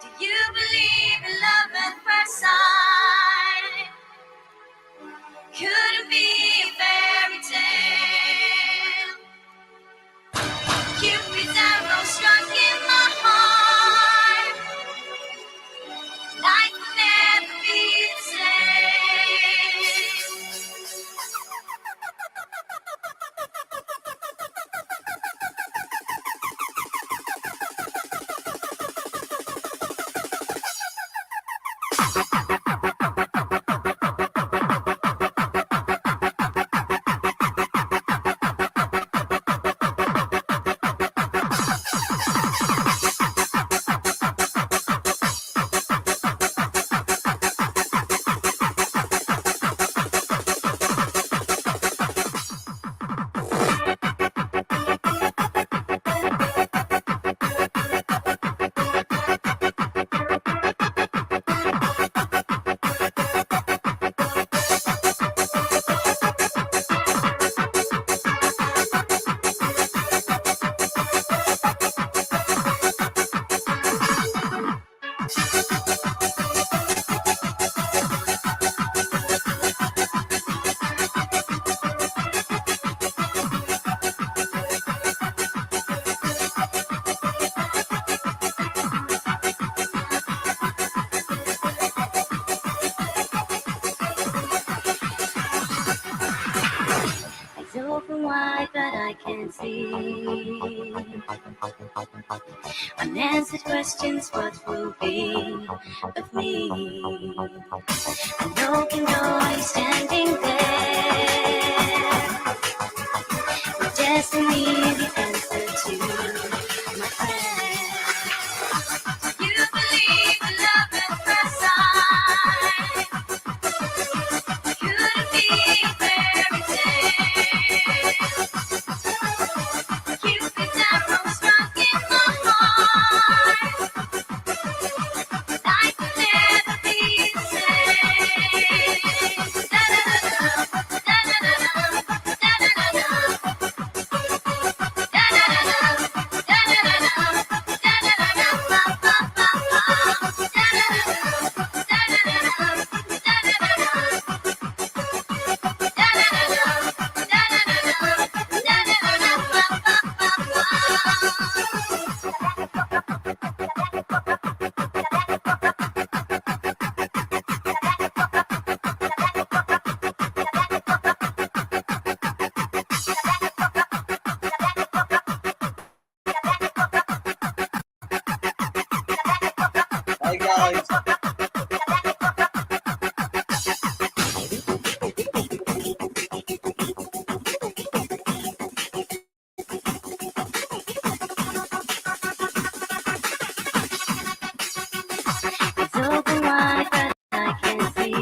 Do you believe in love at first sight? Could it be a fairy tale? Cupid's arrow struck in my heart. Life will never be the same. It's open wide, but I can't see. Unanswered questions, what will be of me? An open door, you're standing there. With destiny, the answer to my prayer. You believe in love at first sight. Could it be a fairy tale? Cupid's arrow struck in my heart. Life will never be the same. Da-da-da-da, da-da-da-da, da-da-da-da, Hi guys. It's open wide, but I can't see.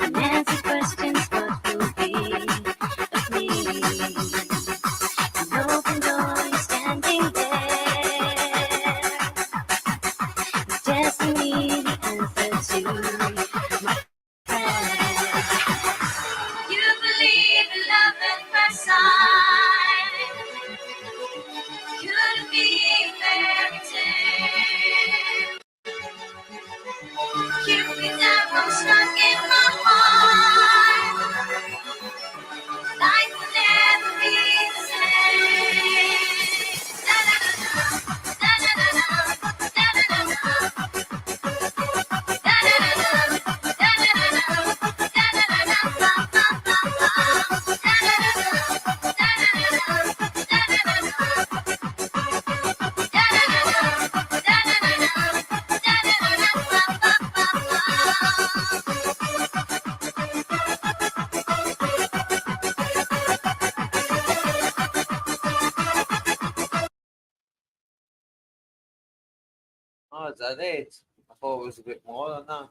Unanswered questions, what will be of me? An open door, you're standing there. With destiny, the answer to my prayer. You believe in love at first sight. Could it be a fairy tale? Cupid's arrow struck in my heart. Life will never be the same. Da-da-da-da, da-da-da-da, Oh, is that it? I thought it was a bit more than that.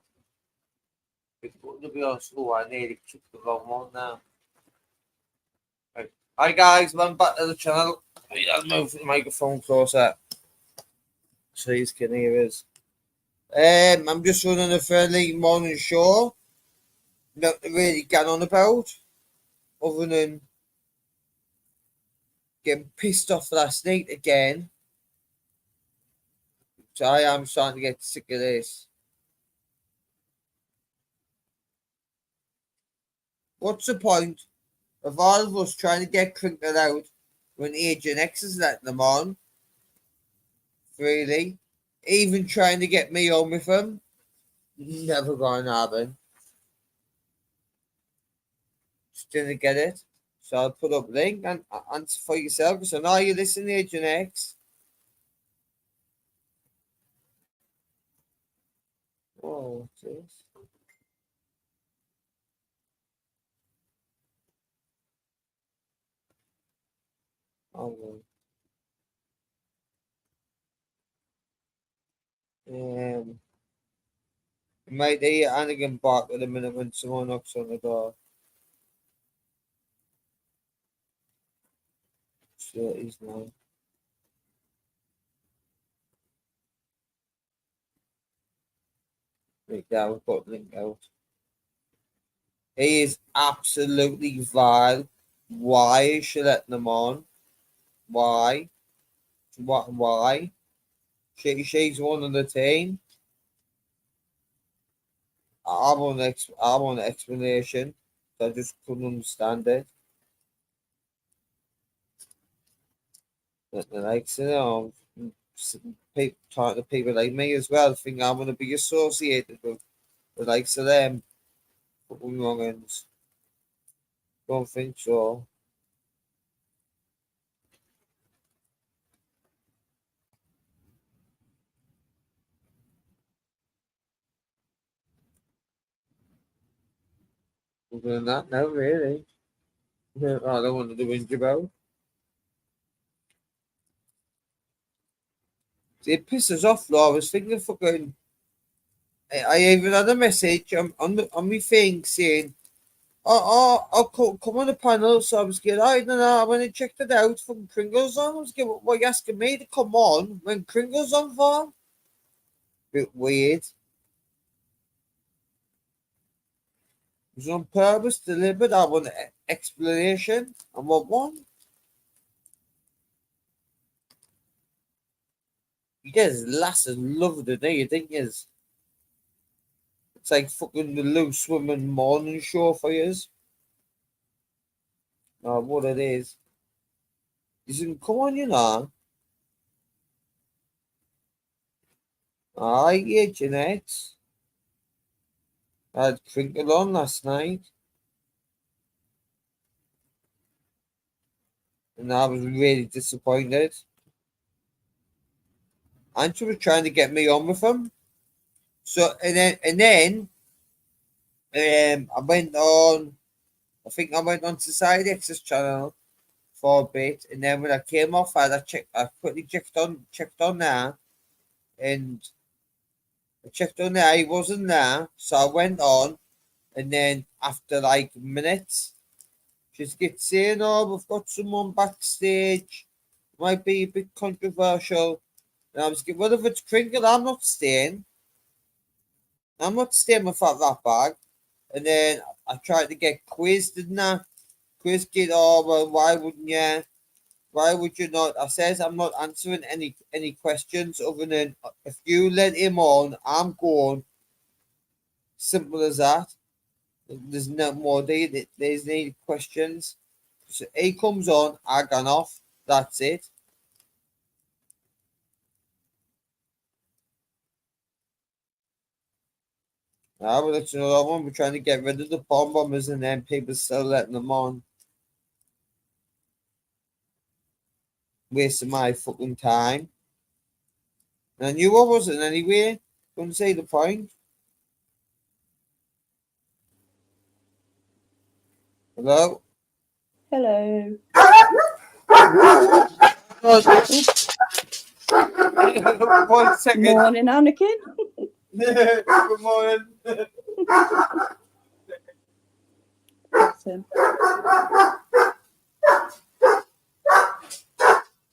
It's going to be on school. I nearly took the wrong one now. Right. Hi guys, welcome back to the channel. I'll move the microphone closer so you can hear us. I'm just running a fairly morning show. Not really get on about, other than getting pissed off last night again So I am starting to get sick of this. What's the point of all of us trying to get crinkled out when Agent X is letting them on? Really? Even trying to get me on with them? Never gonna happen. Just didn't get it. So I'll put up link and answer for yourself. So now you listen, Agent X. Oh, what's this? Oh, you might hear Anakin bark at a minute when someone knocks on the door. So he's now. Right there, we've got link out. He is absolutely vile. Why is she letting them on? Why? What? Why? She's one of the team. I want an explanation. I just couldn't understand it. Like, you know, people talking to people like me as well, think I want to be associated with the likes of them. Fucking wrongins. Don't think so. Other than that, no, really. I don't want to do whinge about. It pisses off, though. I was thinking, fucking. I even had a message on my thing saying, I'll come on the panel. So I was getting, I don't know, I went and checked it out from Kringle's on. I was getting, what you asking me to come on when Kringle's on for? Bit weird. It was on purpose, deliberate. I want an explanation. I want one. You guys, lasses love the day, you think is. It's like fucking the loose women morning show for yous. What it is. You can come on, you know. Yeah, Jeanette. I had Crinkle on last night, and I was really disappointed. And she was trying to get me on with him. So and then I went on. I think I went on to Side X's channel for a bit, and then when I came off, I quickly checked on there, and I checked on there. He wasn't there, so I went on, and then after like minutes, just get saying, "Oh, we've got someone backstage. Might be a bit controversial." And I was getting, well, if it's Kringle, I'm not staying. I'm not staying without that bag. And then I tried to get Quiz, didn't I? Quiz get, oh, well, why wouldn't you? Why would you not? I says I'm not answering any questions other than if you let him on, I'm going. Simple as that. There's no more. There's no questions. So he comes on, I gone off. That's it. Well, that's another one. We're trying to get rid of the bomb bombers, and then people still letting them on. Wasting my fucking time. And I knew I wasn't anyway. Couldn't see the point. Hello? Hello. One second. Morning, Anakin. Good morning. Awesome.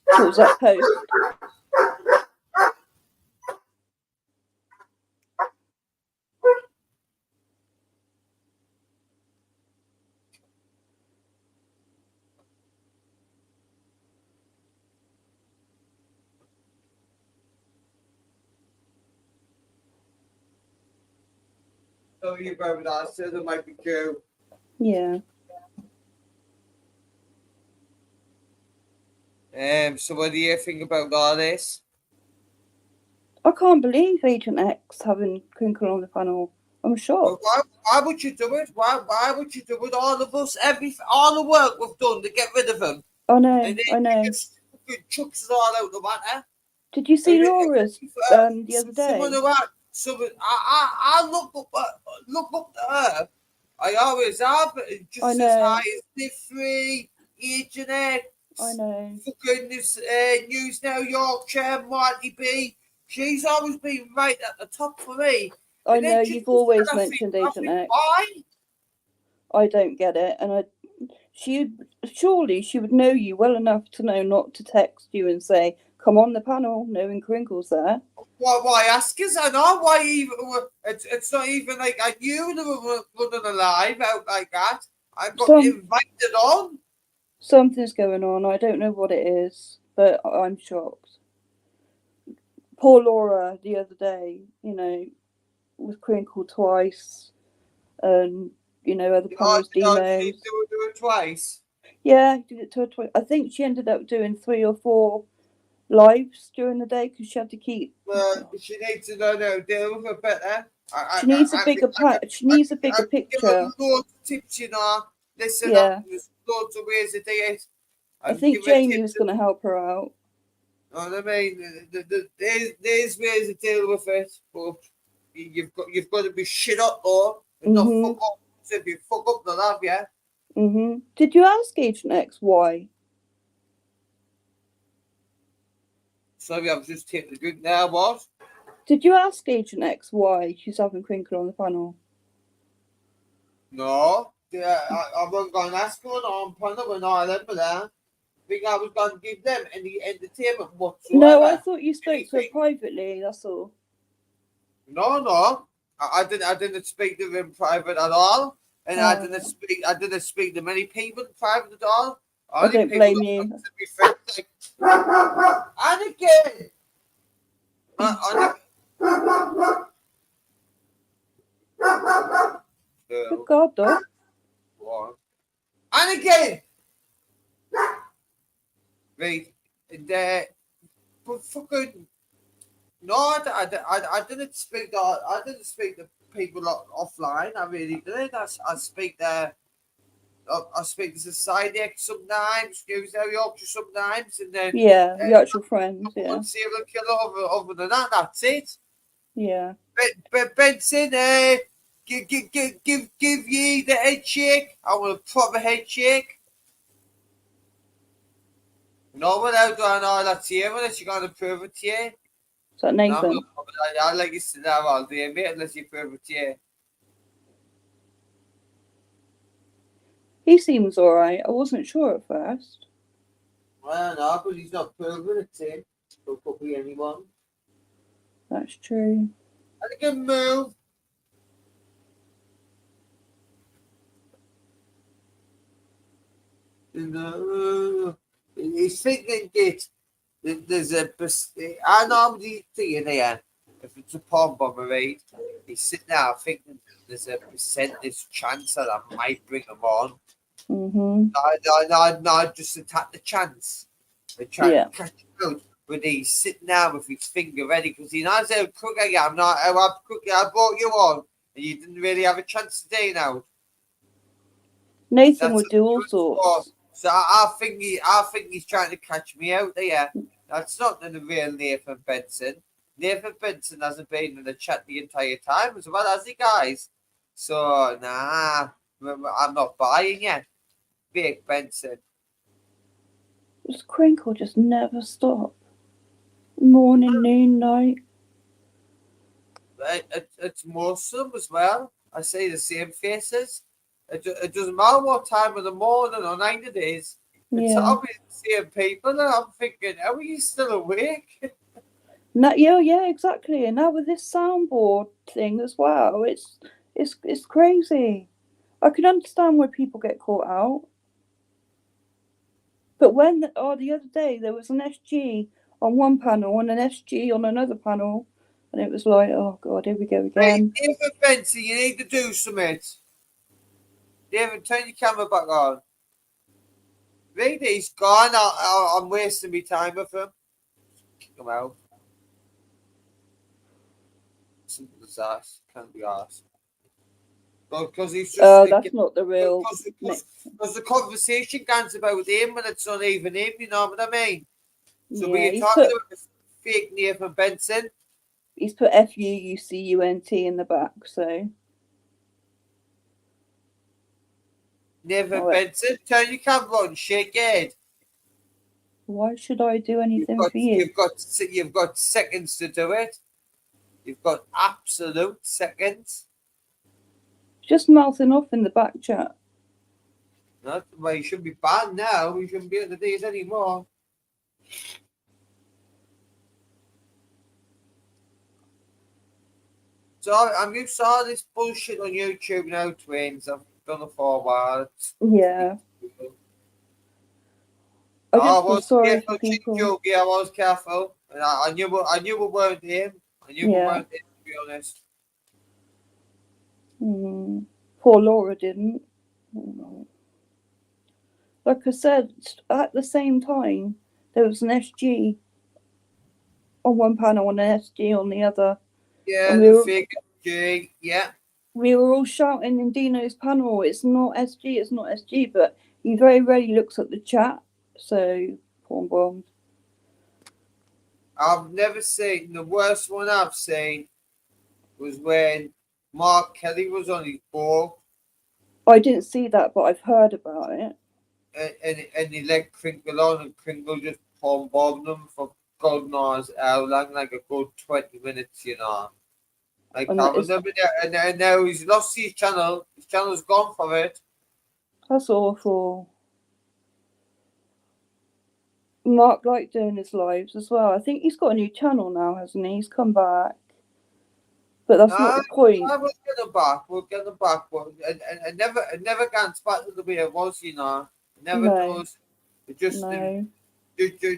What was that post? Sorry about that, so there might be true. Yeah. So what do you think about all this? I can't believe Agent X having Crinkle on the panel. I'm Well, shocked. why would you do it? Why would you do it? All of us, all the work we've done to get rid of him, I know, and then I know. he just fucking chucks it all out the water. Did you see And Laura's the other someone day? who had, someone, I look up to her. I always have. It I just as high know, as Diffree, Agent X, I know. fucking this News Now Yorkshire, Marty B. She's always been right at the top for me. I And know then she you've does always that, mentioned I Agent think, X. why? I don't get it, and surely she would know you well enough to know not to text you and say, "Come on the panel," knowing Crinkle's there. Why ask us? I know why even it's not even like I knew they were running alive out like that. I got invited on. Something's going on. I don't know what it is, but I'm shocked. Poor Laura the other day, with Crinkle twice, and other panels, Did demos. you do it twice? Yeah, did it to her twice. I think she ended up doing 3 or 4 lives during the day because she had to keep. She needs to know how to deal with it better. She needs a bigger She needs a bigger Give her picture. loads of tips, Listen Yeah. up, there's loads of ways to do it. I think give her Jamie tips. was going to help her out. You know what I mean? There's ways to deal with it, but you've got to be shit up though, and not fuck up. So if you fuck up, they'll have you. Did you ask Agent X why? Sorry, I've just taken the drink now. What? Did you ask Agent X why she's having Crinkle on the panel? No. Yeah, I wasn't going to ask her on panel when I remember that. I think I was going to give them any entertainment whatsoever. No, I thought you spoke to her privately. That's all. No. I didn't speak to them private at all, and I didn't speak to many people in private at all. I don't blame you. To be fair, and again, Good God, dog. And again, right? But fucking no, I didn't speak to. I didn't speak to people offline. I really didn't. I speak to. I speak to Society sometimes, News Now Yorkshire sometimes, and then your actual friends, yeah. Serial killer. Other than that, that's it. Yeah. But Benson, give ye the head shake. I want a proper head shake. No one out doing all that to you unless you're going to prove it to you. Is that Nathan? No, I like you to know all day, mate, unless you prove it to you. He seems alright. I wasn't sure at first. Well, no, but he's not proving it to you. So could be anyone. That's true. And a good move. He's thinking that there's I normally think in here, if it's a porn bomber, right, he's sitting there thinking there's a percentage chance that I might bring him on. No, just attack the chance. They try to catch him out, but he's sitting there with his finger ready because he knows how quick I am. Not how quick I brought you on, and you didn't really have a chance today now. Nathan would do all sorts. So I think he's trying to catch me out there. That's not the real Nathan Benson. Nathan Benson hasn't been in the chat the entire time as well, has he, guys? So nah, I'm not buying it. Big Benson. This Crinkle just never stop. Morning, noon, night. It's most of them as well. I see the same faces. It doesn't matter what time of the morning or night it is. It's always the same people, and I'm thinking, are you still awake? Yeah, exactly. And now with this soundboard thing as well, it's crazy. I can understand why people get caught out. But the other day there was an SG on one panel and an SG on another panel, And it was like, oh God, here we go Hey, again. David Benson, you need to do something. David, turn your camera back on. Really, he's gone. I'm wasting my time with him. Kick him out. Simple as that. Can't be asked. Because he's just. That's not the real. Because the conversation goes about him and it's not even him, you know what I mean? So Yeah, when you're talking about the fake Nathan Benson. He's put FUUCUNT in the back, so. Nathan Benson, turn your camera on, shake your head. Why should I do anything for you? You've got seconds to do it. You've got absolute seconds. Just mouthing off in the back chat. Not, well, you should be banned now. You shouldn't be at the days anymore. So I'm used to all this bullshit on YouTube now, twins. I've done it for a while. Yeah. I was careful, Yogi. I was careful, and I knew we weren't him. I knew we weren't him, to be honest. Poor Laura didn't. Like I said, at the same time, there was an SG on one panel and an SG on the other. Yeah, the fake SG, yeah. We were all shouting in Dino's panel, it's not SG, it's not SG, but he very rarely looks at the chat, so poor bombs. I've never seen, the worst one I've seen was when Mark Kelly was on his ball. I didn't see that, but I've heard about it. And he let Kringle on, and Kringle just bombed him for God knows how long, like a good 20 minutes, you know. Like, I remember that, and now he's lost his channel. His channel's gone for it. That's awful. Mark liked doing his lives as well. I think he's got a new channel now, hasn't he? He's come back. But that's not the point. We'll get him back. We'll get him back. But it never gets back to the way it was, you know. It never does. It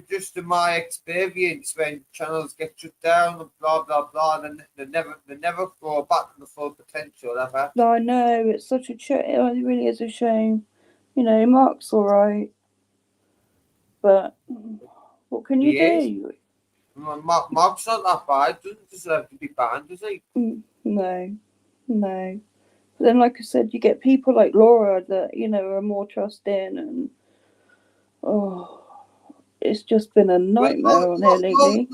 just in my experience, when channels get shut down and blah blah blah, and they never go back to the full potential ever. No, I know, it's such a shame. It really is a shame. You know, Mark's all right, but what can you do? Mark's not that bad. Doesn't deserve to be banned, does he? No. But then, like I said, you get people like Laura that, you know, are more trusting, and it's just been a nightmare on her lately.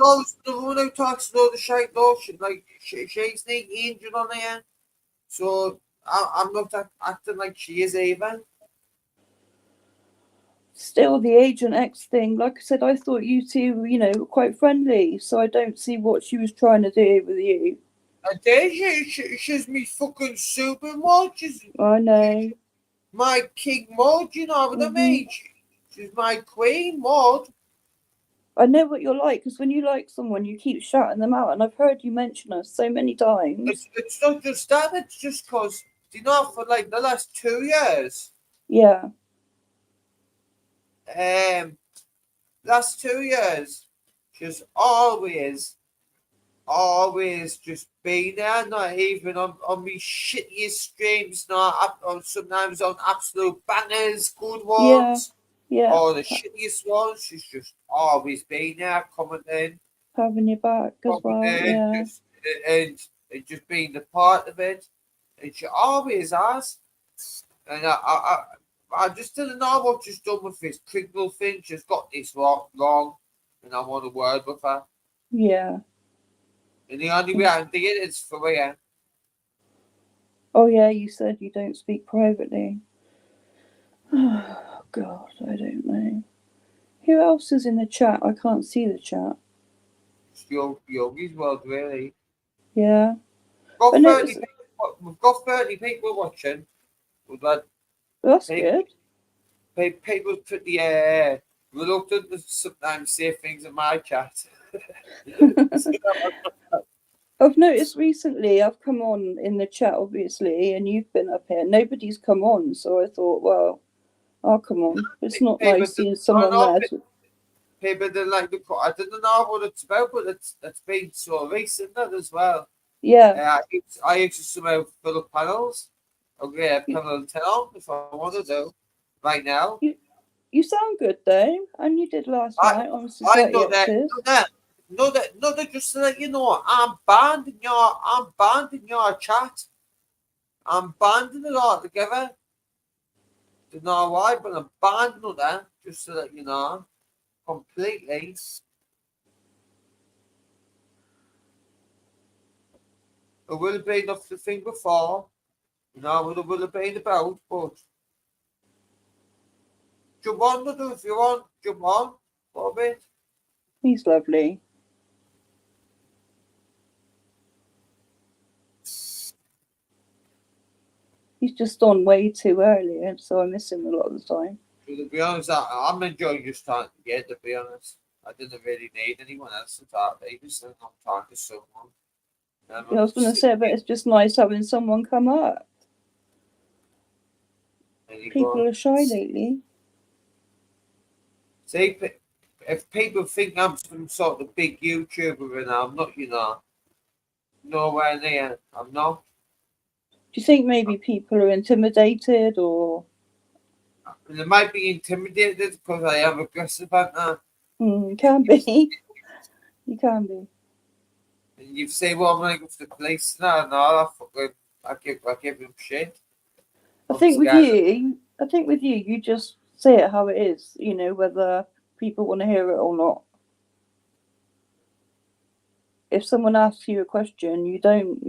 The one who talks about the shite notion, like she's the angel on there, so I'm not acting like she is even. Still, the Agent X thing, like I said, I thought you two, you know, were quite friendly, so I don't see what she was trying to do with you. I did. She's me fucking super mod. I know. My king mod, you know what I mean? She's my queen mod. I know what you're like, because when you like someone, you keep shouting them out, and I've heard you mention us so many times. It's not just that, it's just because, you know, for like the last 2 years. Yeah. Last 2 years, she's always just been there, not even on me shittiest streams, not sometimes on absolute bangers, good ones. Yeah. Or the shittiest ones, she's just always been there, commenting. Having your back as well, yeah. And just being the part of it. And she always has. And I just didn't know what she's done with this Kringle thing. She's got this wrong. And I want a word with her. Yeah. And the only way I can do it is for her. Oh, yeah, you said you don't speak privately. Oh, God, I don't know. Who else is in the chat? I can't see the chat. It's Yogi's world, really. Yeah. We've got 30 people watching. That's good. People pretty reluctant to sometimes say things in my chat. I've noticed recently, I've come on in the chat, obviously, and you've been up here. Nobody's come on, so I thought, well, I'll come on. It's not nice seeing someone there. people that like the cut. I don't know what it's about, but it's been so recent that as well. Yeah. I used to somehow fill up panels. Okay, panel 10 on if I want to do right now. You sound good though, and you did last I night on I Society know that, X's. know that just to let you know, I'm banned in your chat. I'm banding it all together. Don't know why, but I'm banding it there, just to let you know. Completely. It will have been off the thing before. You know what it will have been about, but jump on with it if you want. Jump on for a bit. He's lovely. He's just on way too early, and so I miss him a lot of the time. To be honest, I'm enjoying just talking to you, to be honest. I didn't really need anyone else to talk to. Just I'm talking to someone. Yeah, I was going to say, but it's just nice having someone come up. People are shy lately. See, if people think I'm some sort of big YouTuber and I'm not, you know, nowhere near. I'm not. Do you think maybe people are intimidated, or They might be intimidated because I am aggressive, aren't I? Can be. You can be. And you say, well, I'm going to go to the police. No, I give them shit. I think with you, you just say it how it is. You know, whether people want to hear it or not. If someone asks you a question, you don't,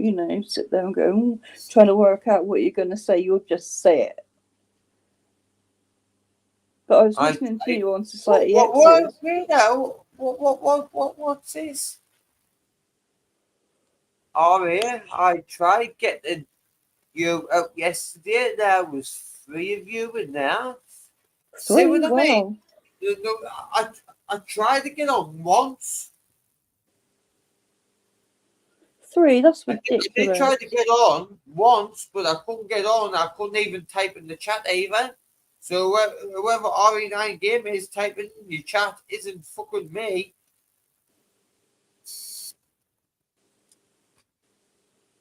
sit there and go, trying to work out what you're going to say. You'll just say it. But I was listening to you on Society X's. What's this? Oh, yeah, I tried getting you out yesterday. There was 3 of you in there. See what I mean? I tried to get on once. 3, that's ridiculous. I did try to get on once, but I couldn't get on. I couldn't even type in the chat either. So whoever RE9 game is typing in your chat isn't fucking me.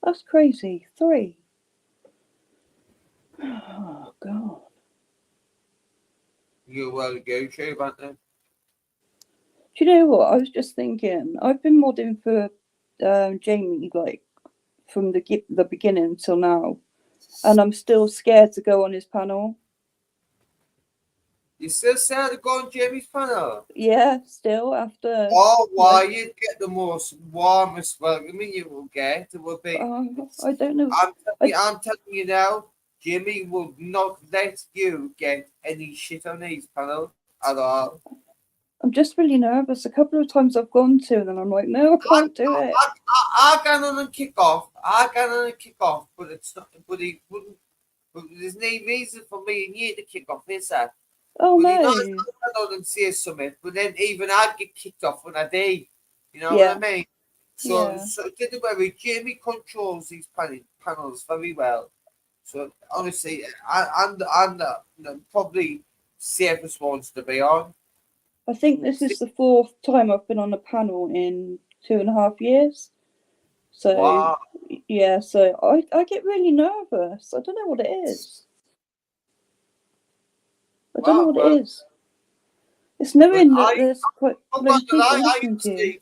That's crazy. 3. Oh, God. You well go, True, aren't they? Do you know what? I was just thinking, I've been modding for Jamie, like, from the beginning till now. And I'm still scared to go on his panel. You still scared to go on Jamie's panel? Yeah, still after. Oh, why you get the most warmest welcoming you will get? It will be. I don't know. I'm telling you now, Jimmy will not let you get any shit on his panel at all. I'm just really nervous. A couple of times I've gone to, and then I'm like, no, I can't do it. I got on and kick off. But it's not. But he wouldn't. But there's no reason for me and you to kick off, is there? Oh, but no. He knows I go on and say something, but then even I'd get kicked off when I did. You know what I mean? So did worry. Jamie controls these panels very well. So honestly, I'm the probably safest ones to be on. I think this is the 4th time I've been on a panel in 2.5 years. So wow. Yeah, so I get really nervous. I don't know what it is. I don't know what it is. It's knowing that there's quite many people listening to you.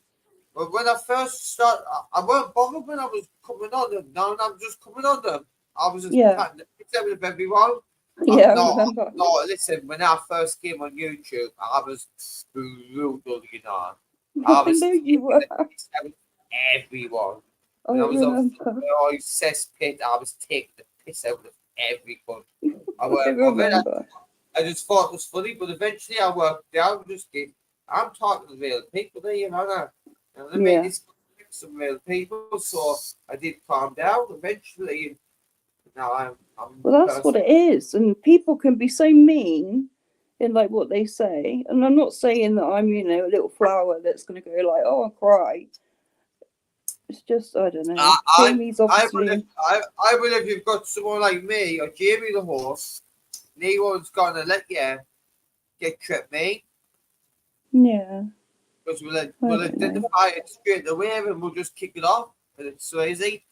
But when I first started, I weren't bothered when I was coming on them. Now I'm just coming on them. I was just patting the piss out of everyone. Yeah, I remember. No, listen, when I first came on YouTube, I was brutal, you know. I was taking you were. The piss out of everyone. I When I was remember. on cesspit, I was taking the piss out of everyone. I remember. I just thought it was funny, but eventually I worked out. I'm talking to real people there, you know. And I made this some real people, so I did calm down eventually. Now I'm well, that's what it is, and people can be so mean in like what they say. And I'm not saying that I'm, a little flower that's going to go like, oh, I'll cry. It's just I don't know. Jamie's obviously. I believe you've got someone like me or Jamie the horse. No one's gonna let you get tripped, me. Yeah. Because we'll I don't know. identify it straight away and we'll just kick it off. And it's so easy.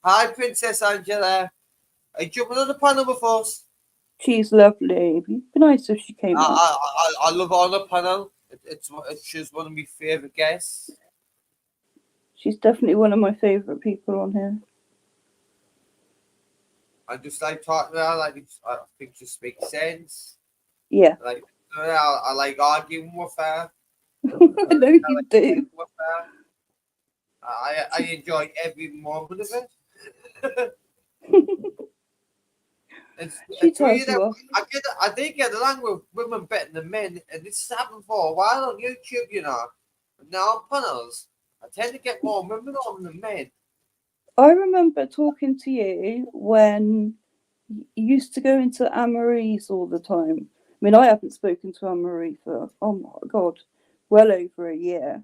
Hi, Princess Angela. Are you jumping on the panel with us? She's lovely. It'd be nice if she came up. I love her on the panel. She's one of my favourite guests. She's definitely one of my favourite people on here. I just like talking to her. Like I think she speaks sense. Yeah. Like I like arguing with her. I know you do. With her. I enjoy every moment of it. She It's weird. tells you off. I did get along with women better than men, and this has happened for a while on YouTube, you know. Now on panels, I tend to get more women on than men. I remember talking to you when you used to go into Anne-Marie's all the time. I mean, I haven't spoken to Anne-Marie for, oh my God, well over a year.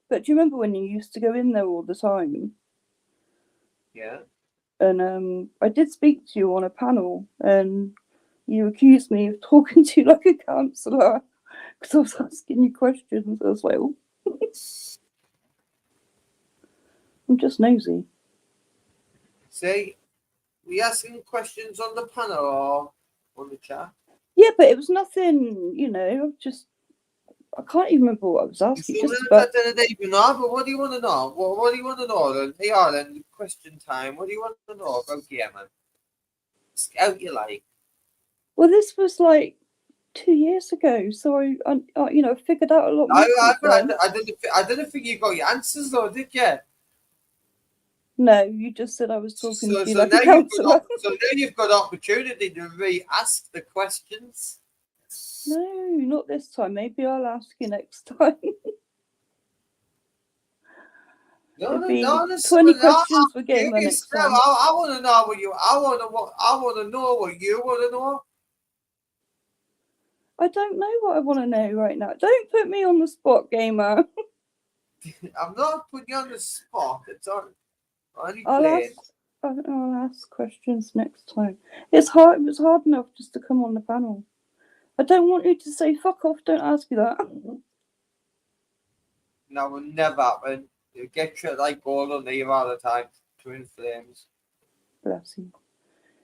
But do you remember when you used to go in there all the time? Yeah. And I did speak to you on a panel, and you accused me of talking to you like a counsellor because I was asking you questions. I was like, oh. I'm just nosy. See, we asking questions on the panel or on the chat? Yeah, but it was nothing, you know, I can't even remember what I was asking. Just about... I don't even know, but what do you want to know? What do you want to know then? Hey, Arlen, question time. What do you want to know about gaming? Out you like. Well, this was like 2 years ago, so I you know, figured out a lot more. I didn't think you got your answers though, did you? No, you just said I was talking to you like now a counsellor. so now you've got opportunity to re-ask the questions. No, not this time. Maybe I'll ask you next time. No, 20 questions for gamer next time. I want to know what you. I want to know what you want to know. I don't know what I want to know right now. Don't put me on the spot, gamer. I'm not putting you on the spot. It's on. I'll ask questions next time. It's hard. It was hard enough just to come on the panel. I don't want you to say "fuck off." Don't ask me that. No, will never happen. You get shit like gold on there all the time. Twin flames. Bless you.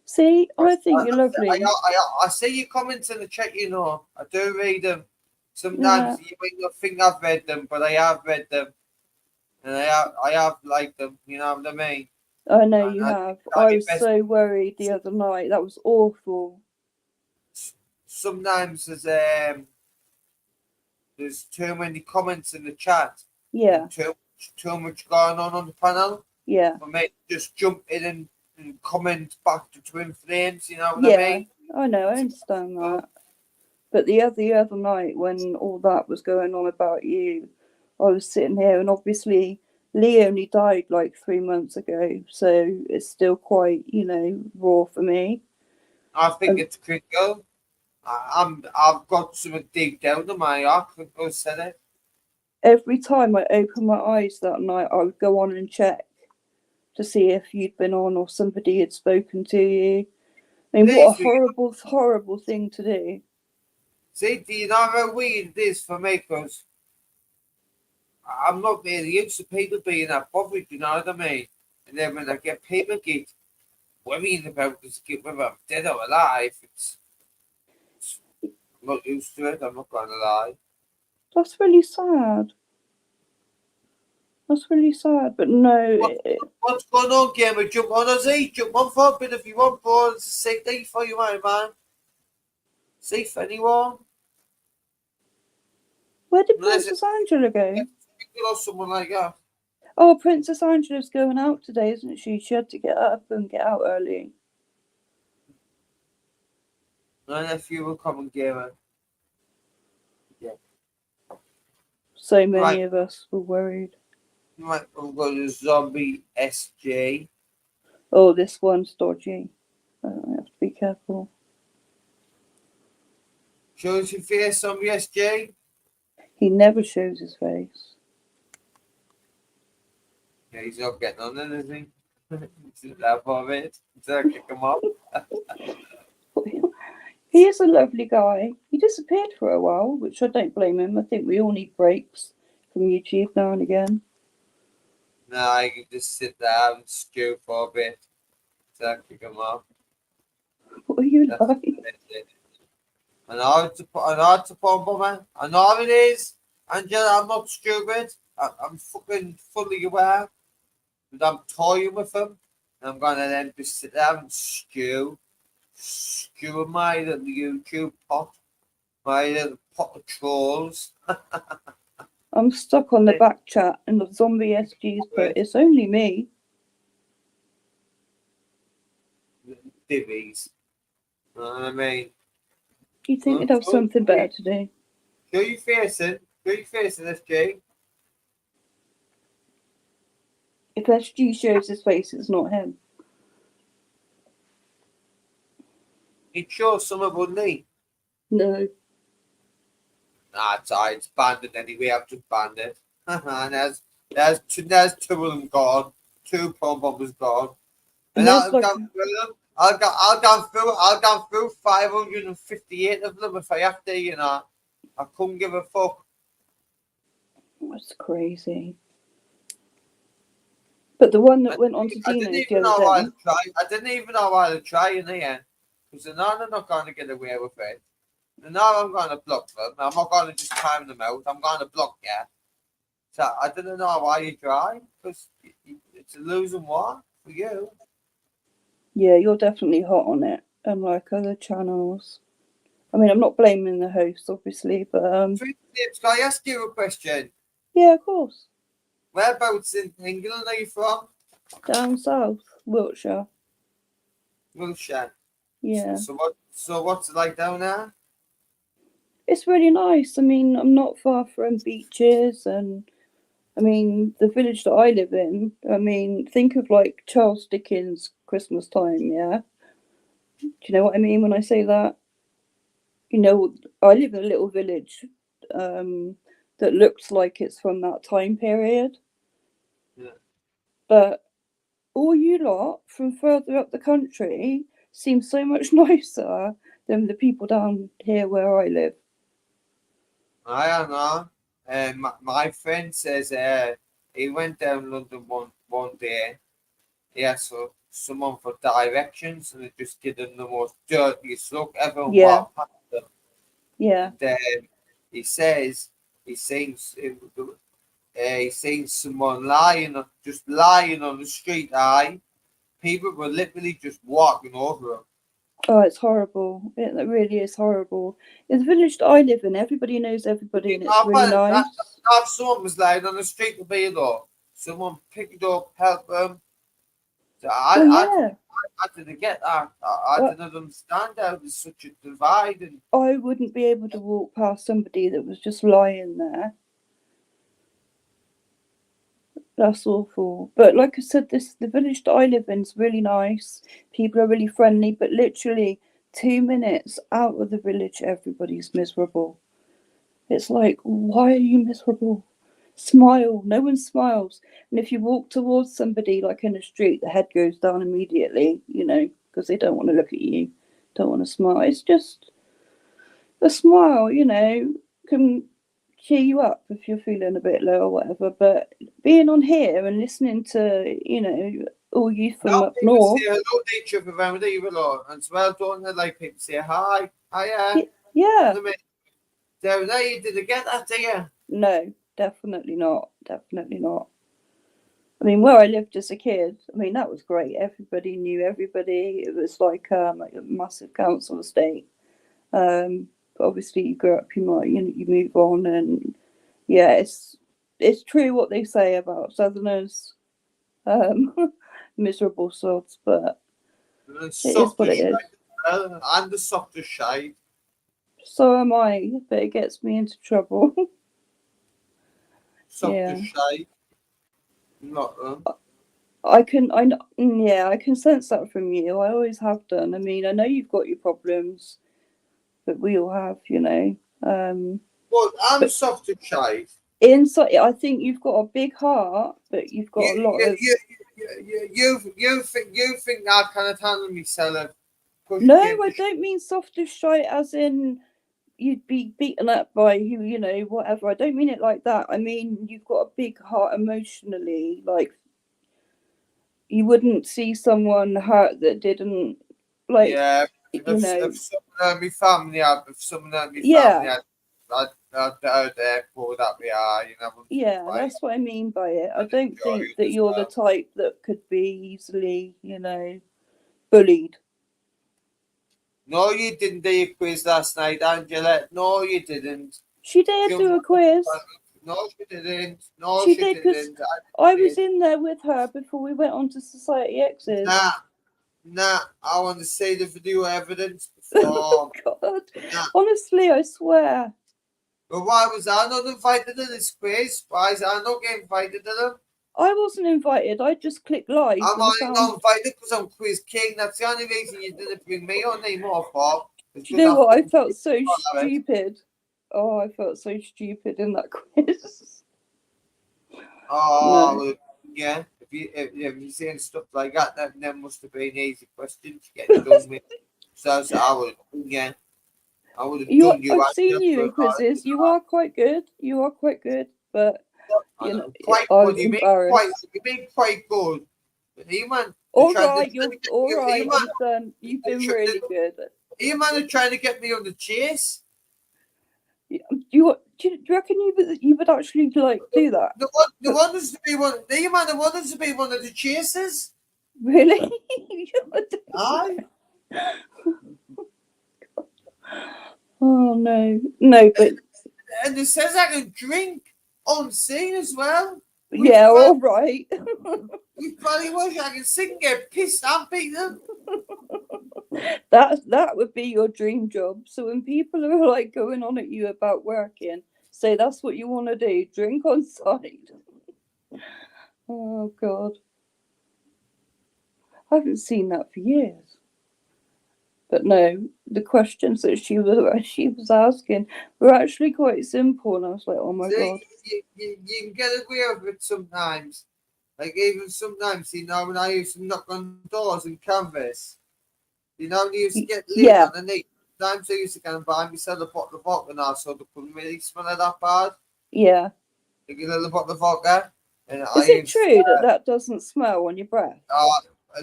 See, I think you're lovely. I see your comments in the chat. You know, I do read them. Sometimes you might not think I've read them, but I have read them, and I have liked them. You know what I mean? I know you have. I was so worried the other night. That was awful. Sometimes there's too many comments in the chat. Yeah. Too much going on the panel. Yeah. For me to just jump in and comment back to Twin Flames. You know what I mean? I know. I understand that. But the other night when all that was going on about you, I was sitting here, and obviously Lee only died like 3 months ago, so it's still quite, you know, raw for me. I think it's critical. I've got something deep down in my heart. I said it. Every time I opened my eyes that night, I would go on and check to see if you'd been on or somebody had spoken to you. I mean, what a horrible, horrible thing to do. See, do you know how weird it is for me? Because I'm not really used to people being that bothered, you know what I mean? And then when I get people get worrying about this, whether I'm dead or alive, I'm not used to it, I'm not going to lie. That's really sad. That's really sad, but no. What's going on, gamer? Jump on us, jump on for a bit if you want, bro. It's a safe day for you, my man. Safe anyone? Where did Princess Angela go? Or someone like that. Oh, Princess Angela's going out today, isn't she? She had to get up and get out early. My nephew will come and gamer. Yeah. So many of us were worried. Right, we've got a zombie SJ. Oh, this one's dodgy. I have to be careful. Shows your face, zombie SJ. He never shows his face. Yeah, he's not getting on then, is he? He's that for it. Instead of kick him off. He is a lovely guy. He disappeared for a while, which I don't blame him. I think we all need breaks from YouTube now and again. No, you can just sit there and stew for a bit. So kick him off. What are you That's like? it. I know it's a problem, man. I know it is. Angela, I'm not stupid. I'm fucking fully aware. But I'm toying with him. And I'm going to then just sit there and stew in my little YouTube pot. My little pot of trolls. I'm stuck on the back chat and the zombie SG's put, it's only me. Divvies. You know what I mean? You think you'd have something better to do? Show your face in. Show your face in, SG. If SG shows his face, it's not him. He'd show some, wouldn't he? No. Nah, it's banned anyway. I've just banned it. And there's two of them gone. Two prom bombers gone. And I'll go through 558 of them if I have to, you know. I couldn't give a fuck. That's crazy. But the one that went on to Dino the other day. I didn't even know why to try in the end. Because I know they're not going to get away with it. And now I'm going to block them. I'm not going to just time them out. I'm going to block you. So I didn't know why you try. Because it's a losing war for you. Yeah, you're definitely hot on it. Unlike other channels. I mean, I'm not blaming the host, obviously, but... Can I ask you a question? Yeah, of course. Whereabouts in England are you from? Down south, Wiltshire. Wiltshire. Yeah. So what's it like down there? It's really nice. I mean, I'm not far from beaches, and I mean, the village that I live in, I mean, think of like Charles Dickens' Christmas time, yeah? Do you know what I mean when I say that? You know, I live in a little village that looks like it's from that time period. Yeah. But all you lot from further up the country seem so much nicer than the people down here where I live. I don't know. My friend says he went down London one day. He asked for someone for directions, and it just gave him the most dirtiest look. Everyone walked past him. Yeah. And he says he's seen someone lying on the street. People were literally just walking over him. Oh, it's horrible. It really is horrible. In the village that I live in, everybody knows everybody, and it's really nice. If someone was lying on the street to be though, someone picked it up, help them. So I didn't get that. I didn't understand how there's such a divide. And I wouldn't be able to walk past somebody that was just lying there. That's awful. But like I said, the village that I live in is really nice. People are really friendly, but literally 2 minutes out of the village, everybody's miserable. It's like, why are you miserable? Smile. No one smiles. And if you walk towards somebody like in the street, the head goes down immediately, you know, because they don't want to look at you, don't want to smile. It's just a smile, you know, can cheer you up if you're feeling a bit low or whatever. But being on here and listening to, you know, all you from up north. Say hello to each other around here, and as well, don't they, like people say hi, hiya. Yeah. Down there, you didn't get that, do you? No, definitely not. Definitely not. I mean, where I lived as a kid, I mean, that was great. Everybody knew everybody. It was like a massive council estate. But obviously, you grow up, you move on, and yeah, it's true what they say about Southerners, miserable sorts, but it is what it is. And the softer shade. So am I, but it gets me into trouble. Softer shade. Not I can sense that from you. I always have done. I mean, I know you've got your problems, but we all have, you know. Well, I'm softer shade. Inside, I think you've got a big heart, but you've got a lot of. You think I kind of handle myself push No, came I to don't mean soft as shite as in you'd be beaten up by who, you know, whatever. I don't mean it like that. I mean you've got a big heart emotionally. Like you wouldn't see someone hurt that didn't, like, yeah, you know. if someone in my family had, Yeah, I'd pull that we are, you know, yeah, like, that's what I mean by it. I and don't enjoy think it that as you're the well. type that could be easily, you know, bullied. No, you didn't do your quiz last night, Angela. No, you didn't. She did Your do a mother- quiz. No, she didn't. No, She she did, because didn't. I was did. in there with her before we went on to Society X's. Nah, I want to see the video evidence Oh, before. God. Nah. Honestly, I swear. But why was I not invited to this quiz? Why is I not getting invited to them? I wasn't invited. I just clicked live I'm and only not found. invited because I'm quiz king. That's the only reason you didn't bring me on anymore for. It's Do you because know I what? I fucking felt so follow it. stupid. Oh, I felt so stupid in that quiz. Oh, No. well, yeah. If you're saying stuff like that, then must have been easy questions to get done with. So I would, yeah, I would have done you I've out seen just you for in quizzes. You are quite good. You are quite good. But, I you know, know, quite I good. was embarrassed. You make quite good. But you man, they're All trying to, right, you're all right. You've been really good. you man are trying to get me on the chase. Do you reckon you would actually like do that? The one is to be one. You man, the one is to be one of the chasers. Really? Aye. Oh no, no, but And it says I can drink on scene as well. yeah, all right. We bloody wish I can sing, get pissed, and beat them. That would be your dream job. So when people are like going on at you about working, say that's what you want to do: drink on site. Oh God, I haven't seen that for years. But no, the questions that she was asking were actually quite simple, and I was like, oh my See, God. you can get away with it sometimes. Like even sometimes, you know, when I used to knock on doors and canvas, you know, when you used to get laid Yeah, underneath. Sometimes I used to go and buy myself a bottle of vodka now, so they couldn't really smell it that bad. yeah. They get a little bottle of vodka, and I Is it used true that that doesn't smell on your breath?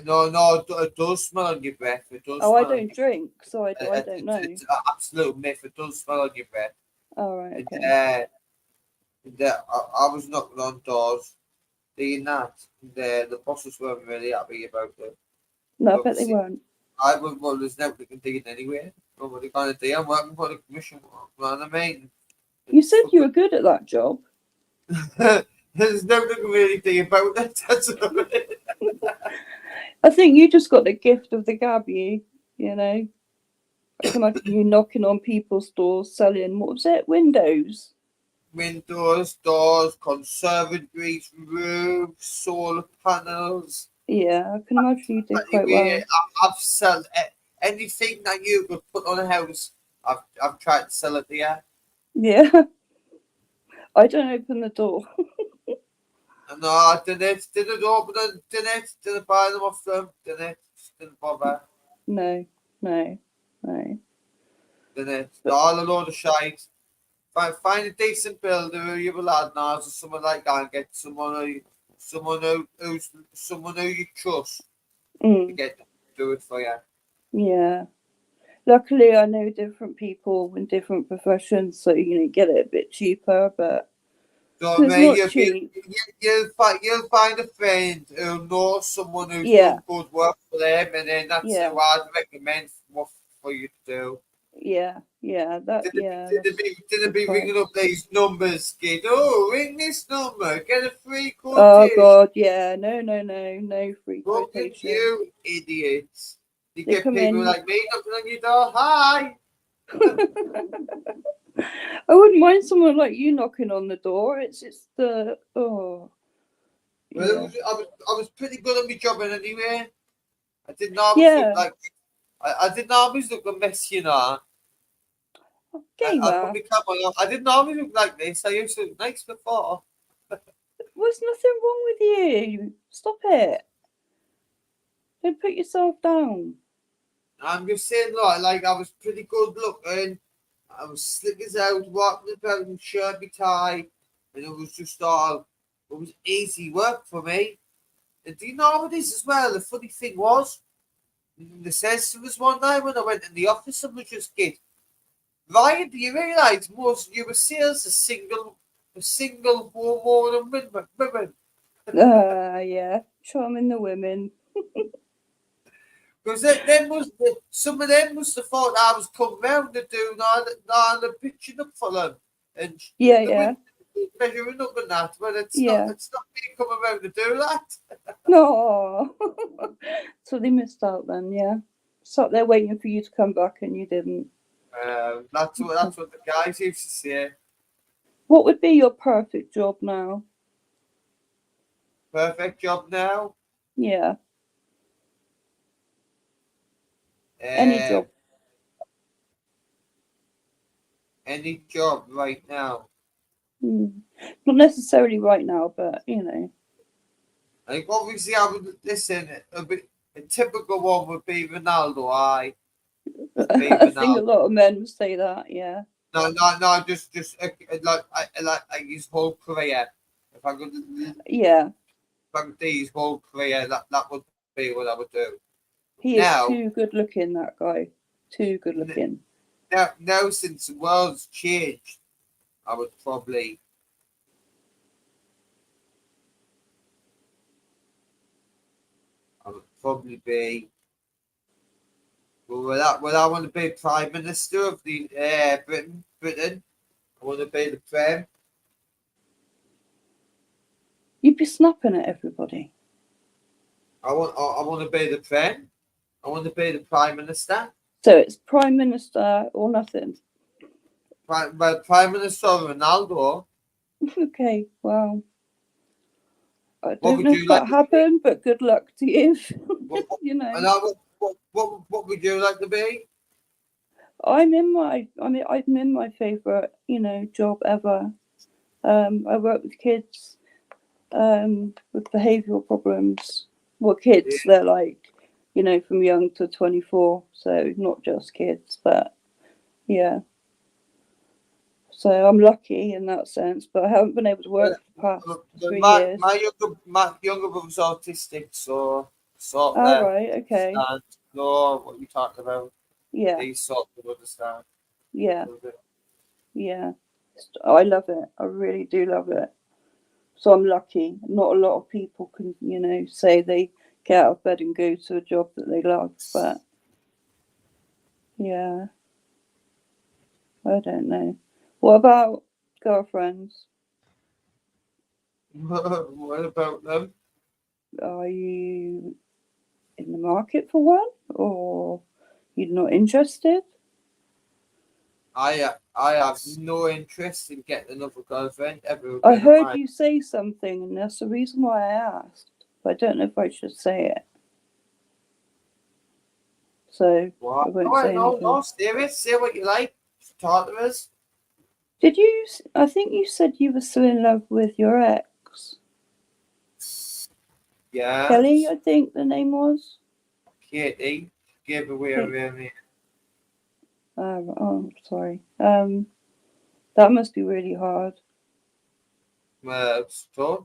no, it does smell on your breath. It does Oh, I smell on don't your drink, so I don't know. It's an absolute myth. It does smell on your breath. All right, And, okay. I was knocking on doors, doing that. And, the bosses weren't really happy about it. No, I bet they Obviously, weren't. I would, well, there's nobody can do it anyway. Nobody can do it. I'm working for the commission. You know what I mean? You said you were good at that job. There's nothing really do about that. That's all right. I think you just got the gift of the gab, you know. I can imagine you knocking on people's doors selling, what was it, windows? Windows, doors, conservatories, roofs, solar panels. Yeah, I can imagine you did quite Anyway, well. I've sold anything that you could put on a house. I've tried to sell it there. Yeah, I don't open the door. No, I didn't open them, didn't buy them off them, didn't bother, No. didn't. But All a load of shite. Find a decent builder who you will add now, or someone like that, and get someone who you trust to get them to do it for you. yeah. Luckily, I know different people in different professions, so you get it a bit cheaper, but So it's mate, not cheap. you'll find a friend who knows someone who's Yeah, done good work for them, and then that's yeah, who I'd recommend what for you to do. yeah. Yeah, that's Didn't good be point. ringing up these numbers, kid. Oh, ring this number, get a free Oh quotation. God, yeah, no free Look at quotation. you, idiots. You They get come people in. like me knocking on your door. Hi. I wouldn't mind someone like you knocking on the door. It's the Well, yeah, I was pretty good at my job anyway. I didn't always look yeah, like I didn't always look a mess, you know. I put gamer. my cap on. I didn't always look like this. I used to look nice before. There's nothing wrong with you. Stop it. Don't put yourself down. I'm just saying, like I was pretty good looking. I was slick as out, walking about in shirt and tie, and it was just all, it was easy work for me. And do you know what it is as well? The funny thing was, they says to us one night when I went in the office and was just get, Ryan, do you realise most of your sales are single woman and women? Yeah, charming the women. Because some of them must have thought I was coming round and doing all the pitching up for them. And Yeah, the yeah, measuring up and that, but yeah. it's not me coming round to do that. No, so they missed out then. Yeah, sat there waiting for you to come back, and you didn't. That's what the guys used to say. What would be your perfect job now? Perfect job now. Yeah, any job. Any job right now. Not necessarily right now, but you know. I think obviously I would listen. A typical one would be Ronaldo. I I think a lot of men would say that. Yeah. No. Just like his whole career. If I could, Yeah, if I could do his whole career, that would be what I would do. he is too good looking. That guy, too good looking. Now since the world's changed, I would probably. Be. Well, I want to be Prime Minister of the Britain. I want to be the Prem. You'd be snapping at everybody. I want to be the Prem. I want to be the Prime Minister. So it's Prime Minister or nothing. Prime Minister Ronaldo. Okay, well, I don't know if that happened, but good luck to you. You know. What would you like to be? I'm in my favourite, job ever. I work with kids with behavioural problems. Well, kids, they're like, from young to 24, so not just kids, but yeah. So I'm lucky in that sense, but I haven't been able to work for the past 3 years. My younger brother's autistic, so sort of. Oh, right, okay. Know what you're talking about. Yeah. He sort of understand. Yeah. Yeah. I love it. I really do love it. So I'm lucky. Not a lot of people can, say they get out of bed and go to a job that they love, but yeah. I don't know. What about girlfriends? What about them? Are you in the market for one, or you're not interested? I have no interest in getting another girlfriend ever. I heard you say something, and that's the reason why I asked. But I don't know if I should say it. So what? I won't say anything. No, serious. Say what you like. Talk to us. Did you? I think you said you were still in love with your ex. Yeah. Kelly, I think the name was. Katie gave away her name. Oh, sorry. That must be really hard. It's tough.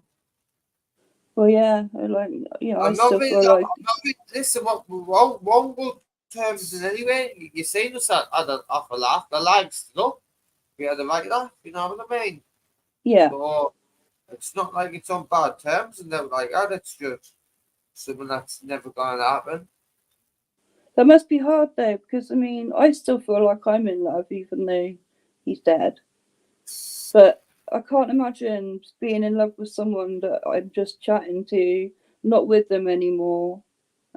Well, yeah, I still feel like. Listen, one good terms in anyway. You seen us at an awful laugh. The lags, look. We had a right laugh, you know what I mean? Yeah. So it's not like it's on bad terms and they're like that. It's just something that's never going to happen. That must be hard though, because I still feel like I'm in love, even though he's dead. But I can't imagine being in love with someone that I'm just chatting to, not with them anymore,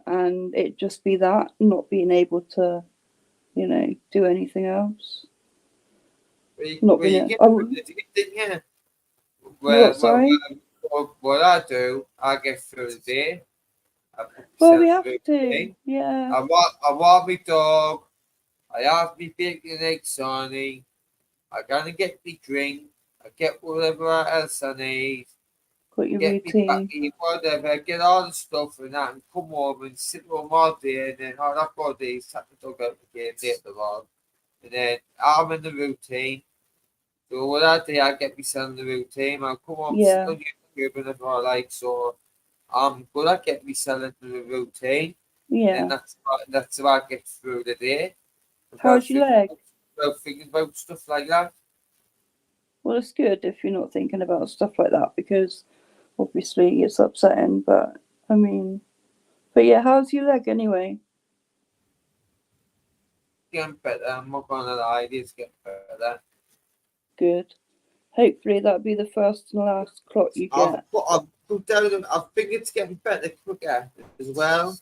and it just be that, not being able to, do anything else. What I do, I get through the day. Well, we have to, yeah. I want my dog. I have my bacon and eggs, Sonny. I gotta get me drink. I get whatever else I need. Got your get me back routine. in, whatever, get all the stuff and that, and come home and sit home all day, and then I've got days, take the dog out again later on, and then I'm in the routine. So what I do, I get myself in the routine. I'll come home, sit Yeah, on YouTube and if I like, so I'm good at getting myself into the routine, and yeah. that's how I get through the day. How's your leg? Without thinking about stuff like that. Well, it's good if you're not thinking about stuff like that because obviously it's upsetting. But I mean, but yeah, how's your leg anyway? Getting better. I'm not gonna lie, it is getting better. Good. Hopefully that'll be the first and last clot you get. I've put down. I think it's getting better quicker as well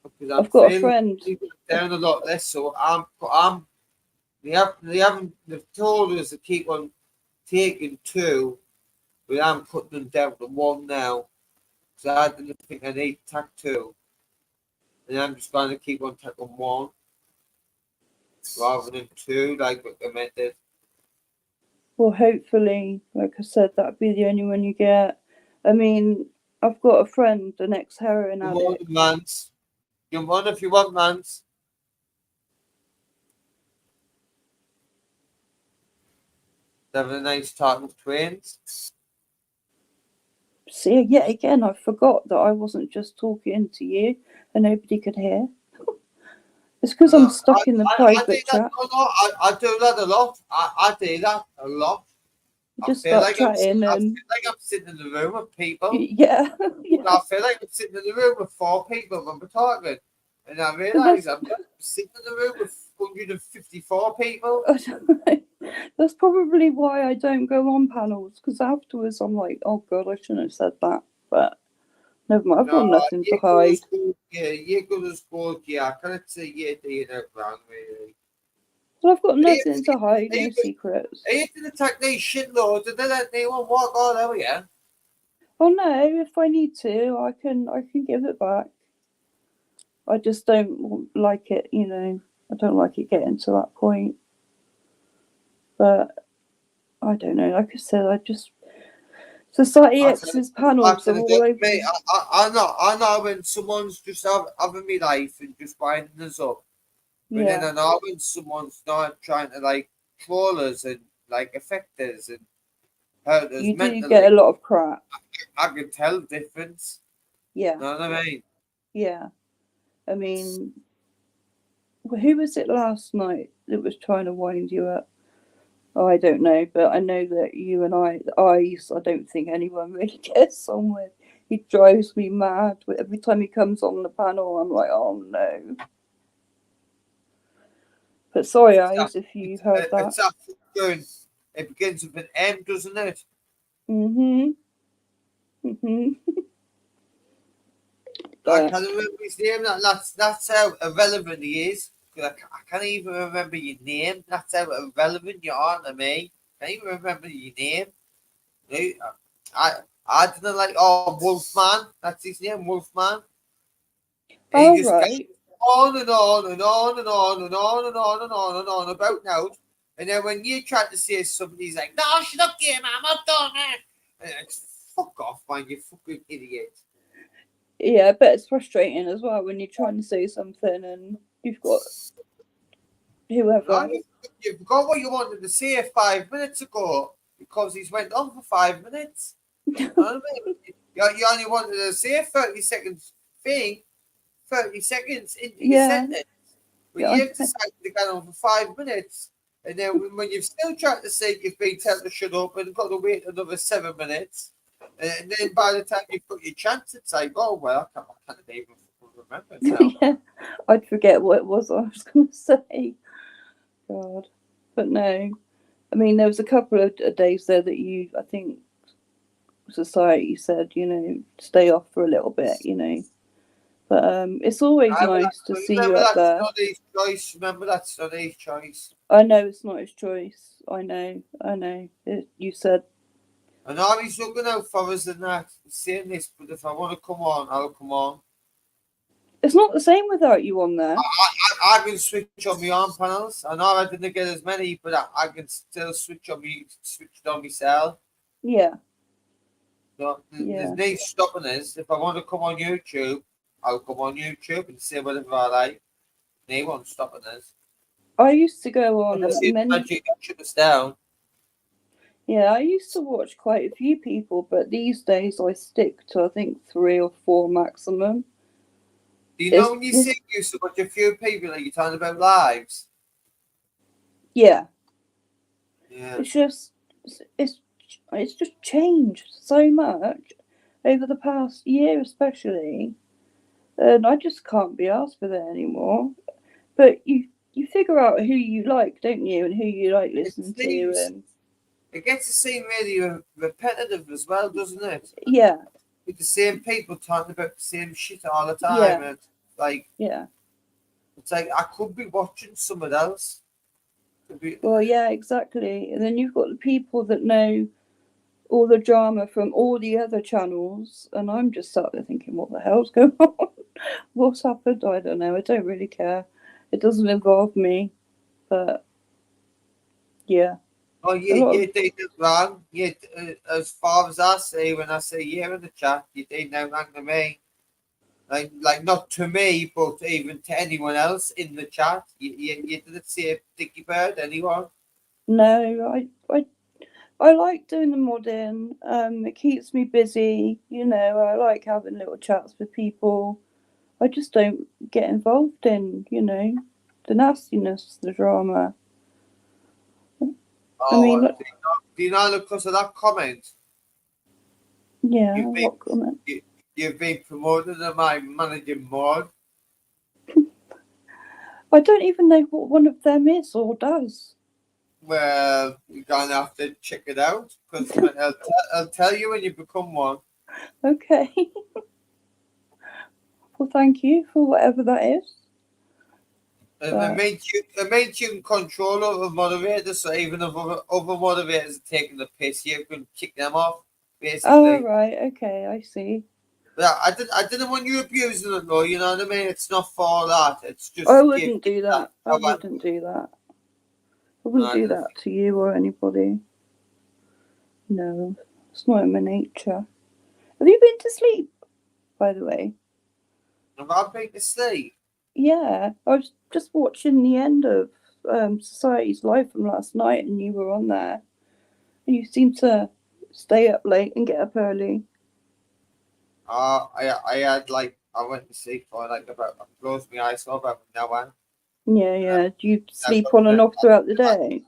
because I'm I've got a feeling friend. down a lot less. So they've told us to keep on taking two, but I'm putting them down to one now. So I didn't think I need to take two, and I'm just going to keep on taking one rather than two, like recommended. Well, hopefully, like I said, that'll be the only one you get. I mean, I've got a friend, an ex-heroin Come on, addict. mans. Come on if you want, mans. Having a nice talk with twins. See, yet again, I forgot that I wasn't just talking to you and nobody could hear. It's because I'm stuck in the I do private that. chat. No, I do that a lot. I do that a lot. You just start chatting I feel and like I'm sitting in the room with people. yeah, yeah. I feel like I'm sitting in the room with four people when we're talking, and I That's realise I'm sitting in the room with 154 people. that's probably why I don't go on panels because afterwards I'm like, oh god, I shouldn't have said that. But never mind, I've got No, nothing to you go to hide. school. Yeah, you go to school. Yeah, I can't say you're doing it wrong, really. Well, I've got Are you, nothing to hide, are no you, secrets. are you to attack these shitloads and they let anyone walk all over you? Oh no, if I need to, I can give it back. I just don't like it, you know. I don't like it getting to that point. But I don't know. Like I said, I just Society X's panels are all over Mate, me. I know when someone's just having me life and just winding us up. But then Yeah, I know when someone's not trying to like troll us and like affect us and hurt us you do get mentally, a lot of crap. I can tell the difference. Yeah, You know what I mean? yeah. I mean, who was it last night that was trying to wind you up? Oh, I don't know, but I know that you and I don't think anyone really gets on with. He drives me mad. Every time he comes on the panel, I'm like, oh no. But sorry, eyes, if you heard that. It's actually going. It begins with an M, doesn't it? Mhm. Mhm. I But can't remember his name. That's how irrelevant he is. 'Cause I can't even remember your name. That's how irrelevant you are to me. I can't even remember your name. Right? I didn't like Wolfman. That's his name, Wolfman. And he all just got right. on and on and on and on and on and on and on and on about now. And then when you try to say something, he's like, "No, shut up, game, man. I'm done, man." And it's, fuck off, man. You fucking idiot. Yeah, I bet it's frustrating as well when you're trying to say something and you've got No, whoever. you forgot what you wanted to say 5 minutes ago because he's went on for 5 minutes. You know what I mean? You only wanted to say 30 seconds thing, 30 seconds into your Yeah, sentence, but yeah, I you've know. decided to go on for 5 minutes. And then when you've still tried to say you've been told to shut up and got to wait another 7 minutes, and then by the time you've got your chance, it's like, oh, well, I can't even remember now. Yeah, I'd forget what it was I was going to say. God, but no. I mean, there was a couple of days there that I think, society said, stay off for a little bit, But it's always nice to see you Remember up that's there. not his choice. Remember that's not his choice. I know it's not his choice. I know. You said I know he's looking out for us and that, saying this, but if I want to come on, I'll come on. it's not the same without you on there. I can switch on my arm panels. I know I didn't get as many, but I can still switch it on myself. Yeah. So Yeah. there's no stopping us. If I want to come on YouTube, I'll come on YouTube and say whatever I like. No one's stopping us. I used to go on Unless you many. imagine you can shut us down. Yeah, I used to watch quite a few people, but these days I stick to I think 3 or 4 maximum. Do you know It's when you this. see you so much a few people that you're talking about lives? Yeah, Yeah. it's just it's just changed so much over the past year, especially, and I just can't be asked for that anymore. But you figure out who you like, don't you, and who you like It listening to, seems and it gets to seem really repetitive as well, doesn't it? yeah, With the same people talking about the same shit all the yeah, time, and like yeah. it's like I could be watching someone else. Could be, Well, yeah, exactly. And then you've got the people that know all the drama from all the other channels, and I'm just sat there thinking, what the hell's going on? What's happened? I don't know. I don't really care. It doesn't involve me, but yeah, oh, a lot of you did it wrong. You, as far as I say, when I say yeah in the chat, you did no wrong to me. Like not to me, but even to anyone else in the chat. You didn't say a dicky bird, anyone. no. I like doing the modding. It keeps me busy. You know, I like having little chats with people. I just don't get involved in, the nastiness, the drama. I mean, Oh, do you know because of that comment? yeah, You've been what comment? you've been promoted to my managing board. I don't even know what one of them is or does. Well, you're gonna have to check it out because I'll tell you when you become one. Okay. Well, thank you for whatever that is. But It made you in control of the moderators, so even if other moderators are taking the piss, you can kick them off, oh, basically. right, okay, I see. But I didn't want you abusing it, though. You know what I mean? It's not for that. It's I just wouldn't do that. I power. wouldn't do that. I No, wouldn't I do didn't that think. to you or anybody. No, it's not in my nature. Have you been to sleep, by the way? Have I been to sleep? Yeah, I was just watching the end of Society's Live from last night, and you were on there. And you seem to stay up late and get up early. I had like I went to sleep for like about I closed my eyes for about an hour. Yeah, yeah. Do you I've sleep got on and off throughout the day?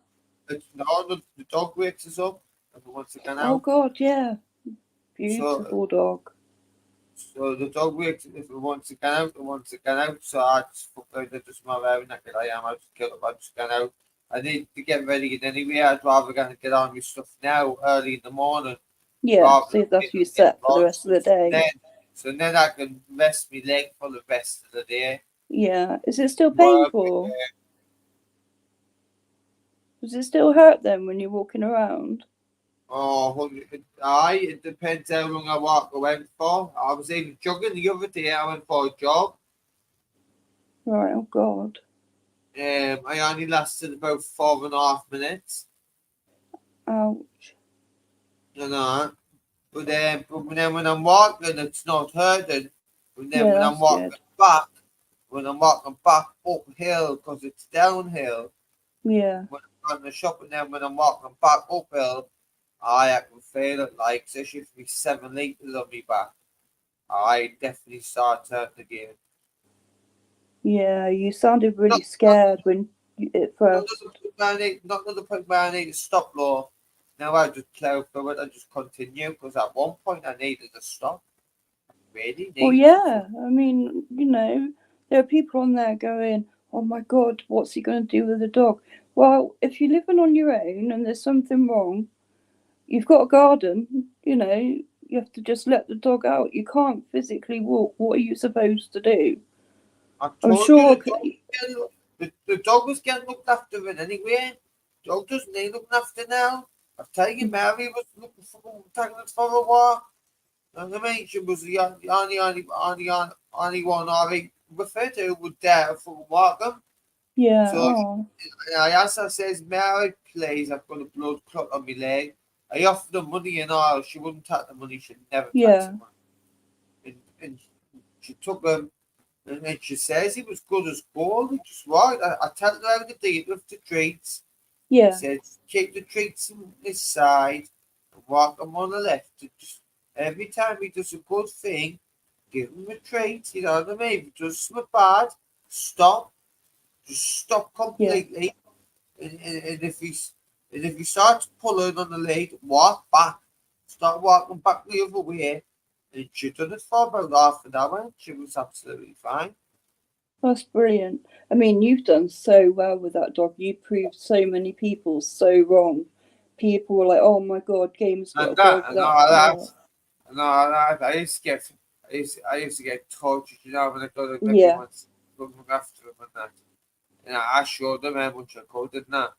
no, the dog wakes us up every once again Oh out. God, yeah. So Beautiful dog. So the dog wakes if it wants to get out, it wants to get out. So I just fuck out it doesn't matter how naked I am, I just get up, I just get out. I need to get ready anyway. I'd rather get on with stuff now, early in the morning, Yeah, rather see than if that's you getting set for the rest lost. of the day. Then I can rest my leg for the rest of the day. Yeah. Is it still Work, painful? Does it still hurt then when you're walking around? it depends how long I went for. I was even jogging the other day, I went for a jog. Right, oh God. I only lasted about 4.5 minutes. Ouch. You know. But then when I'm walking, it's not hurting. And then Yeah, that's good. when I'm walking back uphill, because it's downhill, Yeah. when I'm going to the shop, and then when I'm walking back uphill, I can feel it like, especially if me 7 liters on me back. I definitely start turning again. Yeah, you sounded really Not, scared when at not, first. not another point where I need to stop, though. Now I just plow through it, I just continue, because at one point I needed to stop. Really Well, needed to. yeah. I mean, there are people on there going, "Oh my God, what's he going to do with the dog?" Well, if you're living on your own and there's something wrong, you've got a garden. You have to just let the dog out. You can't physically walk. What are you supposed to do? I I'm told you sure. the dog was getting looked after in anyway. Dog doesn't need looking after now. I tell you, Mary was looking for taking it for a walk. And the mean, she was the only one I referred to would dare for walking. Yeah. So Oh. I asked her, says, Mary, please, I've got a blood clot on my leg. I offered her money and all. She wouldn't take the money. She'd never take Yeah. the money. And she took him, and then she says he was good as gold, which is right. I tell her how to deal with the treats. Yeah. Said, keep the treats on this side and walk them on the left. Just, every time he does a good thing, give him a treat, you know what I mean? If he does something bad, stop. Just stop completely. And if he starts pulling on the lead, walk back. Start walking back the other way. And she done it for about half an hour. And she was absolutely fine. That's brilliant. I mean, you've done so well with that dog. You proved so many people so wrong. People were like, "Oh my god, Game's got a dog." I used to get tortured, you know, when I got everyone Yeah. looking after him and that. And I showed them how much I could, didn't I?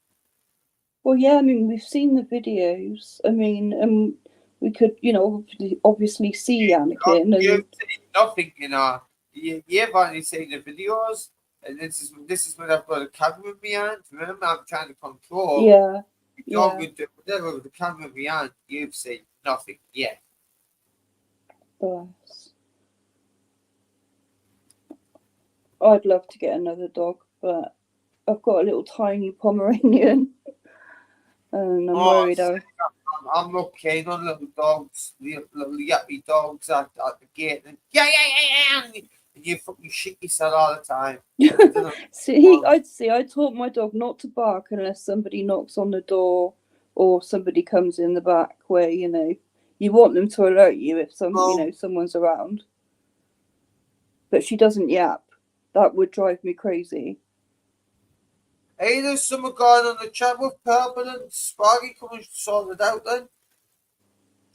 Well, yeah. I mean, we've seen the videos. I mean, we could, obviously see Anakin, You've and seen nothing, you know. You've only seen the videos, and this is when I've got a camera in my hand. Remember, I'm trying to control. yeah, The dog would do whatever with the camera in my hand. You've seen nothing yet. bless. I'd love to get another dog, but I've got a little tiny Pomeranian, and I'm worried. I'm not keen on little dogs, little yappy dogs at the gate. And and you fucking shit yourself all the time. I taught my dog not to bark unless somebody knocks on the door or somebody comes in the back, where you want them to alert you if someone's around. But she doesn't yap. That would drive me crazy. Hey, there's someone going on the chat with Purple and Sparky. Come and sort it out then.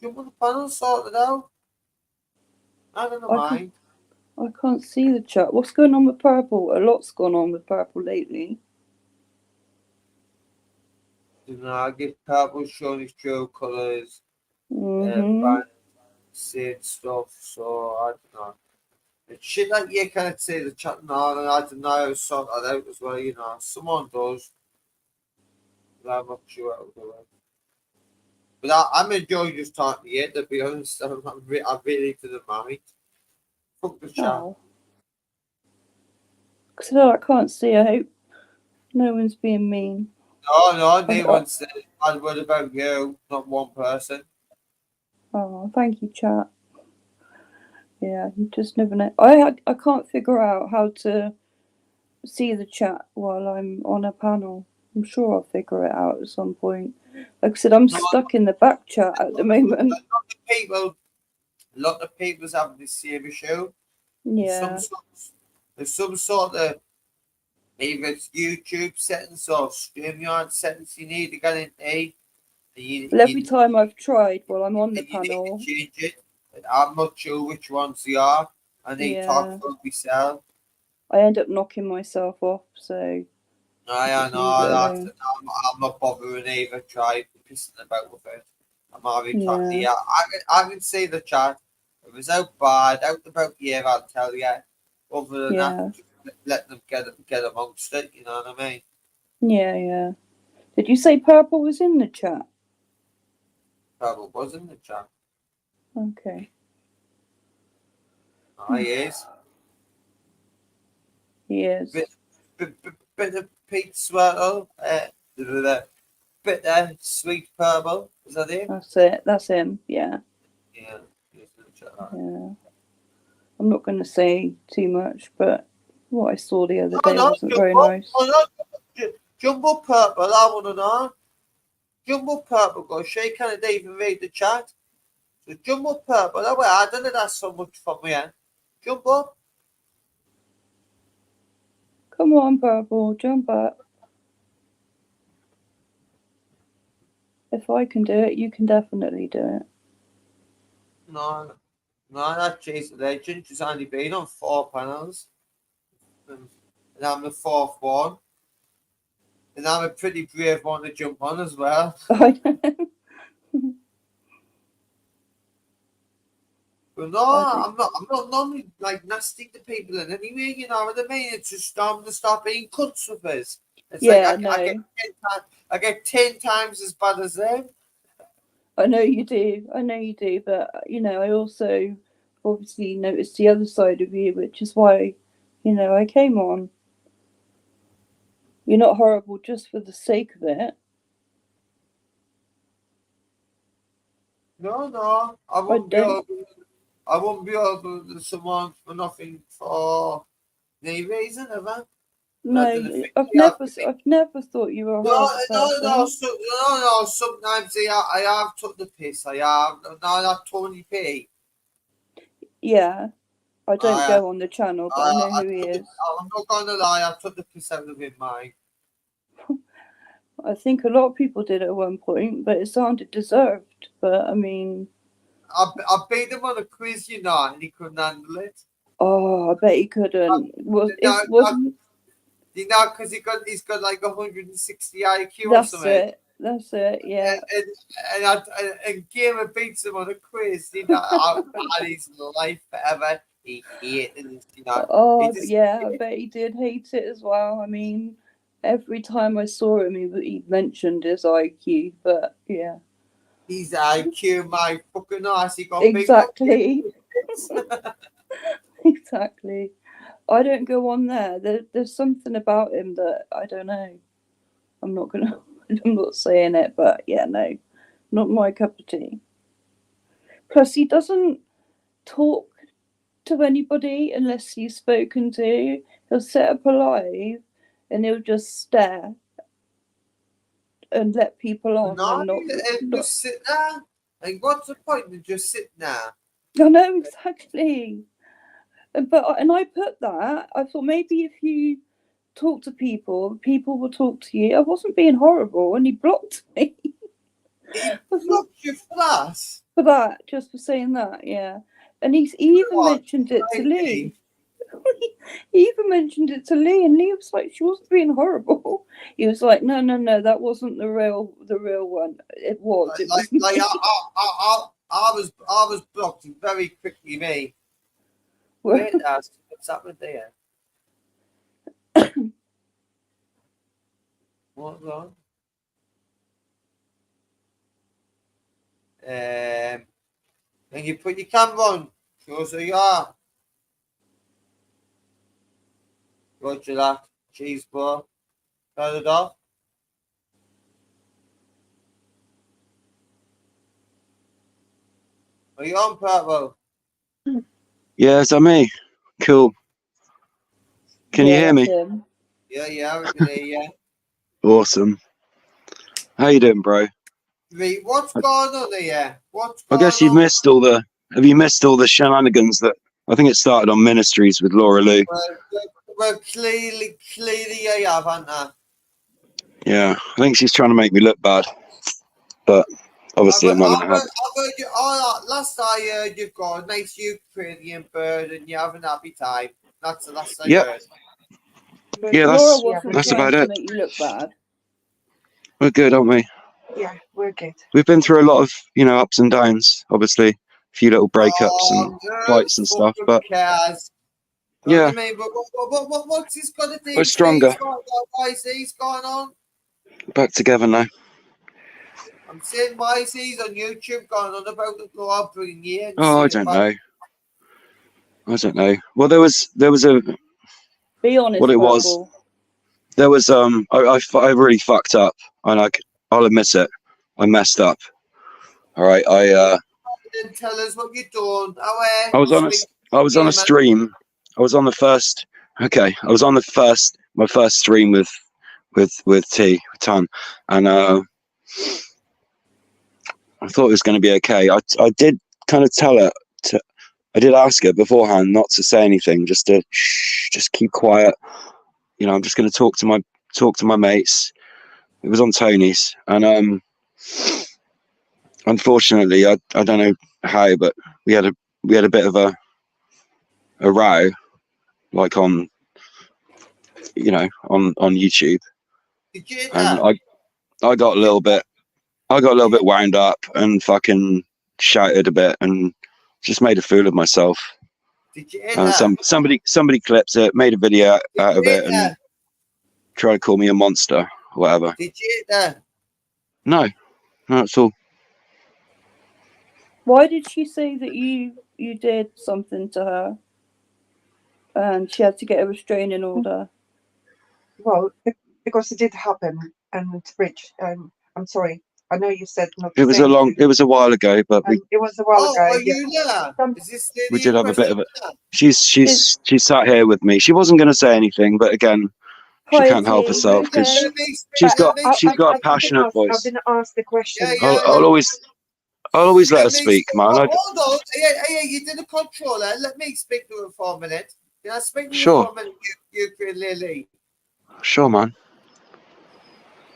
Jump on the panel, sort it out. I don't mind. I can't see the chat. What's going on with Purple? A lot's gone on with Purple lately. I get Purple showing his true colours. Saying stuff, so I don't know. And shit like you can't say the chat now, and I don't know how to sort that out as well, you know. Someone does. But I'm not sure how to do it. But I'm enjoying just talking to you, to be honest. I'm really to the mind. Fuck the chat. Because I can't see. I hope no one's being mean. No, no one said a bad word about you, not one person. Oh, thank you, chat. Yeah, you just never know. I can't figure out how to see the chat while I'm on a panel. I'm sure I'll figure it out at some point. Like I said, I'm stuck in the back chat at the moment. A lot of people's having the same issue. Yeah. There's some sort of, either it's YouTube settings or StreamYard settings you need to get into. Well, every time I've tried while I'm on the panel, you need to change it. I'm not sure which ones they are. I need to talk for myself. I end up knocking myself off, so. I know. I'm not bothering either. Try pissing about with it. I'm already talking to you. I can see the chat. If it's out about here, I'll tell you. Other than that, let them get amongst it. You know what I mean? Yeah. Did you say Purple was in the chat? Purple was in the chat. Okay. Oh, he is. He is. Bit of Pete Swirtle. Bit of Sweet Purple. Is that him? That's it. That's him. Yeah. Yeah. Yeah. I'm not going to say too much, but what I saw the other day wasn't very nice. Jumbo Purple, I want to know. Jumbo Purple, go shake hand and even read the chat. So Jumbo Purple, I don't know that's so much for me. Jump up. Come on, Purple, jump up. If I can do it, you can definitely do it. No, that's Jason Legend. She's only been on 4 panels. And I'm the 4th one. And I'm a pretty brave one to jump on as well. I know. But no, I'm not normally like nasty to people in any way, you know what I mean? It's just I'm to start being cunts with us. It's I get 10 times as bad as them. I know you do. I know you do. But, you know, I also obviously noticed the other side of you, which is why, you know, I came on. You're not horrible just for the sake of it. No, I wouldn't be don't. able. I wouldn't be able to someone for nothing for any reason ever. No, I've never thought you were a horrible person. No. Sometimes I have took the piss. I have. No, not Tony P. Yeah, I don't I, go on the channel, but I know who he is. I'm not gonna lie. I took the piss out of him, mate. I think a lot of people did at one point, but it sounded deserved. But I mean, I beat him on a quiz, you know, and he couldn't handle it. oh, I bet he couldn't. Wasn't. You know, because he's got like 160 IQ or That's something. That's it. Yeah. And Gamer beats him on a quiz. You know, I've had his life forever. He hated it. You know. Oh, yeah. I bet he did hate it as well. I mean, every time I saw him, he mentioned his IQ. But yeah. His IQ, my fucking ass. He got exactly. Exactly. I don't go on there. There's something about him that I don't know. I'm not saying it, but yeah, no, not my cup of tea. Plus, he doesn't talk to anybody unless he's spoken to. He'll set up a live and he'll just stare and let people on. Just sit there. Like, what's the point of just sitting there? I know, exactly. But I put that. I thought maybe if you talk to people, people will talk to you. I wasn't being horrible, and he blocked me. He blocked you for that? For that, just for saying that, yeah. And he even mentioned it to Lee. He even mentioned it to Lee, and Lee was like, "She wasn't being horrible." He was like, "No, that wasn't the real one. It was." I was blocked very quickly, me. Wait, what's happened there? What's on? And you put your camera on. Shows who you are. Roger that. Cheese bro. Turn it off. Are you on, Purple? Yeah, is that me? Cool. Can you hear me? Yeah, we can hear you. Awesome. How you doing, bro? Right, what's going on here? I guess you've missed all the. Have you missed all the shenanigans that I think it started on Ministries with Laura Lou? Well, clearly, I have, haven't I? Yeah, I think she's trying to make me look bad, but obviously I'm not going to have it. Last I heard, you've got a nice Ukrainian bird and you have a happy time. That's the last I heard. Yeah, that's about it. Make you look bad. We're good, aren't we? Yeah, we're good. We've been through a lot of, ups and downs. Obviously, a few little breakups and fights and stuff, but cares. yeah. I mean, but what's this got to do? We're stronger. YC's going on. Back together now. I'm seeing YC's on YouTube going on about the law bringing you. Oh, I don't know. Well, there was a. Be honest. What it was. There was I really fucked up, and I'll admit it. I messed up. All right, Tell us what you're doing. I was on a stream. I was on the first. Okay, I was on my first stream with Tan, and I thought it was going to be okay. I did kind of tell her I did ask her beforehand not to say anything, just to just keep quiet. I'm just going to talk to my mates. It was on Tony's, and unfortunately, I don't know how, but we had a bit of a row, like on YouTube. And I got a little bit wound up and fucking shouted a bit and just made a fool of myself. Did you hear that? Somebody clipped it, made a video out of it, and tried to call me a monster or whatever. Did you hear that? No, it's all. Why did she say that you did something to her, and she had to get a restraining order? Well, because it did happen, and Rich, I'm sorry. I know you said not. It was a while ago, but it was a while Oh, ago. are Yeah. you there? Is this lady we did have a bit of it. it. She's sat here with me. She wasn't going to say anything, but again, she can't help Piety, herself because okay. she's got I've a been passionate asked. I've voice. been asked the question. Yeah, I'll always let her speak, man. Hold on. Yeah, you did a controller. Let me speak to her for a minute. Can I speak to you Sure. for a minute, you Lily? Sure, man.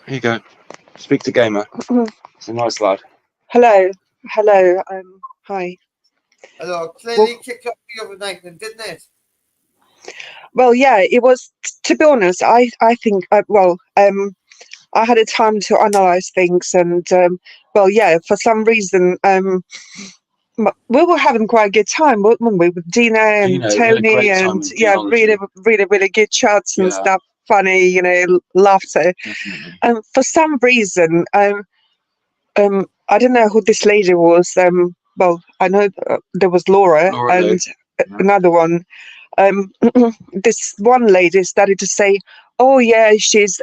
Here you go. Speak to Gamer. He's a nice lad. Hello. Hi. Hello, clearly kicked up the other night, then, didn't it? Well, yeah, it was. To be honest, I think. I had a time to analyze things, and well, yeah, for some reason, we were having quite a good time, weren't we, with Dina and Dina, we had a Tony, great time and with yeah, Dinology. really good chats and Yeah. stuff, funny, laughter. Definitely. And for some reason, I don't know who this lady was. Well, I know there was Laura Laura and Lou. another one. This one lady started to say, "Oh yeah, she's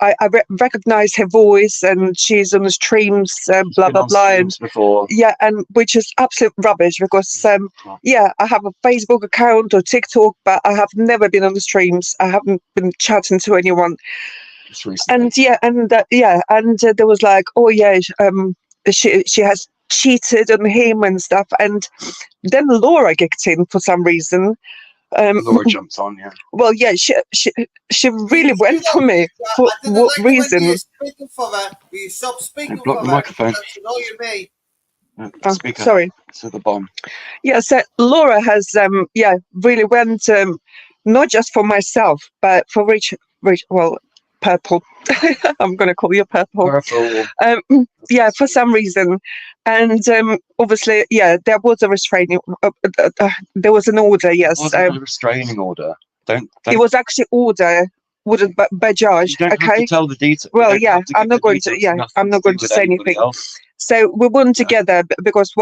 I recognize her voice, and she's on the streams, blah blah blah." And Before. yeah, and which is absolute rubbish because yeah, I have a Facebook account or TikTok, but I have never been on the streams. I haven't been chatting to anyone. Just recently. And there was like, oh yeah, she has cheated on him and stuff, and then Laura kicked in for some reason. Laura jumps on, yeah. Well, yeah, she really went for me. For I didn't what like when reason? you speaking for her. Will you stop speaking Block for the her? microphone. That's annoying me. Speaker. Sorry. To the bomb. Yeah, so Laura has really went not just for myself, but for Rich. Well, Purple. I'm going to call you Purple. Purple. Yeah, for some reason, and obviously, yeah, there was a restraining. There was an order. Yes, It wasn't a restraining order. Don't. It was actually order ordered by judge. You don't Okay. have to tell the details. Well, yeah, I'm not going to. Yeah, I'm not going to say anything. Else. So we weren't together because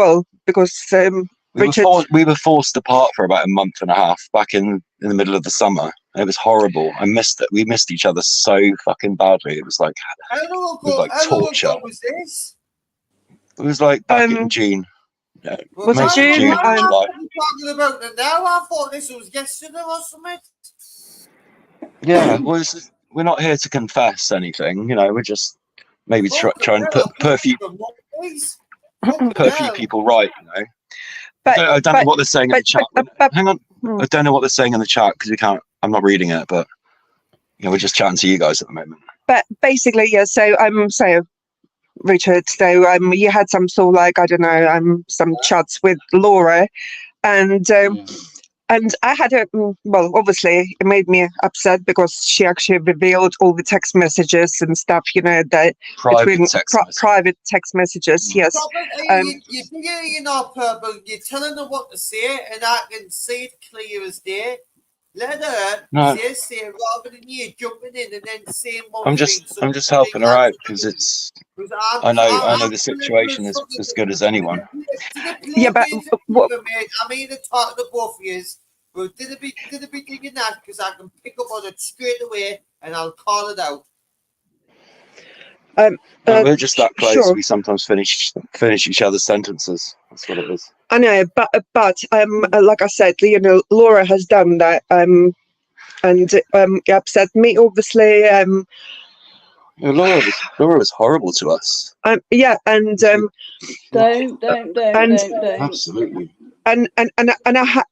Richard. We were forced apart for about a month and a half back in the middle of the summer. It was horrible. I missed it. We missed each other so fucking badly. It was like torture. Was this? It was like back in June. Yeah, Was it June? July. Talking about it now. I thought this was yesterday or something. Yeah, well, we're not here to confess anything. We're just maybe try and put a few people right. But, I don't know what they're saying in the chat. Hang on. Hmm. I don't know what they're saying in the chat because we can't. I'm not reading it, but we're just chatting to you guys at the moment. But basically, yeah. So Richard. So you had some sort of like, I don't know, some chats with Laura, and I had well, obviously it made me upset because she actually revealed all the text messages and stuff. That private text messages. Yes. Purple. You're telling her what to say, and I can see it clear as day. Let her say it rather than you jumping in and then saying what I'm just helping her out because I know the situation is as good as anyone. Yeah, but I mean to talk to both of you. Well, did it be thinking that because I can pick up on it straight away and I'll call it out. We're just that close. Sure. We sometimes finish each other's sentences. That's what it is. I know, but like I said, Laura has done that, and it upset me, obviously. Laura was horrible to us. Yeah, and Don't. Absolutely. And I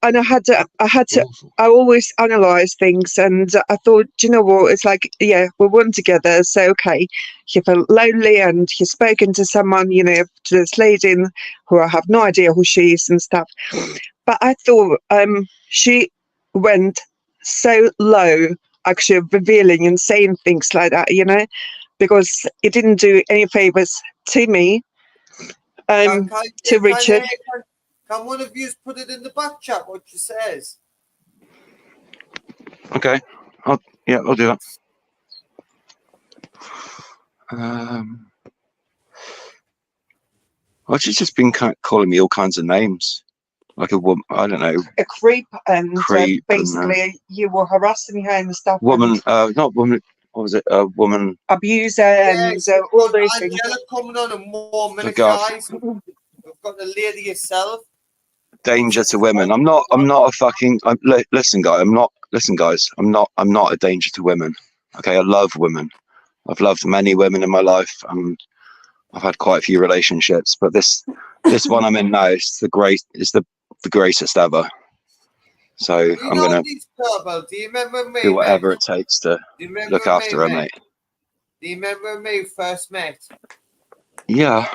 always analyze things, and I thought, you know what, it's like, yeah, we weren't together, so okay, he felt lonely and he's spoken to someone, to this lady who I have no idea who she is and stuff. But I thought she went so low, actually revealing and saying things like that, because it didn't do any favors to me, to Richard. Can one of you put it in the back chat what she says? Okay, I'll do that. Well, she's just been calling me all kinds of names, like a woman. I don't know, A creep, and creep. basically you were harassing her and stuff. Woman, and not woman. What was it? A woman. abuser Yeah, and all those things. Angela coming on in more minutes, God. guys. We've got the lady herself. Danger to women. I'm not a fucking. Listen, guy. Listen, guys. I'm not a danger to women. Okay, I love women. I've loved many women in my life, and I've had quite a few relationships. But this one I'm in now is the greatest ever. So I'm gonna Do you remember me? do whatever it takes to look after her, mate. Do you remember me when we first met? Yeah.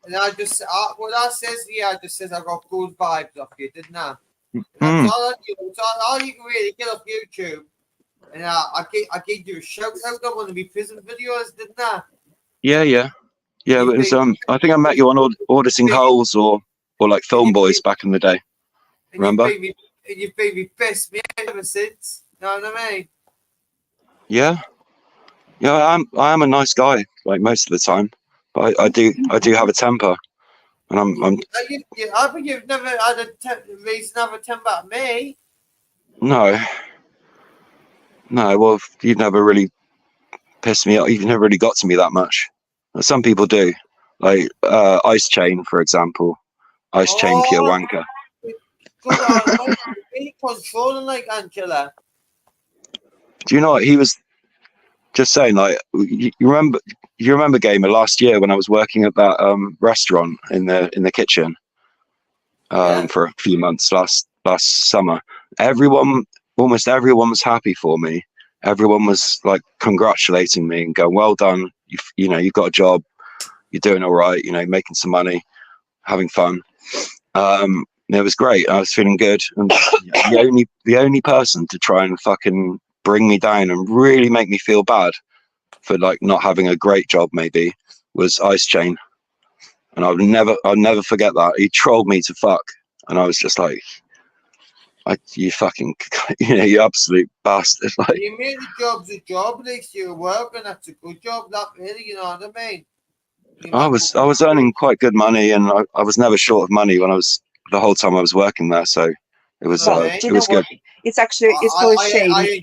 And I just, what I says here, I just says I got good vibes off you, didn't I? And Mm. that's all I do. It's all you can really get off YouTube. And I gave you a shout out on one of my prison videos, didn't I? Yeah. It was, I think I met you on Auditing Holes or like Film Boys back in the day. And Remember? you've been my best mate ever since. You know what I mean? Yeah. I am a nice guy, like most of the time. But I do have a temper. And I'm I think you've never had a reason to have a temper at me. no, well, you've never really pissed me off. You've never really got to me that much. Some people do. Like Ice Chain, for example. Ice Chain, pure wanker. Good on, really controlling like Angela. Do you know what he was just saying? Like, you remember Gamer last year when I was working at that restaurant in the kitchen for a few months last summer. Almost everyone was happy for me. Everyone was like congratulating me and going, "Well done! You've got a job. You're doing all right. Making some money, having fun." It was great. I was feeling good. And the only person to try and fucking bring me down and really make me feel bad for like not having a great job maybe was Ice Chain. And I'll never forget that. He trolled me to fuck. And I was just like, you fucking, you absolute bastard. Like, You made the job's a job, at least you're working, that's a good job, that really, you know what I mean? I was earning quite good money, and I was never short of money the whole time I was working there. So it was do it was good. It's actually no shame. I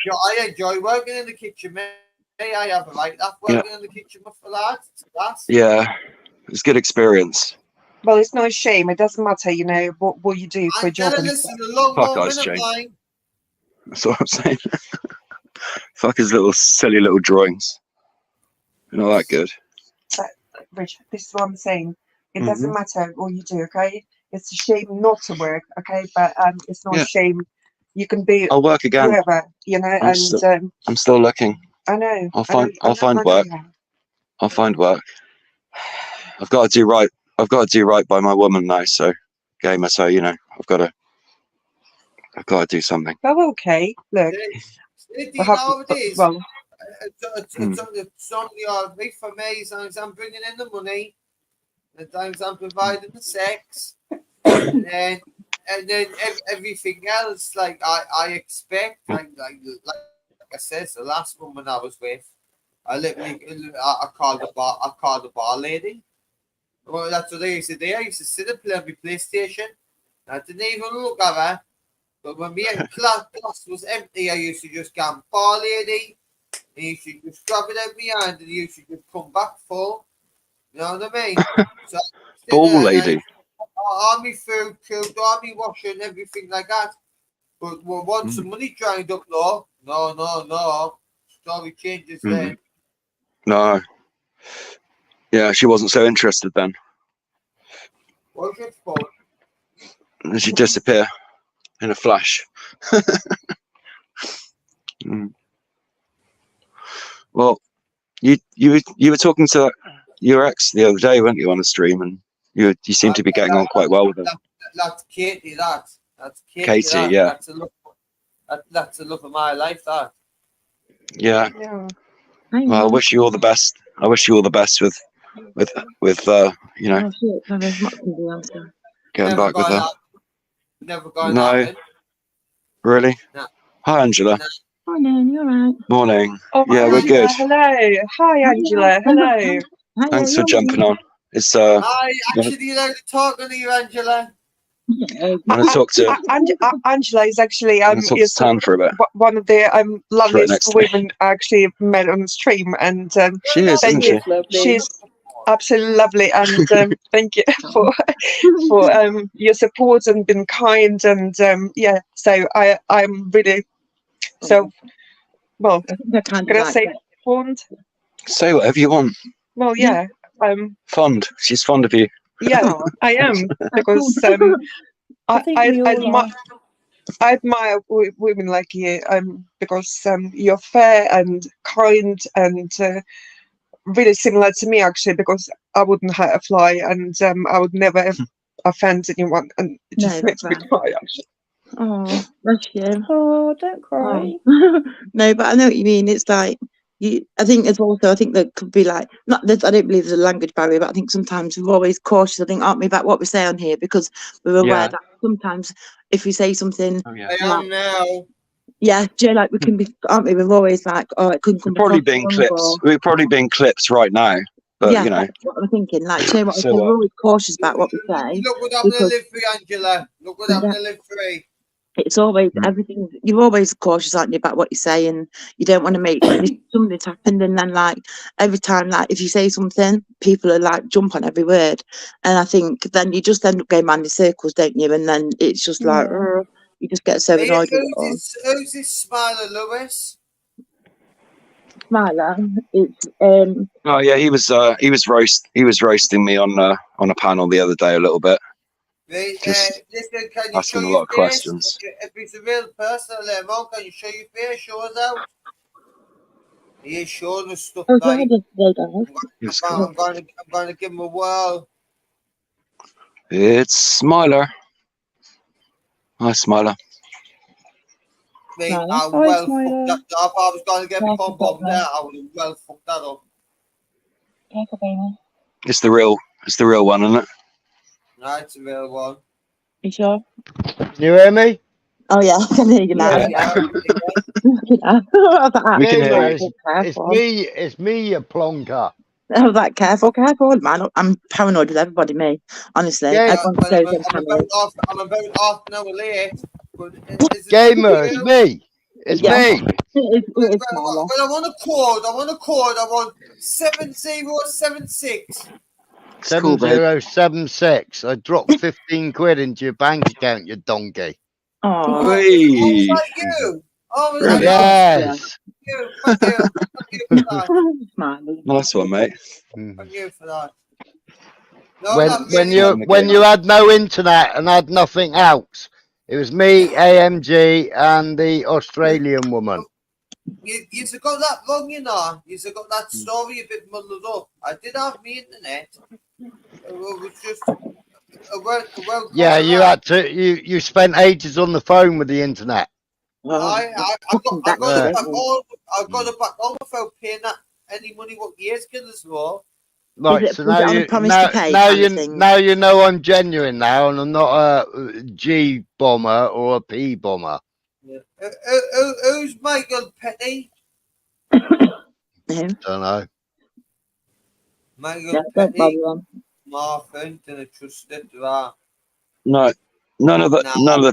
enjoy working in the kitchen, mate. I have a like that working in the kitchen for that. Yeah, it was a good experience. Well, it's no shame. It doesn't matter, what you do for a job. Listen, a long Fuck more Ice minute Chain. line. That's what I'm saying. Fuck his little silly little drawings. They're not that good. Rich, this is what I'm saying. It doesn't matter what you do, okay? It's a shame not to work, okay? But it's not a shame. You can be I'll work again. whoever, I'm still looking. I know. I'll find work. I'll find work. I've got to do right. I've got to do right by my woman now. So, Gamer. So I've got to do something. Oh, okay. Look. Nowadays, well, it's only for me. Sometimes I'm bringing in the money, and times I'm providing the sex, and then everything else. Like I expect, like I said, the last woman I was with, I called the bar lady. Well, that's what I used to do. I used to sit and play on my PlayStation. I didn't even look at her. But when my class was empty, I used to just go, bar lady, and you should just grab it out my hand and you should just come back full. You know what I mean? So ball lady. All my food cooked, all my washing, everything like that. But once the money dried up, no. Story changes then. No. Yeah, she wasn't so interested then. What's your fault? And she'd disappear in a flash. Well, you were talking to your ex the other day, weren't you, on the stream, and you seem to be getting on quite well with her. That's Katie. That's Katie. Yeah. That's the love of my life. That. Yeah. Well, I wish you all the best. I wish you all the best with getting back with her. Never going No. happen. Really? No. Hi, Angela. Morning, you alright? Morning. Oh, Yeah, we're Angela, good. hello. Hi, Angela. Hello. Thanks for jumping on. It's I actually allowed to talk on you, Angela. I'm gonna talk to Angela is actually I'm gonna talk to is Tan for a bit. one of the loveliest next to me. women I actually met on the stream, and She is, thank isn't you. she? Lovely. She's absolutely lovely, and thank you for your support and been kind, and yeah. So I'm really so well. I think I kind Can of I like say that. fond? Say whatever you want. Well, yeah. Fond. She's fond of you. Yeah, I am, because I think we all are. I admire women like you, because you're fair and kind and really similar to me, actually, because I wouldn't hurt a fly, and I would never offend anyone, and it No, just makes me that's cry, actually. Oh, bless you. Oh, don't cry. No, but I know what you mean. It's like I think there's also. I think there could be like not. I don't believe there's a language barrier, but I think sometimes we're always cautious. I think, aren't we, about what we say on here, because we're aware that sometimes if we say something, Oh, yeah. I am now. yeah, do you know, like we can be, aren't we? We're always like, oh, it couldn't come We're probably across being wrong, clips. or- We're probably being clips right now. But yeah, you know. that's what I'm thinking. Like, do you know what? So We're what? always cautious about what we say. Look what I'm gonna because- live for, Angela. Look what I'm gonna live for. It's always everything. You're always cautious, aren't you, about what you say, and you don't want to make something's happened, and then like every time, like if you say something, people are like jump on every word, and I think then you just end up going round in circles, don't you? And then it's just like you just get so Hey, annoyed with it all. who's this Smiler Lewis? Smiler, it's Oh yeah, he was roasting me on a panel the other day a little bit. Right, Just listen, can you show asking a your lot of face? questions. If he's a real person, let him on. Can you show your face? Show us out. He is showing us stuff, oh mate. yeah, I'm going to give him a whirl. It's Smiler. Hi, Smiler. Mate, Smiler. I Hi, well Smiler. fucked that up. I was going to get my Careful, pom pom Bubba. there. I would have well fucked that up. Careful, baby. It's the real one, isn't it? No, it's a real one. You sure? Can you hear me? Oh yeah, I can hear you now. Yeah. We can hear you. It's me, you plonker. I was like, careful, man. I'm paranoid with everybody, me. Honestly. Yeah. Everyone Well, goes in I'm about half an hour late. But is it Gamer, it's me. It's Yeah. me. It is Well, Smiler. I want a code. I want 7076. It's cool, babe. 7076. I dropped 15 quid into your bank account, you donkey. Oh, Was Hey. that you? Oh, Really? Yes. Thank you. Thank you for that. Smiley. Nice one, mate. Thank you for that. No, not When really. you had no internet and had nothing else, it was me, AMG, and the Australian woman. You've got that wrong, you know. You've got that story a bit muddled up. I did have my internet. It was just Yeah, you had to. You spent ages on the phone with the internet. I got it back on without paying that any money what years can as well. Right, Is so it now on a you promise to pay kind of thing? now you know I'm genuine now, and I'm not a G bomber or a P bomber. Yeah. Who's Michael Petty? No, Don't know. Michael don't bother Petty. them. Martin, and I trust it. Right. No, none of the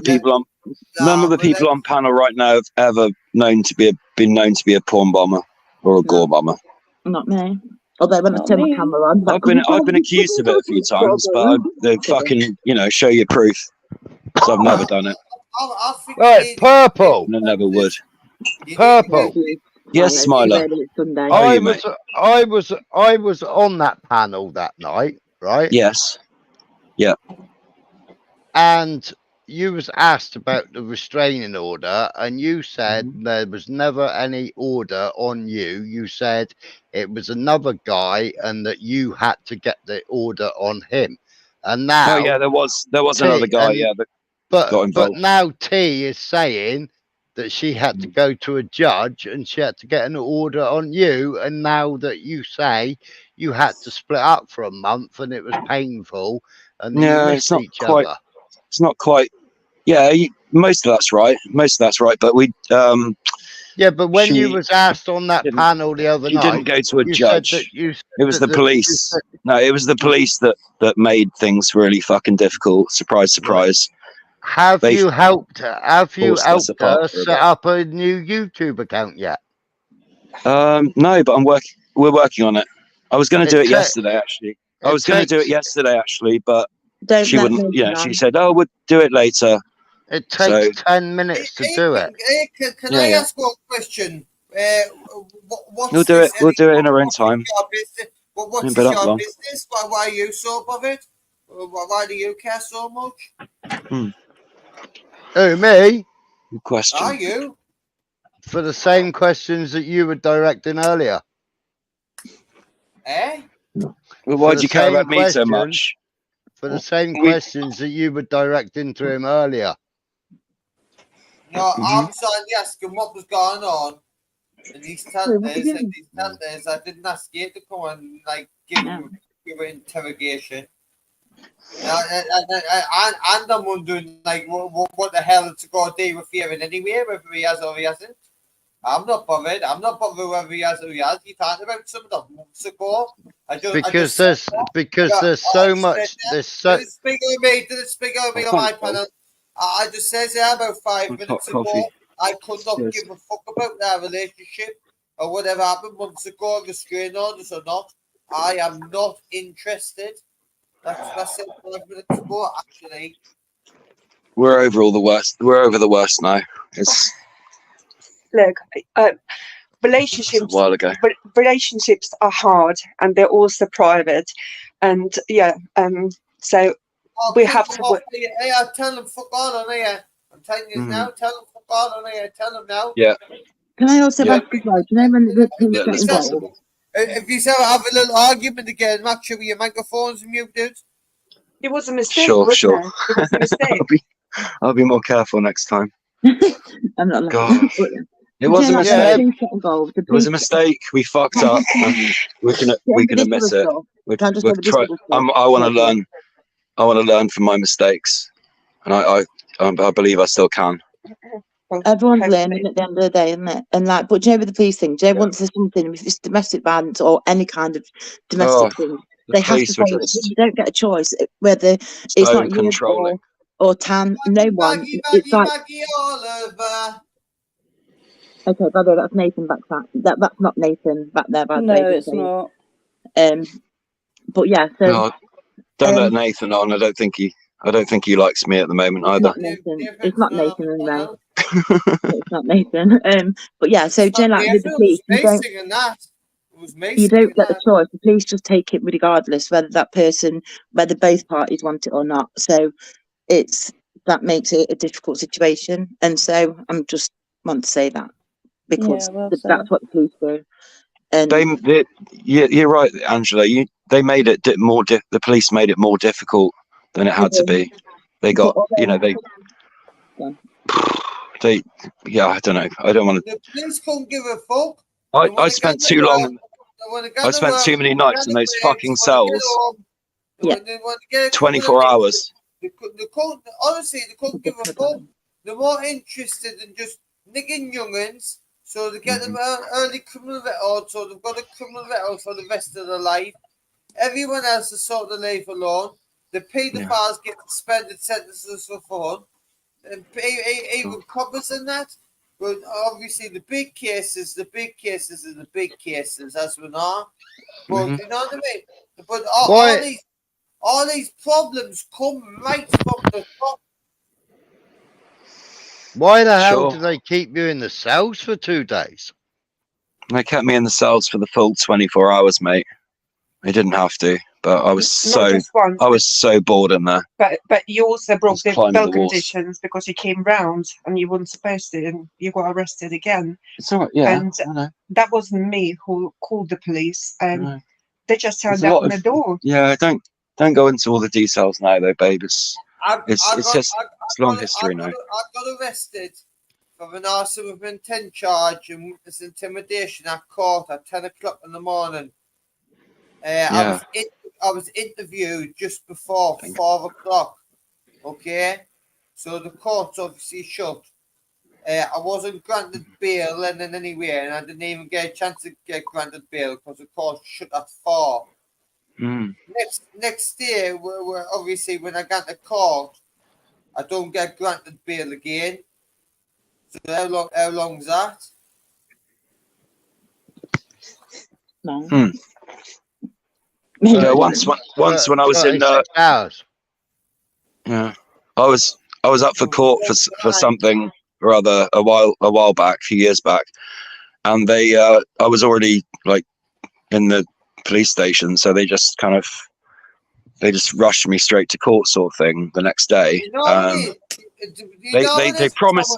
people on panel right now have ever been known to be a porn bomber or a gore bomber. Not me. Although when I Not turn my me. camera on, I've been accused of it a few times, but they fucking show you proof. So I've never done it. I think Right, purple. And I never would. Purple. Yes, Smiler. Sunday. How are you, mate? I was on that panel that night, right? Yes. And you was asked about the restraining order, and you said there was never any order on you. You said it was another guy, and that you had to get the order on him. And now, Oh yeah, there was another guy. Yeah, that got involved. But now T is saying that she had to go to a judge and she had to get an order on you. And now that you say you had to split up for a month and it was painful, and then you missed each other. It's not quite. Yeah, most of that's right. But we Yeah, but when you She was asked on that didn't. panel the other She didn't night, go to a you said that judge. you said It was that the police. No, it was the police that made things really fucking difficult. Surprise, surprise. Have They you helped forced us apart her for a set bit. up a new YouTube account yet? No, but we're working on it. I was going to It do it ta- yesterday, actually. I it was going to do it takes yesterday, actually, but Don't she let wouldn't. Nathan You know, on. she said, "Oh, we'll do it later." it So takes 10 minutes to do it. Can Yeah, I yeah. ask one question? What's We'll do this? it. We'll do it in our own time. What Won't is be that your long. business? Why are you so bothered? Why do you care so much? Oh, me? Good question. Are you? For the same questions that you were directing earlier. Eh? Well, For why the do you care same about me so questions, much? for the same We- questions that you were directing to him earlier. No, I was only asking what was going on. And these tellers, I didn't ask you to come and like give an interrogation. And I'm wondering like what the hell it's got to do with hearing anyway, whether he has or he hasn't. I'm not bothered. I'm not bothered whether he has or he has. You talked about some of them months ago. Because there's so much Didn't speak on me on my panel. I just says there about 5 Hot minutes coffee. ago. I could not Cheers. give a fuck about their relationship or whatever happened months ago, restraining orders or not. I am not interested. That's it 5 minutes ago, actually. We're over all the worst. We're over the worst now. It's Look, a relationships while ago. relationships are hard and they're also private, and so Oh, we kick have them to off work. here. Hey, I tell them fuck on here. I'm telling you now. Tell them fuck on here. Tell them now. Yeah. Can I also Yeah. ask as well? Do you know when the police Little get as involved? possible. If you have a little argument again, make sure your microphones muted. It was a mistake, Sure, wasn't sure. it? It was a mistake. I'll be more careful next time. I'm not God. laughing. It was a Like, when the mistake. police get involved, the It was a police mistake. We fucked up, and we can this admit other it. stuff. We're Can I just we're go with this try. other stuff? I want to learn. I want to learn from my mistakes, and I believe I still can. Well, Everyone's hopefully. learning at the end of the day, isn't it? And like, but do you know with the police thing, do you know once there's something, if it's domestic violence or any kind of domestic thing, The they have to police were follow it. just You don't get a choice whether it's so not you controlling. or Tan. No one. It's like Maggie Oliver. okay, by the way, that's Nathan back that. That's not Nathan back there. By the way, No, just it's saying. not. But yeah, so No, don't let um, Nathan on. I don't think he likes me at the moment it's either. not Nathan. It's not Nathan and Ray. It's not Nathan. But yeah, so do you know, like with the police, It was me singing that. It was me you singing don't get the that. choice. The police just take it regardless whether that person, whether both parties want it or not. So that makes it a difficult situation. And so I'm just want to say that because Yeah, well that's said. what the police do. And You're right, Angela. They made it the police made it more difficult than it had to be. They got, but they, yeah, I don't know. I don't want The police couldn't give a fuck. to. I spent too long. I spent too many nights in those fucking cells. Yeah. 24 hours. They couldn't, honestly, they couldn't give a fuck. They're more interested in just nigging young'uns, so they get them early criminal record, so they've got a criminal record for the rest of their life. Everyone else is sort of life alone. The paedophiles get suspended sentences for fun. And even coppers and that. But obviously the big cases are the big cases, as we know. But you know what I mean? But all these problems come right from the top. Why the hell do they keep you in the cells for 2 days? They kept me in the cells for the full 24 hours, mate. They didn't have to, but I was so bored in there. But you also broke the climbing bail the walls. conditions because you came round and you weren't supposed to, and you got arrested again. It's all right, yeah. And I know. that wasn't me who called the police. No. They just turned There's a up lot on the door. Yeah, don't go into all the details now, though, babe. It's long history now. I got arrested for an arson with intent charge and witness intimidation at court at 10 o'clock in the morning. I was interviewed just before 4 o'clock. Okay, so the court's obviously shut. I wasn't granted bail in any way, and I didn't even get a chance to get granted bail because the court shut at 4. Mm. Next day, we're obviously when I got to court, I don't get granted bail again. So how long's that? No. Hmm. Yeah, once when I was in 36 hours. yeah, I was up for court for something or other a while back, a few years back, and they I was already like in the police station, so they just rushed me straight to court sort of thing the next day. You know me. They promised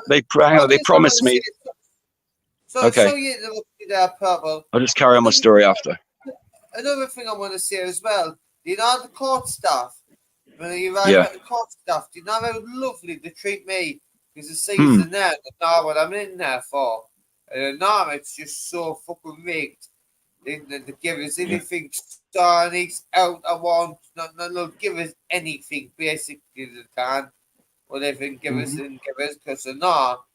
me. Okay, So you interrupt me there, Purple. I'll just carry on my story after. Another thing I want to say as well. You know the court staff. When you arrive Yeah. at the court staff, do you know how lovely they treat me? Because the season there, they know what I'm in there for. And now it's just so fucking rigged. They give us anything, Starnies, out I want. They'll give us anything basically they can. Whatever they give us, because they're not.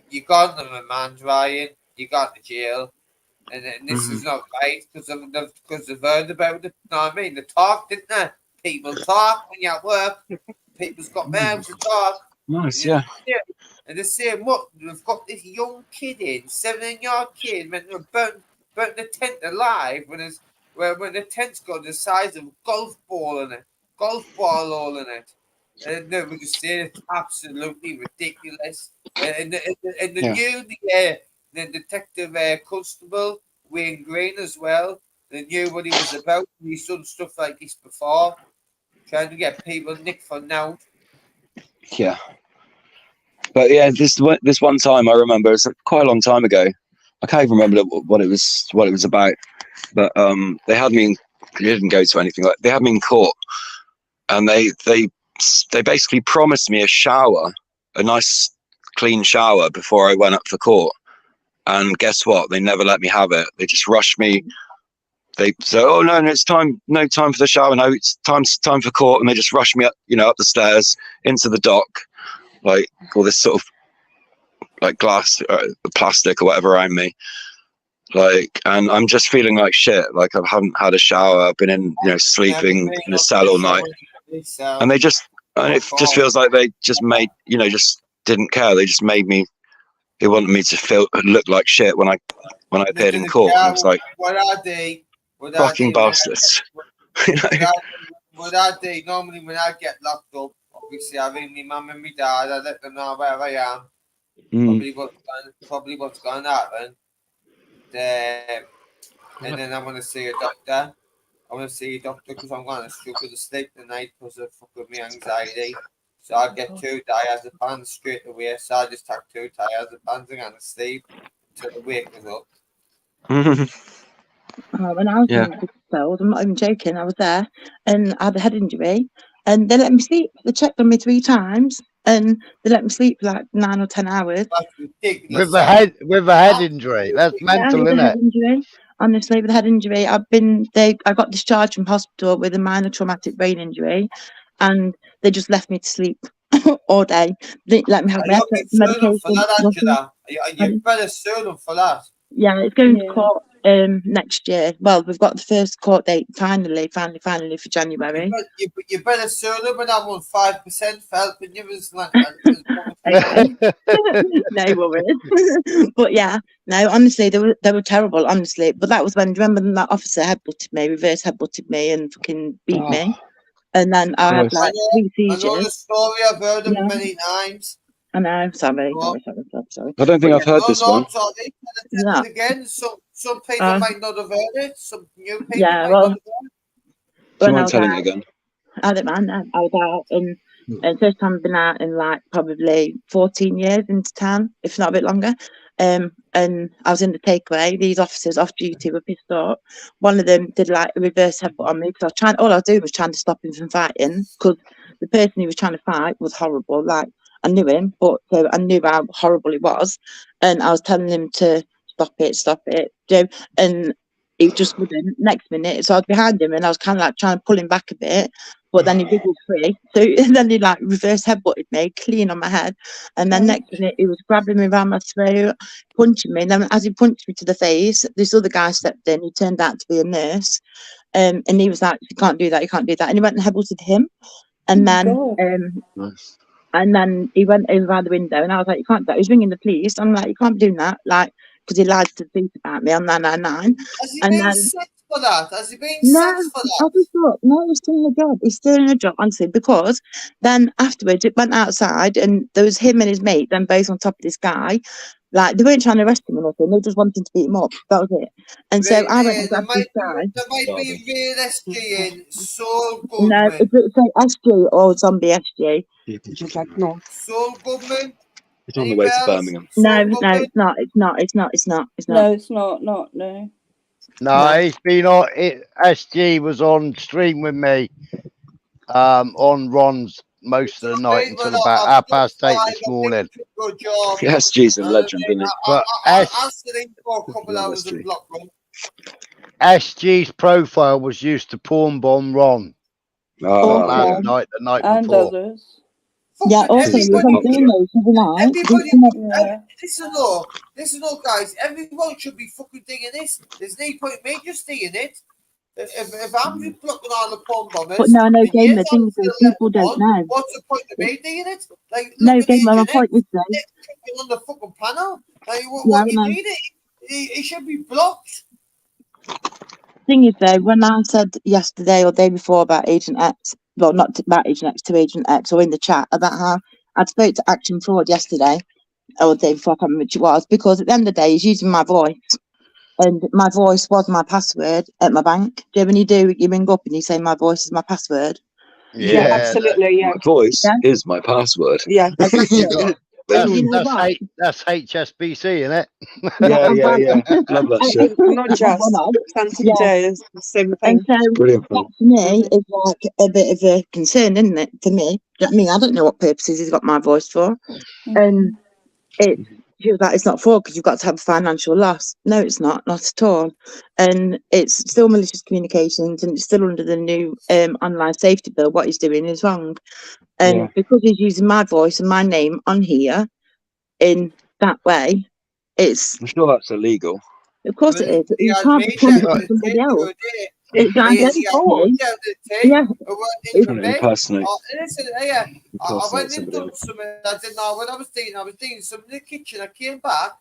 You got them, a man, Ryan. You got the jail. And this is not right because they've heard about it. You know what I mean? They talk, didn't they? People talk when you're at work. People's got mouths to talk. Nice, yeah. And they say, what? We've got this young kid in, 7-year-old kid, meant to burn the tent alive when the tent's got the size of a golf ball all in it. And they were just saying it's absolutely ridiculous. And the detective constable, Wayne Green as well, they knew what he was about. He's done stuff like this before, trying to get people nicked for now. Yeah. But yeah, this one time I remember, it's quite a long time ago. I can't even remember what it was about. But they had me. They didn't go to anything like. They had me in court, and they basically promised me a nice clean shower before I went up for court. And guess what? They never let me have it. They just rushed me. They said, "Oh no, it's time. No time for the shower. No, it's time for court." And they just rushed me up, up the stairs into the dock, like all this sort of like glass, plastic or whatever around me. Like, and I'm just feeling like shit. Like I haven't had a shower. I've been in, sleeping in a cell all night. And it just feels like they just made, just didn't care. They just made me. They wanted me to look like shit when I appeared in court. And it's like, what are they? Fucking bastards. What I do normally when I get locked up, obviously I ring my mum and my dad. I let them know where I am. Probably what's going to happen. And then I want to see a doctor. I want to see a doctor because I'm going to struggle to sleep tonight because of fucking my anxiety. So I get 2 diazepams straight away. So I just take 2 diazepams and I'm going to sleep until the wake is up. When I was in the cells, I'm not even joking, I was there and I had a head injury and they let me sleep. They checked on me 3 times and they let me sleep for like 9 or 10 hours. That's ridiculous. With a head injury. That's mental, with isn't a head it? injury. Honestly, with a head injury, I got discharged from hospital with a minor traumatic brain injury and they just left me to sleep all day. They let me have my medication. For that, Angela. You better sue them for that. Yeah, it's going to court next year. Well, we've got the first court date finally for January. You better sue them and I want 5% for helping you. No worries. But yeah, no, honestly, they were terrible, honestly. But that was when, remember that officer reverse headbutted me and fucking beat me. And then I had like 3 seizures. I know the story, I've heard it many times. I know, sorry. I don't think I've heard this one. Sorry. Tell it again. Some people might not have heard it. Some new people might not have heard it. Do you mind telling it again? I don't mind. I was out and first time I've been out in like probably 14 years into town, if not a bit longer. And I was in the takeaway. These officers off duty were pissed off. One of them did like a reverse headbutt on me because all I was doing was trying to stop him from fighting because the person he was trying to fight was horrible. Like I knew him, but I knew how horrible he was, and I was telling him to stop it, and he just wouldn't. Next minute, so I was behind him and I was kind of like trying to pull him back a bit, But then he wiggled free. So then he like reverse headbutted me, clean on my head. And then next minute he was grabbing me around my throat, punching me. And then as he punched me to the face, this other guy stepped in. He turned out to be a nurse. And he was like, "You can't do that, you can't do that." And he went and headbutted him. And then Nice. and then he went over by the window, and I was like, "You can't do that." He was ringing the police. I'm like, "You can't be doing that," like, because he lied to the police about me on 999. Has he And been then sent for that? Has he been no, sent for I that? just thought, no, he's still in a job. He's still in a job, honestly, because then afterwards it went outside, and there was him and his mate, then both on top of this guy. Like, they weren't trying to arrest him or nothing, they were just wanting to beat him up. That was it. And so Right I went there, and grabbed this guy. there might be real SG in Soul No, Goodman. it's like SG or zombie SG. Just like, no. Soul Goodman. It's on the way to Birmingham. No, Soul no, Goodman. it's not. It's not. It's not. It's not. It's not. No, it's not. No. No, No. he's been on. SG was on stream with me on Ron's most of the night until about 8:30 this morning. Good job. Yes, G's a legend, isn't he? But I answered him for a couple Love hours of SG. block run. SG's profile was used to porn bomb Ron Also, last night, the night And before. others. yeah, Fucking also, he was on Dino's every night. everybody, Yeah. listen up, guys. Everyone should be fucking digging this. There's no point in me just digging it. If I'm just blocking all the porn bombers, But no, and Gamer, yes, thing I'm is, still people letting don't them on, know. what's the point of me digging it? Like, look No, at the Gamer, my internet, point is though. it's clicking on the fucking panel. Like, Yeah, what I you know. need it should be blocked. Thing is though, when I said yesterday or day before about Agent X, well, not about Agent X, to Agent X, or in the chat about how I'd spoke to Action Fraud yesterday or the day before, I can't remember which it was, because at the end of the day, he's using my voice. And my voice was my password at my bank. Do you know when you ring up and you say my voice is my password? Yeah, Yeah, absolutely. Yeah. My voice Yeah. is my password. Yeah. Exactly. you got, And you know what? that's HSBC, isn't it? Yeah, yeah, well, yeah. Love that shit. Not just one of. Santander is the same And thing. so Brilliant. that to me is like a bit of a concern, isn't it? To me, do you know what I mean? I don't know what purposes he's got my voice for, and she was like, "It's not for because you've got to have a financial loss." No, it's not at all, and it's still malicious communications, and it's still under the new online safety bill. What he's doing is wrong, and Yeah. because he's using my voice and my name on here in that way, it's I'm sure that's illegal. of course it is. He You has can't made become that it to somebody else. He It's identity. Yeah. Trying to impersonate. Listen, yeah, I Impersonate went and somebody. done something. I didn't know what I was doing something in the kitchen. I came back.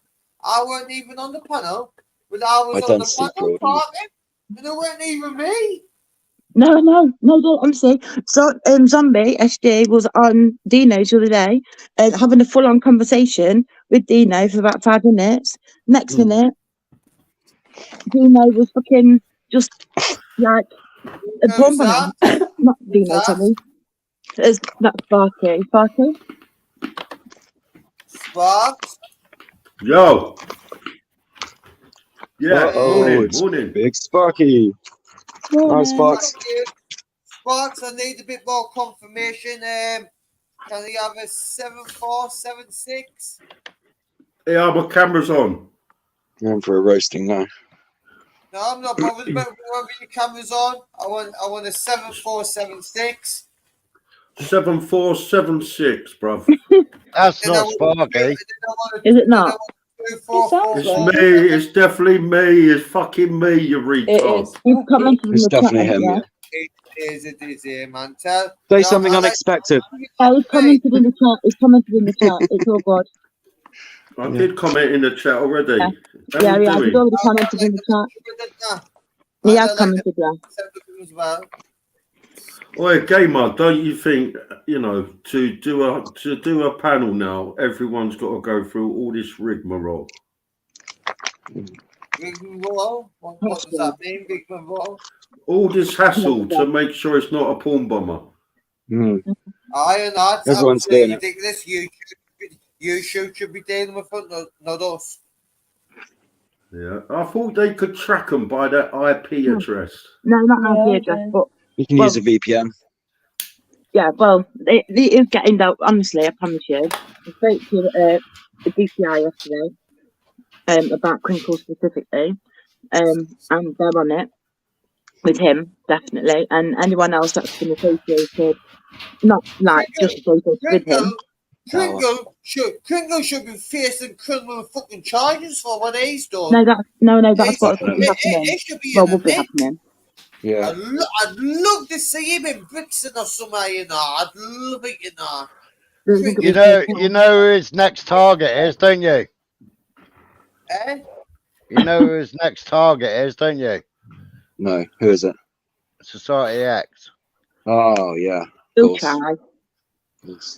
I weren't even on the panel, but I was on the Identity panel fraud. talking, and it weren't even me. No, honestly. So, Zombie SJ was on Dino's the other day, having a full-on conversation with Dino for about 5 minutes. Next minute, Dino was fucking just like a Who's bomb on that? him. Not Dino, that? sorry. It's not Sparky. Sparky? Sparks. Yo. Yeah, Uh-oh, it's morning. Big Sparky. Nice Sparks. Sparks, I need a bit more confirmation. Can he have a 7476? Yeah, my camera's on. I'm for a roasting now. No, I'm not bothered about whether your camera's on. I want a 7476. 7476, bruv. That's not Sparky. Is it not? It's me. It's definitely me. It's fucking me, you retard. He's commented in It's the chat. definitely him, yeah. It is here, man. Say something unexpected. He's commented in the chat. It's all good. I did comment in the chat already. Yeah. How Yeah, you he's doing? already commented in the chat. He has commented, yeah. As well. Oi, gamer, don't you think, to do a panel now, everyone's got to go through all this rigmarole? Rigmarole? What does that mean, rigmarole? All this hassle to make sure it's not a porn bomber. I and that's Everyone's doing it. ridiculous. You should be dealing with it, not us. Yeah, I thought they could track them by their IP address. No, not IP address, but You can use a VPN. yeah, well, it is getting out. Honestly, I promise you. I spoke to the DCI yesterday about Crinkle specifically, and they're on it. with him, definitely, and anyone else that's been associated, not like just associated with him. Kringle should be facing criminal fucking charges for what he's done. No, that's what Definitely. be happening. It should be Well, in will the be mix. happening. Yeah. I'd love to see him in Brixton or somewhere, you know. I'd love it, you know. You know who his next target is, don't you? Eh? You know who his next target is, don't you? No, who is it? Society X. Oh yeah. He'll try.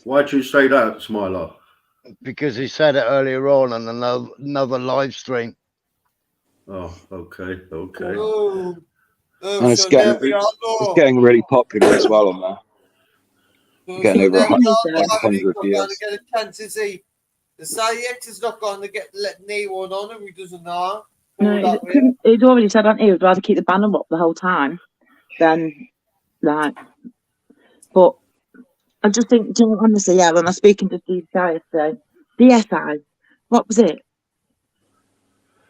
Why'd you say that, Smiler? Because he said it earlier on another live stream. Oh, okay. Oh, And it's so getting, there we are, it's getting really popular as well on there. Getting over 100 views. Get a chance to see the X is not going to let anyone on him. He doesn't know. No, he'd already said, hadn't he? He'd rather keep the banner up the whole time than like. But I just think, honestly, yeah. When I was speaking to DSI yesterday, DSI, what was it?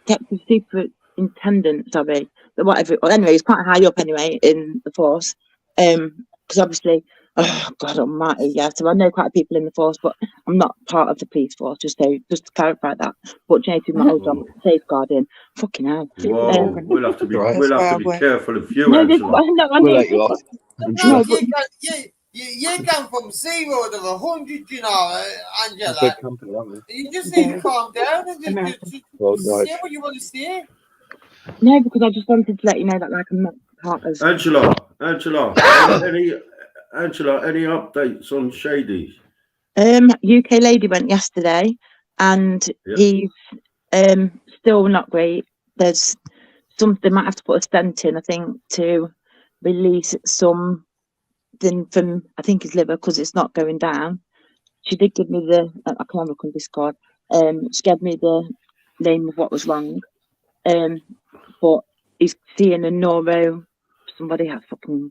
Detective Superintendent, sorry, but whatever. Well, anyway, he's quite high up anyway in the force. Because obviously, oh God Almighty, yeah. So I know quite a few people in the force, but I'm not part of the police force. Just to clarify that. But to my old job, safeguarding, fucking hell. Whoa, we'll have to be careful of you, No, Angela. We'll let you off. No, you come from 0 to 100, you know, Angela. Big company, aren't we? You just need to calm down and just say what you want to say. No, because I just wanted to let you know that, like, I'm not part of. Angela, any updates on Shady? UK lady went yesterday, and he's still not great. There's something, might have to put a stent in, I think, to release something from, I think, his liver, because it's not going down. She did give me I can't look on Discord. She gave me the name of what was wrong. But he's seeing a neuro. Somebody has fucking.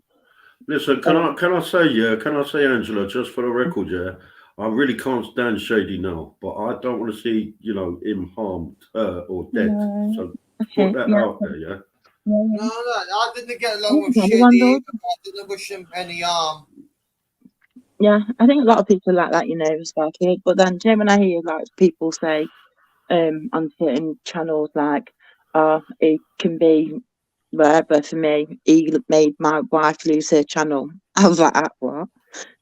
Listen, can I say, Angela, just for the record, yeah, I really can't stand Shady now, but I don't want to see, him harmed, or dead. No. So put that out there, yeah. No, I didn't get along with Shady. I didn't wish him any harm. Yeah, I think a lot of people like that, Sparky. But then, when I hear like people say, on certain channels, like, it can be wherever. For me, he made my wife lose her channel. I was like, what?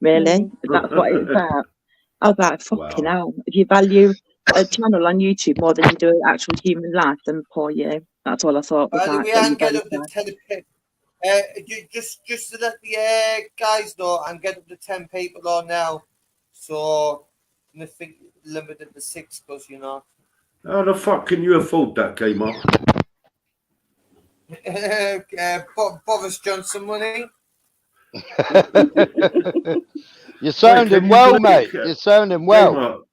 Really? That's what it's about? I was like, fucking hell. If you value a channel on YouTube more than you do actual human life, then poor you. That's all I thought. Was we ain't get up to 10 just to let the guys know, I'm getting up to 10 people on now. So I think limited to 6 because How the fuck can you afford that, Gamer? Boris Johnson money. You're sounding well, mate. You're sounding well.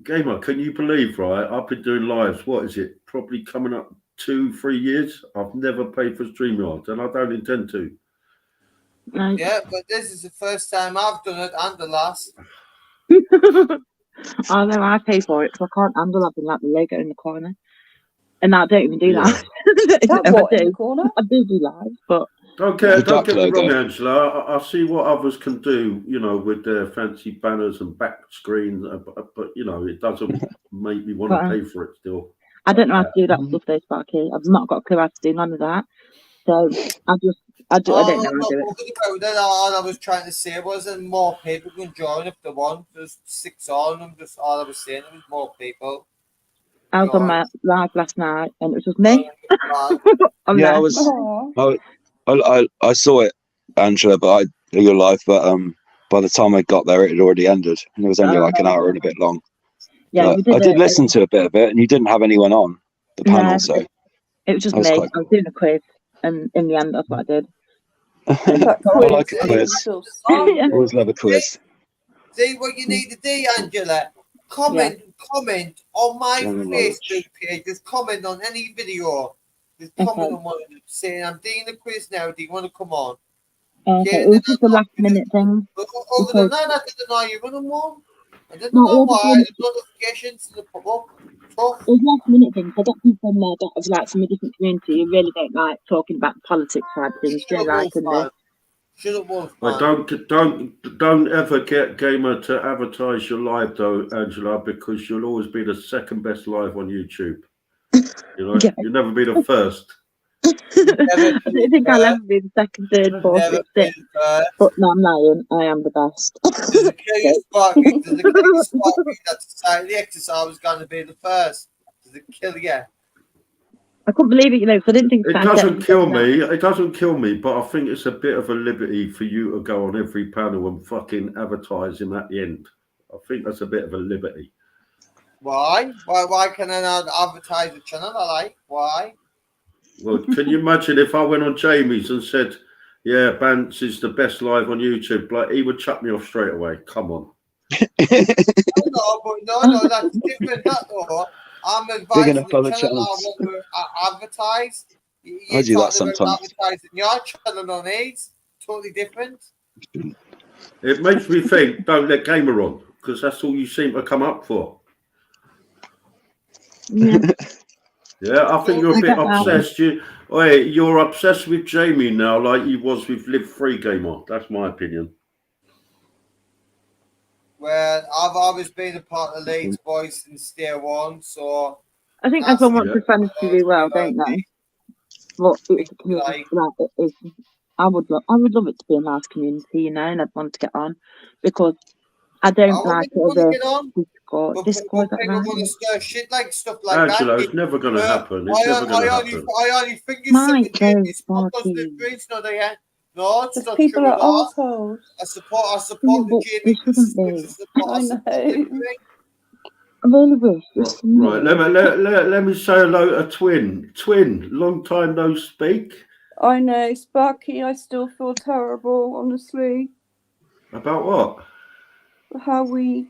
Gamer, can you believe, right? I've been doing lives, what is it? Probably coming up 2-3 years. I've never paid for StreamYard, and I don't intend to. Yeah, but this is the first time I've done it and the last. I know, I pay for it because I can't handle having like the Lego in the corner. And I don't even do that. I do live, but don't get me wrong, Angela. I see what others can do, with their fancy banners and back screens, but it doesn't make me want to pay for it still. I don't know how to do that stuff though, Sparky. I've not got a clue how to do none of that. So I don't know how to do it. All I was trying to say was that more people can join if they want. There's 6 on them. Just all I was saying was more people. I was on my live last night and it was just me. Yeah, I saw it, Angela, but your live, but by the time I got there, it had already ended, and it was only like an hour and a bit long. Yeah, I did listen to a bit of it, and you didn't have anyone on the panel, so it was just me. I was doing a quiz, and in the end, that's what I did. I like a quiz. Always love a quiz. See what you need to do, Angela. Comment on my Facebook page. Just comment on any video. Just comment on one of them saying, I'm doing the quiz now. Do you want to come on? Okay, it was just a last minute thing. Other than that, I didn't know you running one. I didn't know all the why. time, The notifications to the pop up. Tough. there's last minute things. I get people in there that have like from a different community who really don't like talking about politics side things. Shut They up, like and Wolfman. Shut up, But Wolfman. don't ever get Gamer to advertise your live though, Angela, because you'll always be the second best live on YouTube. You know, Yeah. you'll never be the first. I don't think I'll ever be the second, third, fourth, Never fifth, been sixth. first. But no, I'm lying. I am the best. There's a curious sparky. There's a curious sparky that decided the exercise was going to be the first. Does it kill you? I couldn't believe it, you know, because I didn't think It I'd doesn't get kill that. me. It doesn't kill me, but I think it's a bit of a liberty for you to go on every panel and fucking advertise him at the end. I think that's a bit of a liberty. Why? Why can I not advertise the channel I like? Why? Well, can you imagine if I went on Jamie's and said, "Yeah, Bance is the best live on YouTube," like he would chuck me off straight away. Come on. No, that's different. That though, I'm advising enough the other channel I channels. want to advertise. You're I do that talking about sometimes. advertising your channel on AIDS. Totally different. It makes me think, don't let Gamer on, because that's all you seem to come up for. Yeah. Yeah, I think you're a I bit get that. obsessed. You're obsessed with Jamie now, like you was with Live Free Gamer. That's my opinion. Well, I've always been a part of the Leeds boys since day one, so I think that's everyone wants Yeah. their friends to do well, don't they? But it's a community, Like- like it is. I would love it to be a nice community, you know, and I'd want to get on because I don't like it want as to a get on. Discord. Discord, that People right? want to stir shit like stuff like Angela, that. it's never going to happen. It's never going to happen. I only think you My Jamie's God, podcast Sparky. difference, no, they ain't. No, it's Because not people true are at all. assholes. I support Yeah, the but Jamie. they shouldn't be. I know. I really wish. This Right, let me say hello to Twin. Twin, long time no speak. I know, Sparky, I still feel terrible, honestly. About what? How we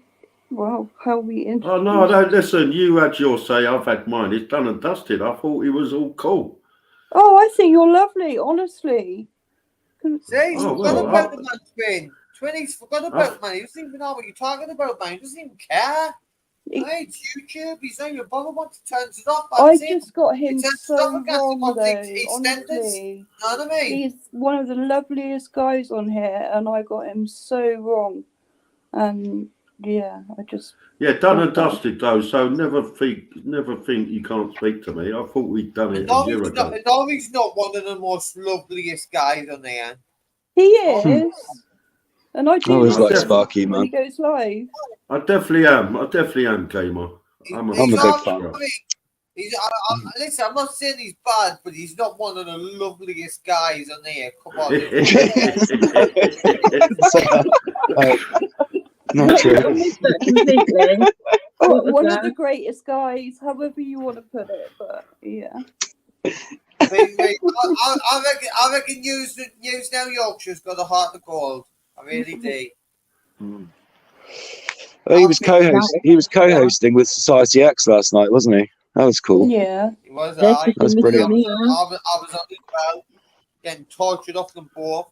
introduced. Oh, no, listen, you had your say, I've had mine. It's done and dusted. I thought he was all cool. Oh, I think you're lovely, honestly. See, he's Oh, forgot well, about the man, Twin. Twin, he's forgot about man. He doesn't even know what you're talking about, man. He doesn't even care. Hey, it's YouTube. He's on your brother wants to turn it off. I just got him It's so stuff against wrong, what though, EastEnders. honestly. You know what I mean? He's one of the loveliest guys on here, and I got him so wrong. And yeah, I just... Yeah, done and dusted, though, so never think you can't speak to me. I thought we'd done it a year ago. No, he's not one of the most loveliest guys on there. He is. And I I do always like like him Sparky, when he man. goes live. I definitely am, Gamer. I'm a big not- fan. Listen, I'm not saying he's bad, but he's not one of the loveliest guys on there. Come on. Not true. I missed that completely. Oh, What was one that? of the greatest guys, however you want to put it, but yeah. I reckon News Now Yorkshire's got a heart of gold. I really do. Oh, he was co-hosting with Society X last night, wasn't he? That was cool. Yeah. He was They're alright. That's sticking with brilliant. me, I yeah. was on as well, getting tortured off them both.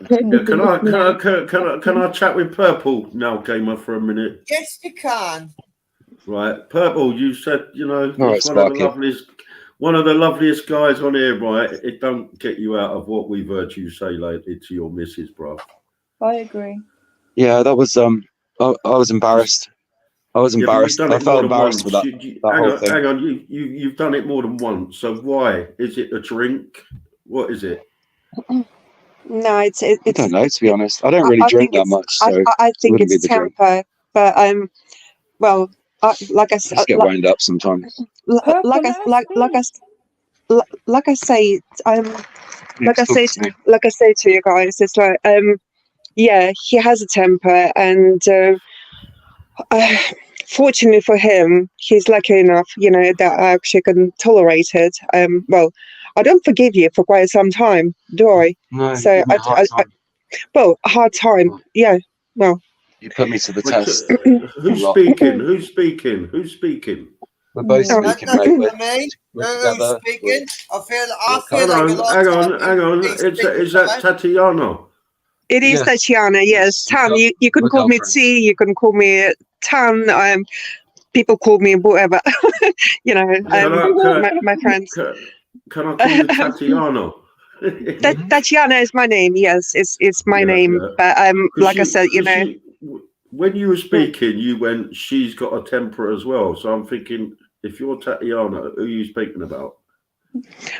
Yeah, can I chat with Purple now, Gamer, for a minute? Yes, you can. Right, Purple, you said, you know, All right, he's one of the Sparky. loveliest guys on here, right? It don't get you out of what we've heard you say lately to your missus, bro. I agree. Yeah, that was I was embarrassed. I was Yeah, but embarrassed. you've done I it more felt than embarrassed once. with that whole thing. Hang on, you've done it more than once. So why? Is it a drink? What is it? No, it's I don't know, to be honest. I don't really drink that much, so I think wouldn't be it's the drink. temper. But well, like I I said, just get wound up sometimes. like I say, like I say to you guys, it's like yeah, he has a temper, and fortunately for him, he's lucky enough, you know, that I actually can tolerate it. Well, I don't forgive you for quite some time, do I? No, So give me a hard time. well, a hard time, yeah. Well, You put me to the But, test. who's speaking? Who's speaking? Who's speaking? We're both Oh. speaking, That's mate. for me. We're Who's together. speaking? I feel Hang like a on, lot hang of on, time hang on. he's Is speaking that for me. Tatiana? It is Yeah. Tatiana, yes. We're Tan, girl- you can we're call me girlfriends. T, you can call me Tan, people call me whatever, you know, my friends. Can I call you Tatiana? Tatiana is my name, yes, it's my Yeah, name. yeah. But like I said, you know. When you were speaking, you went, she's got a temper as well. So I'm thinking, if you're Tatiana, who are you speaking about?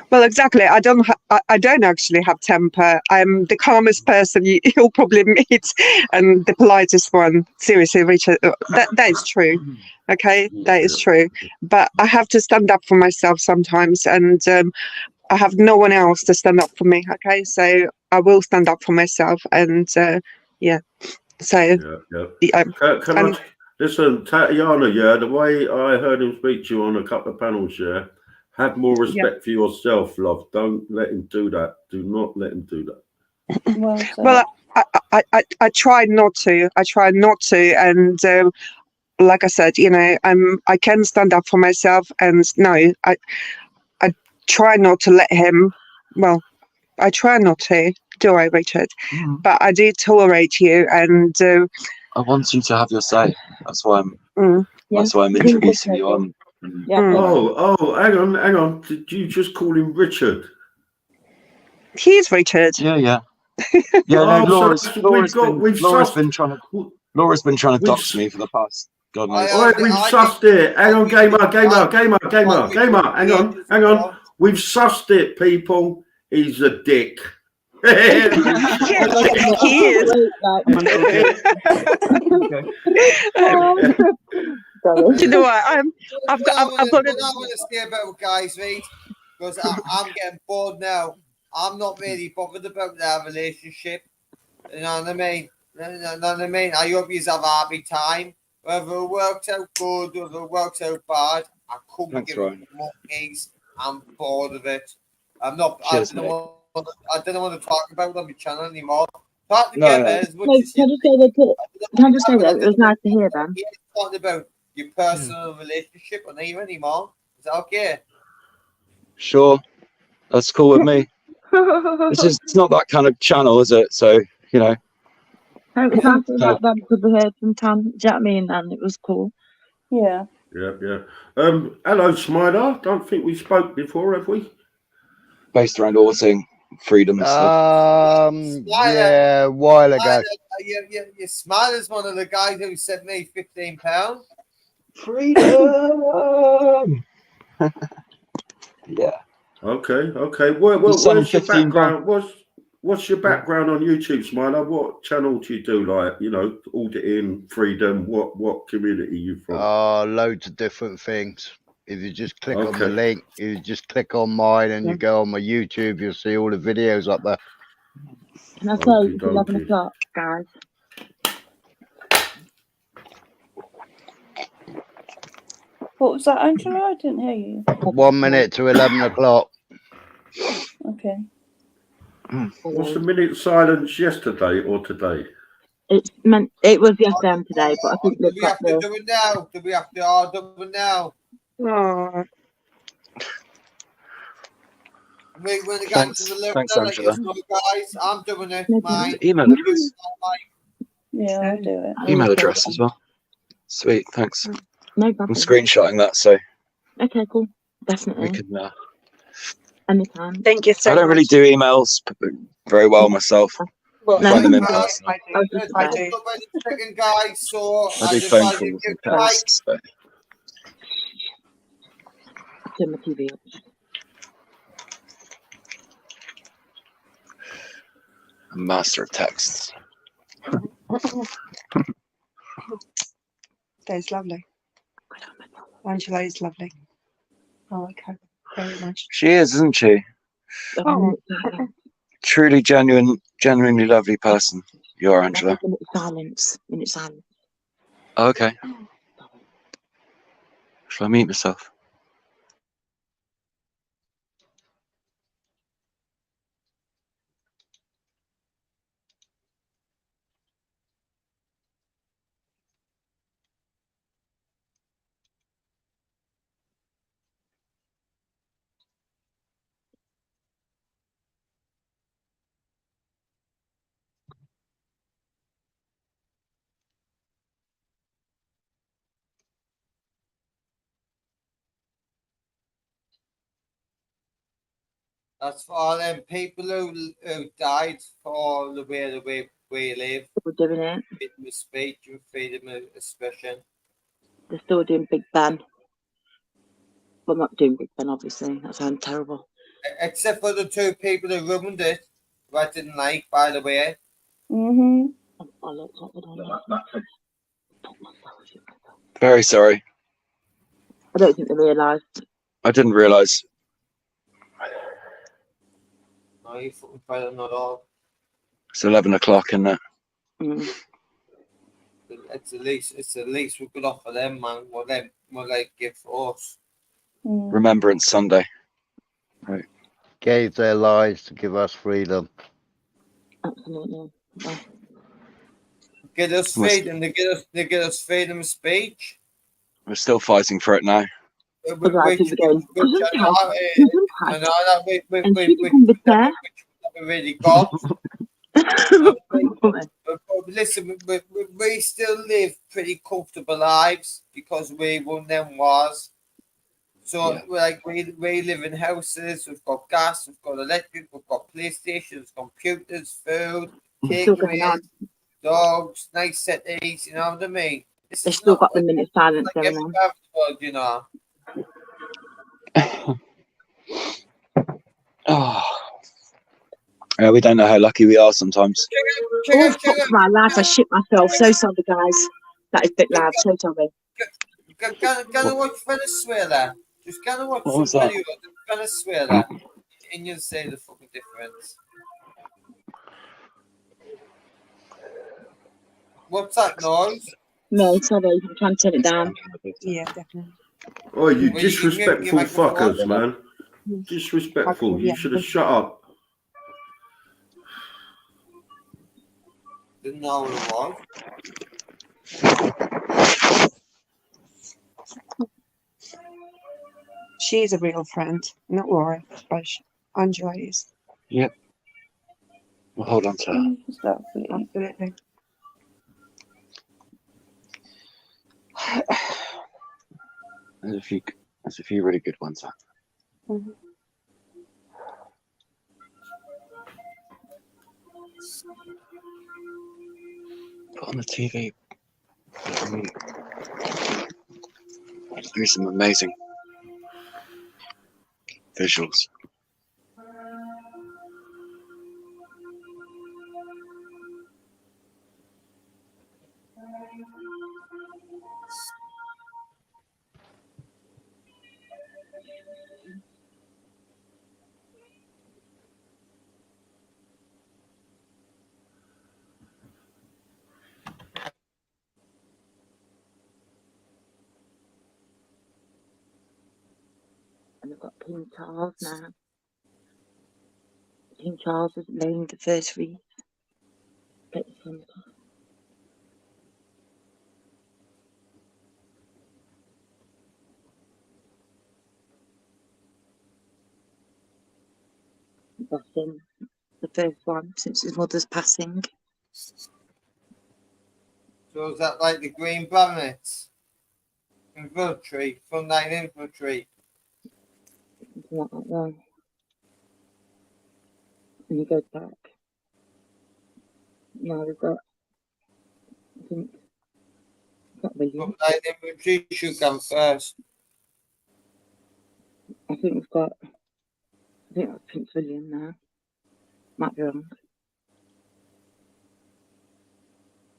Well, exactly. I don't actually have temper. I'm the calmest person you'll probably meet, and the politest one. Seriously, Richard, that is true. Okay, that is true. But I have to stand up for myself sometimes, and I have no one else to stand up for me. Okay, so I will stand up for myself, and yeah. So Can I listen, Tatiana? Yeah, the way I heard him speak to you on a couple of panels, yeah. Have more respect for yourself, love. Don't let him do that. Do not let him do that. Well, I try not to. I try not to, and like I said, you know, I can stand up for myself, and no, I try not to let him. Well, I try not to, do I, Richard? But I do tolerate you, and I want you to have your say. That's why I'm. Mm. That's why I'm introducing you on. Oh, hang on. Did you just call him Richard? He's Richard. Yeah. No, Laura's been trying to dox me for the past God knows. We've sussed it. Hang on, gamer. Hang on. We've sussed it, people. He's a dick. He is. Do you know what? I've got I want to say about guys, right? Because I'm getting bored now. I'm not really bothered about their relationship. You know what I mean? I hope you have a happy time. Whether it works out good, whether it works out bad, I couldn't give a monkeys. I'm bored of it. I'm not. Cheers, I didn't want to talk about it on my channel anymore. Talk together as much as Can I just say that it was nice to hear them. Talking about your personal relationship on here anymore. Is that okay? Sure, that's cool with me. It's not that kind of channel, is it? So you know. It's nice that them could be heard from Tan. Do you know what I mean? And it was cool. Yeah. Hello, Smiler. Don't think we spoke before, have we? Based around auting, freedom and stuff. Yeah, a while ago. Your Smile is one of the guys who sent me £15. Freedom. Yeah. Okay. Where's your background? What's your background on YouTube, Smiler? What channel do you do? Like, you know, auditing, freedom. What community are you from? Loads of different things. If you just click on the link, you just click on mine and you go on my YouTube, you'll see all the videos up there. Can I say it's 11 o'clock, guys? What was that, Angela? I didn't hear you. 1 minute to 11 o'clock. Okay. What's the minute silence yesterday or today? It was yesterday and today, but I think do we have to do it now? Do we have to do it now? Oh. When it gets to the level, Angela. Guys, I'm doing it. Mine. Email address. Yeah, I'll do it. Email address as well. Sweet, thanks. No I'm problem. screenshotting that, so okay, cool. Definitely. we can. Anytime. Thank you so much. I don't really do emails very well myself. Well, I find them impersonal. I do. Guys, so I do phone calls and texts. But... Turn my TV up. A master of texts. That's lovely. Angela is lovely. Oh, okay. Very nice. She is, isn't she? Oh. Truly genuinely lovely person. You are, Angela. Minute silence. Oh, okay. Shall I mute myself? That's for all them people who died for the way we live. We're doing it. Freedom of speech and freedom of expression. They're still doing Big Ben. Well, not doing Big Ben, obviously. That sounds terrible. Except for the two people who ruined it, who I didn't like, by the way. Mm-hmm. Very sorry. I don't think they realised. I didn't realise. No, you fucking better not all. It's 11 o'clock, isn't it? Mm. It's the least we could offer them, man. What they give us. Remembrance Sunday. Right. Gave their lives to give us freedom. Absolutely. Yeah. Get us freedom. They get us freedom of speech. We're still fighting for it now. Which I know that we really got. But listen, we still live pretty comfortable lives because we one of them was. So like we live in houses, we've got gas, we've got electric, we've got PlayStations, computers, food, takeaways, dogs, nice cities, you know what I mean? They still got the minute silence like going on. World, you know. We don't know how lucky we are sometimes. Oh, fuck my life, I shit myself. So sorry, guys. That is a bit loud. So sorry. Gonna watch Venezuela. Just gonna watch What was some that? video of Venezuela, and you'll see the fucking difference. What's that noise? No, sorry. I'm trying to turn it down. Yeah, definitely. Oh, you Well, you disrespectful can fuckers, man. Disrespectful. You should have shut up. Didn't know what it was. She's a real friend. Not worry. Angela is. Yep. We'll hold on to her. Absolutely. There's a few really good ones. Mm-hmm. Put on the TV. There's some amazing visuals. And I've got King Charles now. King Charles is laying the first wreath. Get the centre. That's him. The first one since his mother's passing. So is that like the Green Banners? Infantry, frontline infantry. Something like that there. And he goes back. Now we've got, I think, William. Frontline infantry should come first. I think we've got, I think that's Prince William now. Might be wrong.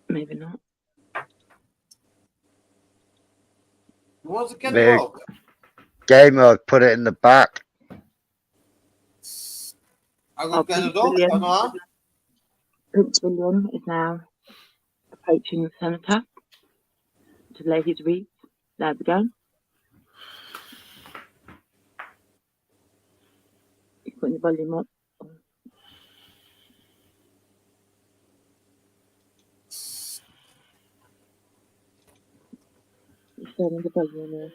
Maybe not. What's it getting Big up? gamer, put it in the back. I will get it up, or not? Prince William is now approaching the centre to lay his wreath. There we go. He's putting the volume up. He's turning the volume there.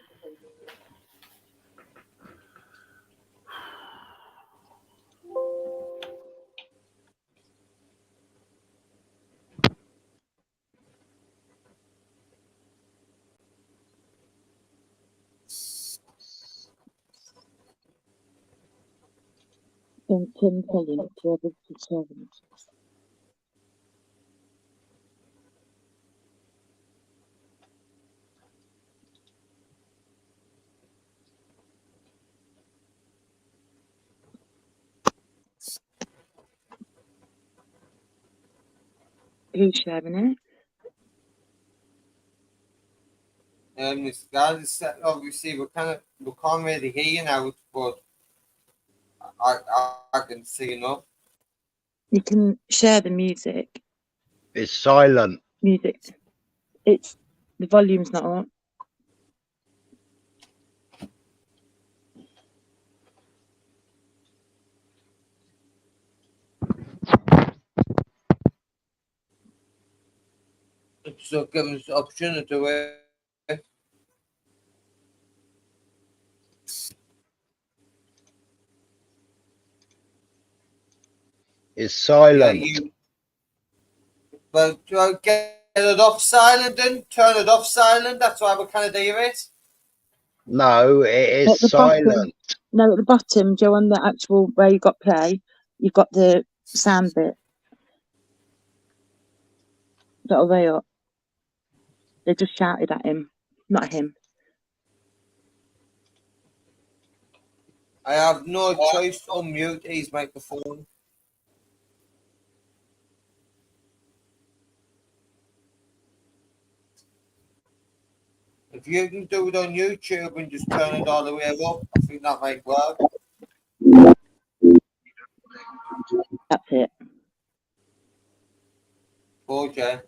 Telling to other servants. Who's sharing it? This guy obviously we can't really hear you now, but I can see enough. You can share the music. It's silent. Music. It's the volume's not on. So give us the opportunity to It's silent. Well, get it off silent then. Turn it off silent. That's why we kind of do it. No, it is At the silent. bottom. No, at the bottom, Joe, on the actual where you got play, you've got the sound bit. That'll way up. They just shouted at him, not him. I have no choice to unmute his microphone. If you can do it on YouTube and just turn it all the way up, I think that might work. That's it. Okay.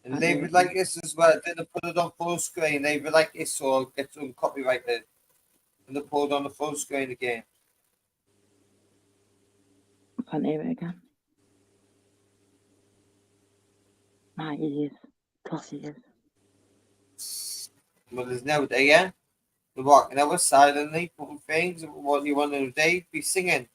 And leave it like this as well. Didn't put it on full screen. Leave it like this so it gets uncopyrighted. And they put it on the full screen again. I can't hear it again. My ears. Of course he is. Well, there's no there. They're walking out silently, putting things. What do you want to do? Be singing.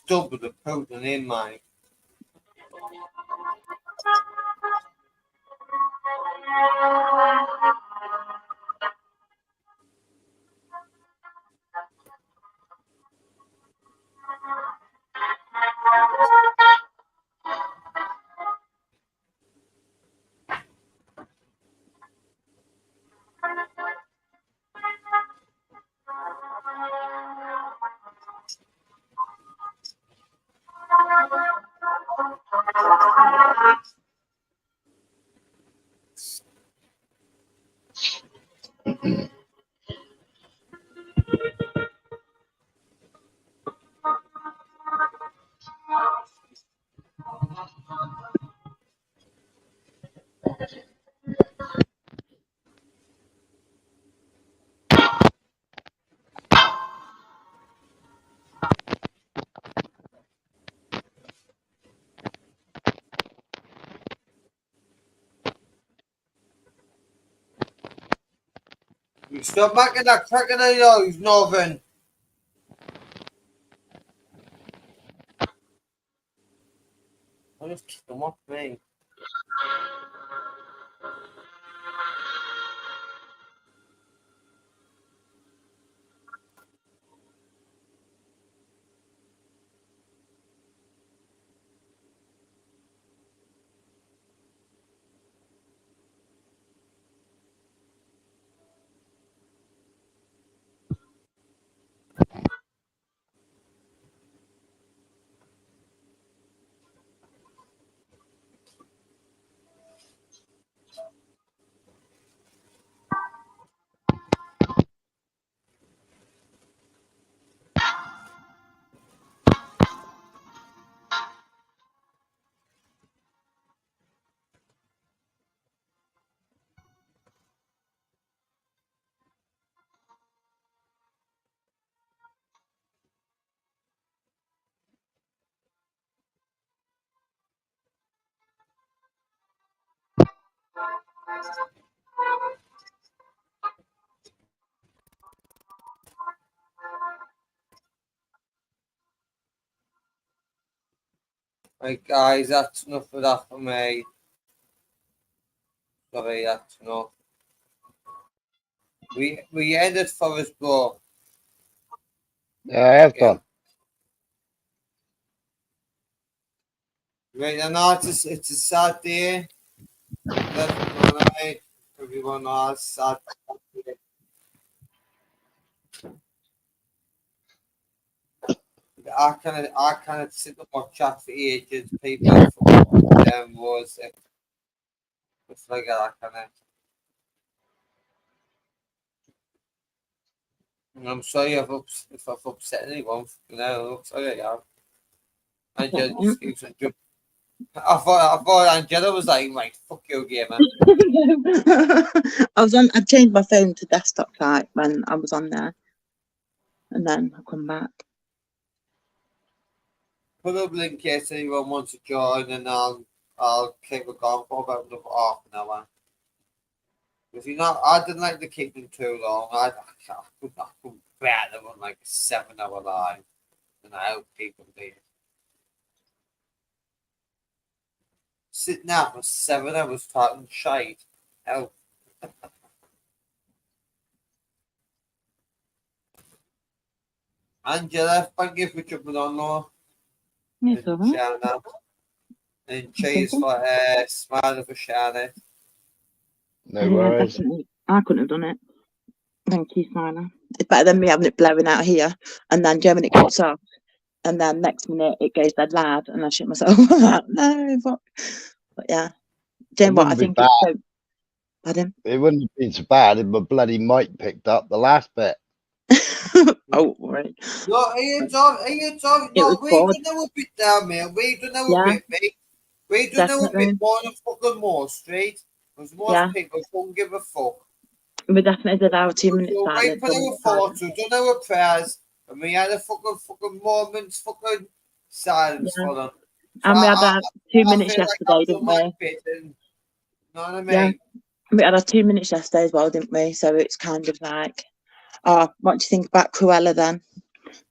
Double the potent in my. You stop making that cracking noise, Northern. I just kicked them off me. Right, guys, that's enough of that for me. Sorry, that's enough. We ended for us, bro. Yeah, I have done. Right, I know it's a sad day. Right, everyone knows sad day. I can't sit and watch chat for ages. People was it's like that, kind of. I'm sorry if I've upset anyone. You know, sorry, yeah. Angela just keeps on jumping. I thought Angela was like, fuck you, gamer. I changed my phone to desktop like when I was on there, and then I come back. Put up link in case anyone wants to join, and I'll keep it going for about another half an hour. Because I didn't like to keep them too long. I couldn't bear them on like a 7-hour live, and I hope people do. Sitting out for 7 hours talking shite. Help. Angela, thank you for jumping on, Law. Yes, all right. Shanna. And cheers for smiling for Shanna. No worries. Definitely. I couldn't have done it. Thank you, Simon. It's better than me having it blowing out here, and then when it cuts off, and then next minute it goes dead loud, and I shit myself. No, fuck. But yeah, do you know what? I think it's so. Pardon? It wouldn't have been so bad if my bloody mic picked up the last bit. Oh, right. No, are you talking? No, we do know a bit down, mate. We do know a bit, mate. We do know a bit more than fucking more, straight. Because most people don't give a fuck. We definitely did our 2 minutes. So wait for our thoughts, we done our prayers, and we had a fucking moments, fucking silence for them. So and we had our 2 minutes yesterday, didn't we? You know what I mean? Yeah. We had our 2 minutes yesterday as well, didn't we? So it's kind of like, what do you think about Cruella then?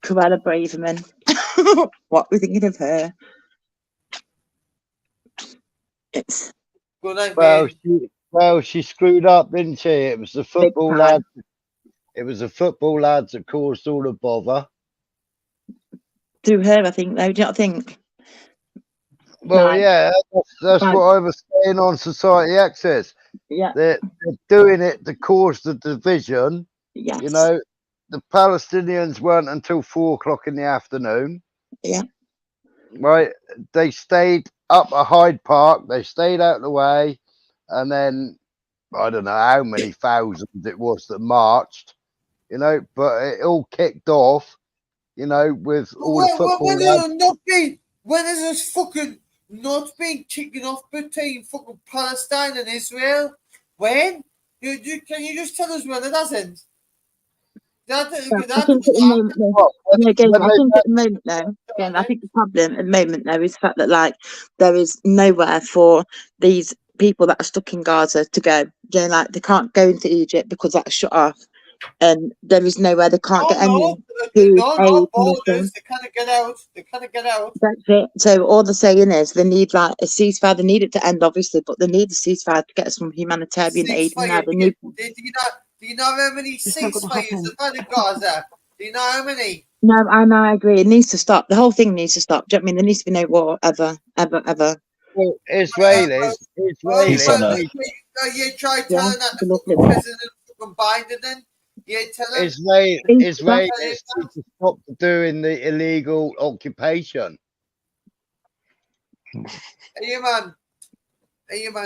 Cruella Braverman. What we're thinking of her? It's she screwed up, didn't she? It was the football lads. It was the football lads that caused all the bother. Through her, I think, though. Do you not think? Well, yeah, that's what I was saying on Society Access. Yeah, they're doing it to cause the division. Yes. You know, the Palestinians weren't until 4 o'clock in the afternoon. Yeah. Right. They stayed up at Hyde Park. They stayed out of the way, and then I don't know how many thousands it was that marched. You know, but it all kicked off. You know, with all the football. When is this fucking not being kicking off between fucking Palestine and Israel? When? Can you just tell us when it hasn't? I think at the moment, I think the problem at the moment, though, is the fact that like there is nowhere for these people that are stuck in Gaza to go. You know, like they can't go into Egypt because that's shut off. there is nowhere they can't get any no food, no aid, nothing. borders. They can't get out. They can't get out. That's it. So all they're saying is they need like a ceasefire. They need it to end, obviously, but they need a ceasefire to get some humanitarian aid in there. Ceasefire. They need. Do you know how many It's not gonna ceasefires happen. have had in Gaza? Do you know how many? No, I know, I agree. It needs to stop. The whole thing needs to stop. Do you know what I mean? There needs to be no war ever. Well, Israelis Peace on earth. You try Yeah, telling that it's the lovely. fucking president fucking Biden then? You tell him? Israelis need to stop doing the illegal occupation. Hey man,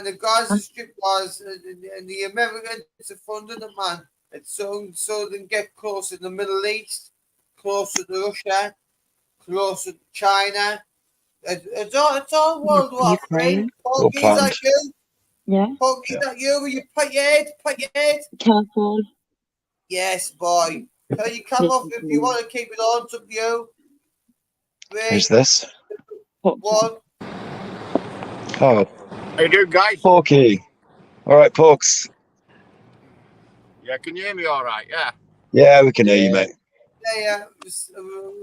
the Gaza Strip was and the Americans are funding it, man. It's so they can get closer to the Middle East, closer to Russia, closer to China. It's all World War III. Porky, is that you? Yeah. Porky, is that you? Will you put your head? Careful. Yes, boy. Tell you come off if you want to keep it on. It's up to you. Who's this? One. Oh, How you doing, guys? Porky. All right, Porks. Yeah, can you hear me all right? Yeah. Yeah, we can hear you, mate. Yeah. There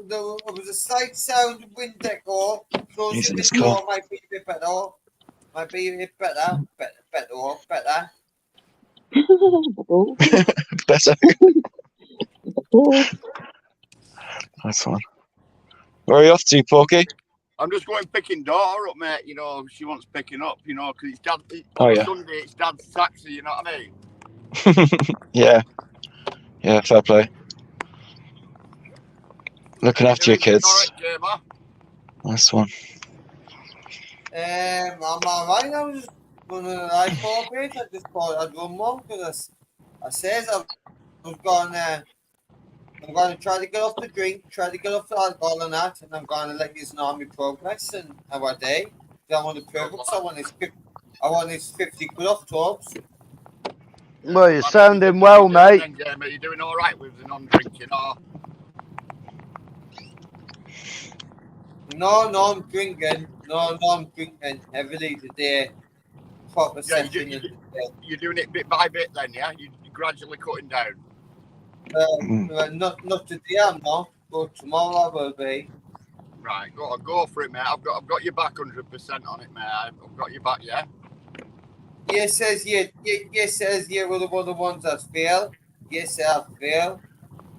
was a slight sound wind echo. He's in his the door car. might be a bit better. Might be a bit better. Better. Better. That's one. Where are you off to, Porky? I'm just going picking daughter up, mate. You know, she wants picking up, you know, because it's dad. Oh, yeah. Sunday, it's dad's taxi, you know what I mean? Yeah, fair play. Looking after your kids. All right, Gamer. Nice one. I'm alright. I was just running a life for a bit. I just thought I'd run more because I says I'm going to try to get off the drink, try to get off the alcohol and that, and I'm going to let you know my progress and how I day. I want to progress. I want his 50 quid off tops. Well, you're sounding well, mate. Are you doing all right with the non-drinking? Or? No, I'm drinking. No, I'm drinking heavily today. Proper session. You're doing it bit by bit then, yeah? You're gradually cutting down. Not today, I'm not. But tomorrow I will be. Right, go for it, mate. I've got your back 100% on it, mate. I've got your back, yeah. Yes, says you were the ones that fail. Yes, I fail.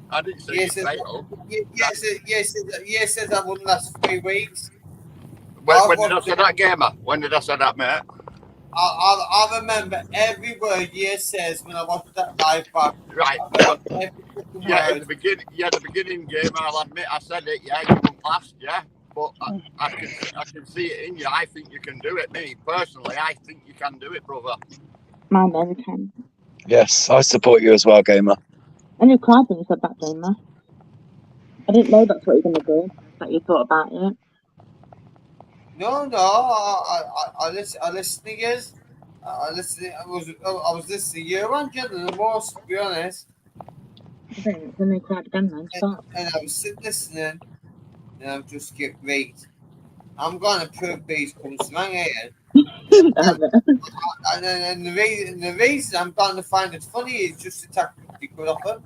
I didn't say you failed. Yes, says I wouldn't last 3 weeks. When did I say that, Gamer? When did I say that, mate? I remember every word you says when I watched that live back. Right. At the beginning, Gamer, I'll admit I said it, yeah, you won't last, yeah. But I can see it in you. I think you can do it. Me, personally, I think you can do it, brother. Mine never can. Yes, I support you as well, Gamer. And you cried when you said that, Gamer. I didn't know that's what you're going to do, that you thought about it. No, I listen to you. I was listening to you, Angela, the most, to be honest. Okay, then they cried again, then. Stop. And I was sitting listening, and I'm just get right. I'm going to prove these comes wrong here. and the reason I'm going to find it funny is just to take 50 quid off it.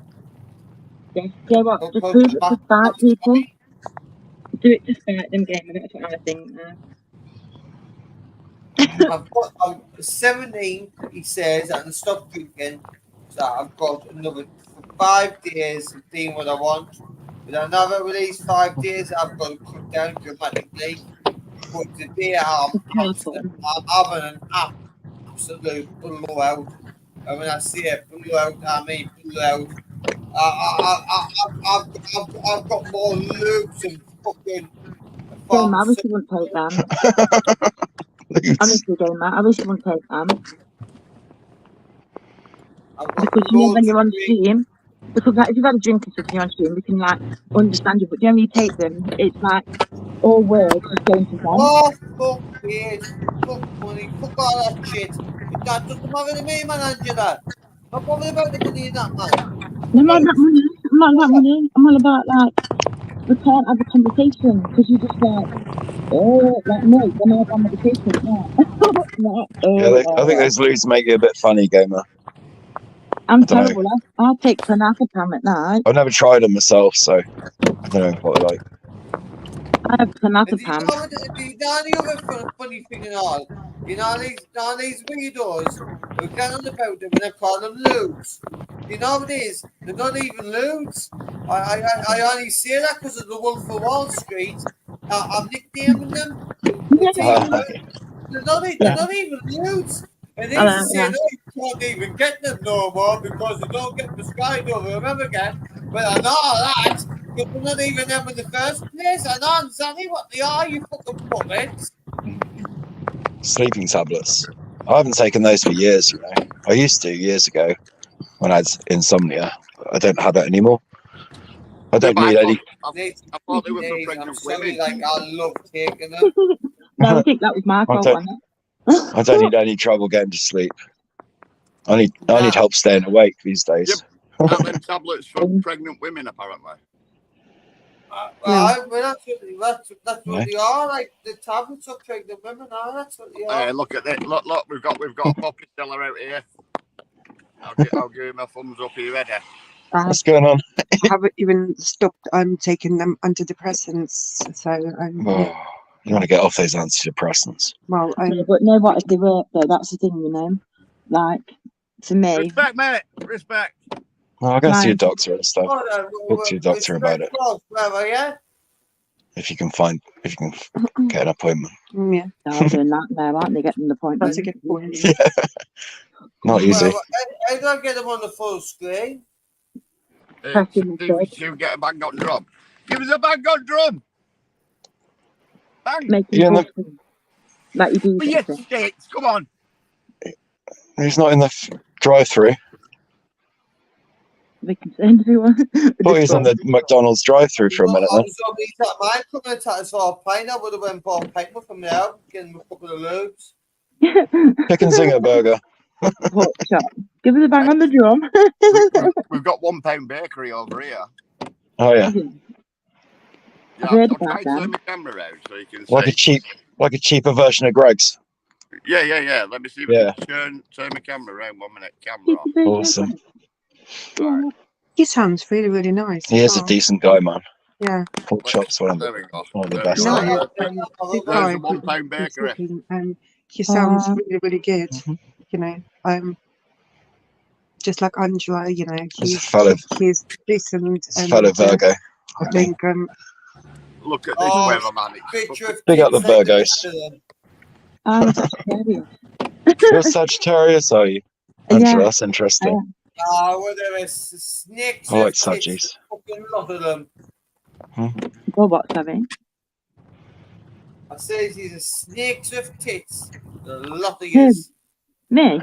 Yeah, you know what? Just prove it to start, people. Do it to start them, Gamer. That's what I think now. I'm 17, he says, and stop drinking. So I've got another 5 days of doing what I want. With another release 5 days, I've got to cut down dramatically. But today I'm having an absolute blowout. And when I say a blowout, I mean blowout. I've got more loops and fucking. Gamer, I wish you wouldn't take them. Honestly, Gamer, I wish you wouldn't take them. Because you know when you're on stream, because like, if you've had a drink and stuff and you're on stream, we can like understand you. But you know when you take them, it's like all words just going to them. Oh, fuck it. Fuck money. Fuck all that shit. That doesn't matter to me, man, Angela. I'm not bothered about the money in that, man. No, I'm not money. I'm not about money. I'm all about like we can't have a conversation because you just like like no, when I have a conversation, I think those loops make you a bit funny, Gamer. I'm don't know. terrible. I'll take clonazepam at night. I've never tried them myself, so I don't know what they're like. I have And clonazepam. the only other funny thing in all, these weirdos who get on about them and they call them lewds. You know what it is? They're not even lewds. I only say that because of the Wolf of Wall Street. I'm nicknaming them. It's even, they're not even lewds. And I these are know, saying, oh, you can't even get them no more because they don't get prescribed over and over again. But I know that. They're not even them in the first place. I know exactly what they are, you fucking puppets. Sleeping tablets. I haven't taken those for years, you know. I used to years ago when I had insomnia. I don't have it anymore. I don't need any. I thought they were for I'm pregnant sorry, women. like, I love taking them. No, I think that was my fault, wasn't it? I don't need any trouble getting to sleep. I need help staying awake these days. Are them tablets for pregnant women, apparently? Well, that's what they are. Like the tablets of pregnant women are. That's what they are. Hey, look at that! Look! We've got a poppy seller out here. I'll give him a thumbs up. Are you ready? What's going on? I haven't even stopped. I'm taking them antidepressants, so yeah. You want to get off those antidepressants. Well, yeah, but no, what if they work though? That's the thing, you know. Like for me, respect, mate. Respect. Well, I'll go see a doctor and stuff. Talk to your doctor about it. If you can get an appointment. Yeah. They're doing that now, aren't they? Getting the point. That's a good point. Yeah. Not easy. Well, I don't get them on the full screen. You get a bang on drum. Give us a bang on drum. Bang. Like you do. Yes, sticks. Come on. He's not in the drive-through. They can send everyone. Thought he was in the McDonald's drive-through for a minute then. I couldn't have taken a pint. I would have went bought paper from there, getting a couple of loops. Chicken zinger burger. Pork chop. Give us a bang on the drum. We've got £1 bakery over here. Oh yeah. Yeah, I'll try to turn the camera around so you can see. Like a cheaper version of Greg's. Yeah. Let me see if I can turn my camera around 1 minute. Camera on. Awesome. Right. He sounds really, really nice. He is a decent guy, man. Yeah. Pork chops one of the best. No, There's a £1 bakery. He sounds really, really good. You know, just like Angela. You know, he's decent. He's a fellow Virgo. I think. Look at this weather, man. Big up the Virgos. You're Sagittarius, are you? Angela, that's interesting. Well, there is snakes. I like Saggies. Fucking lot of them. Well, what's having? I say he's a snakes with tits. A lot of years. Me?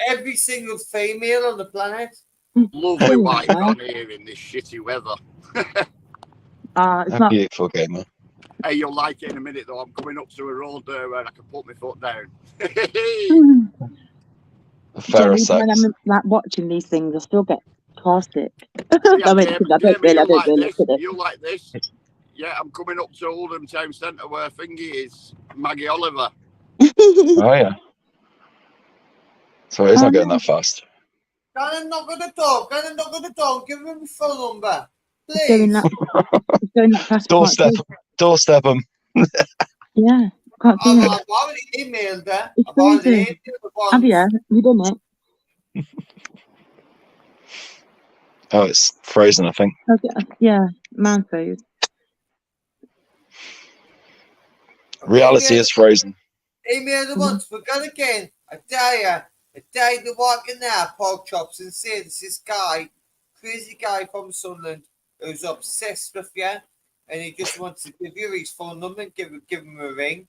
Every single female on the planet. Lovely wife on here in this shitty weather. It's not beautiful gamer. Hey, you'll like it in a minute though. I'm coming up to a road there where I can put my foot down. When I'm like watching these things, I still get caustic. I don't really look at it. You like this? Yeah, I'm coming up to Oldham Town Centre where Thingy is, Maggie Oliver. Oh yeah. So it's not going that fast. Can I knock on the door? Give me my phone number, please. Going that fast. Doorstep them. Yeah, can't see I've already emailed her. Have you? You done it? Oh, it's frozen, I think. Okay. Yeah, man food. Reality is frozen. Email her once, forgot again. I tell you, a day to walk in there, pork chops, and say this guy, crazy guy from Sunderland, who's obsessed with you, and he just wants to give you his phone number and give him a ring.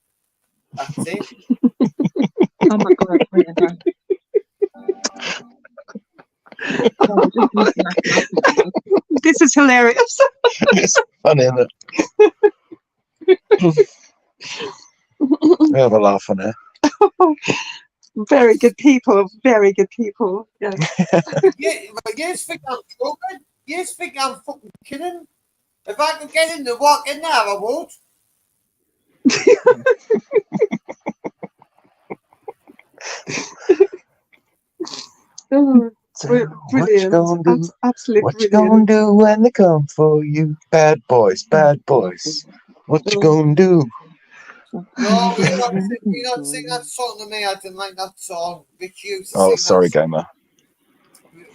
That's it. Oh my god. This is hilarious. It's funny, isn't it? We have a laugh on it. Very good people. Very good people. Yeah. You think I'm joking? You think I'm fucking kidding? If I could get in the walk in there, I would. Oh, What you brilliant. gonna do? Absolutely What you brilliant. gonna do when they come for you? Bad boys, bad boys. What you gonna do? No, we not sing that song to me. I didn't like that song. Rich used to Oh, sing sorry, that song. gamer.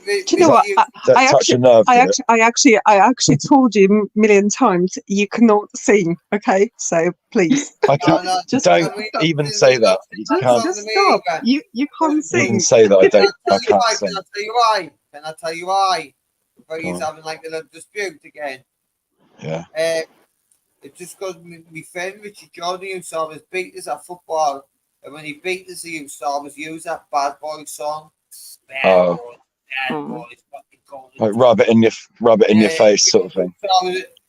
Do you know what? That touched a nerve, did it? I actually told you a million times you cannot sing. Okay, so please, I can't. No, just Don't stop. even say that. You can't just stop. You can't even sing. say that. I Can I can't tell sing. you why? Can I tell you why? Before Go he's on. having like a little dispute again. Yeah. It's just because my friend Richard Jordan used to always beat us at football, and when he beat us, he used to always use that Bad Boy song. Bad Oh. boys, bad boys, fucking going. Like rub it in your face, sort of thing.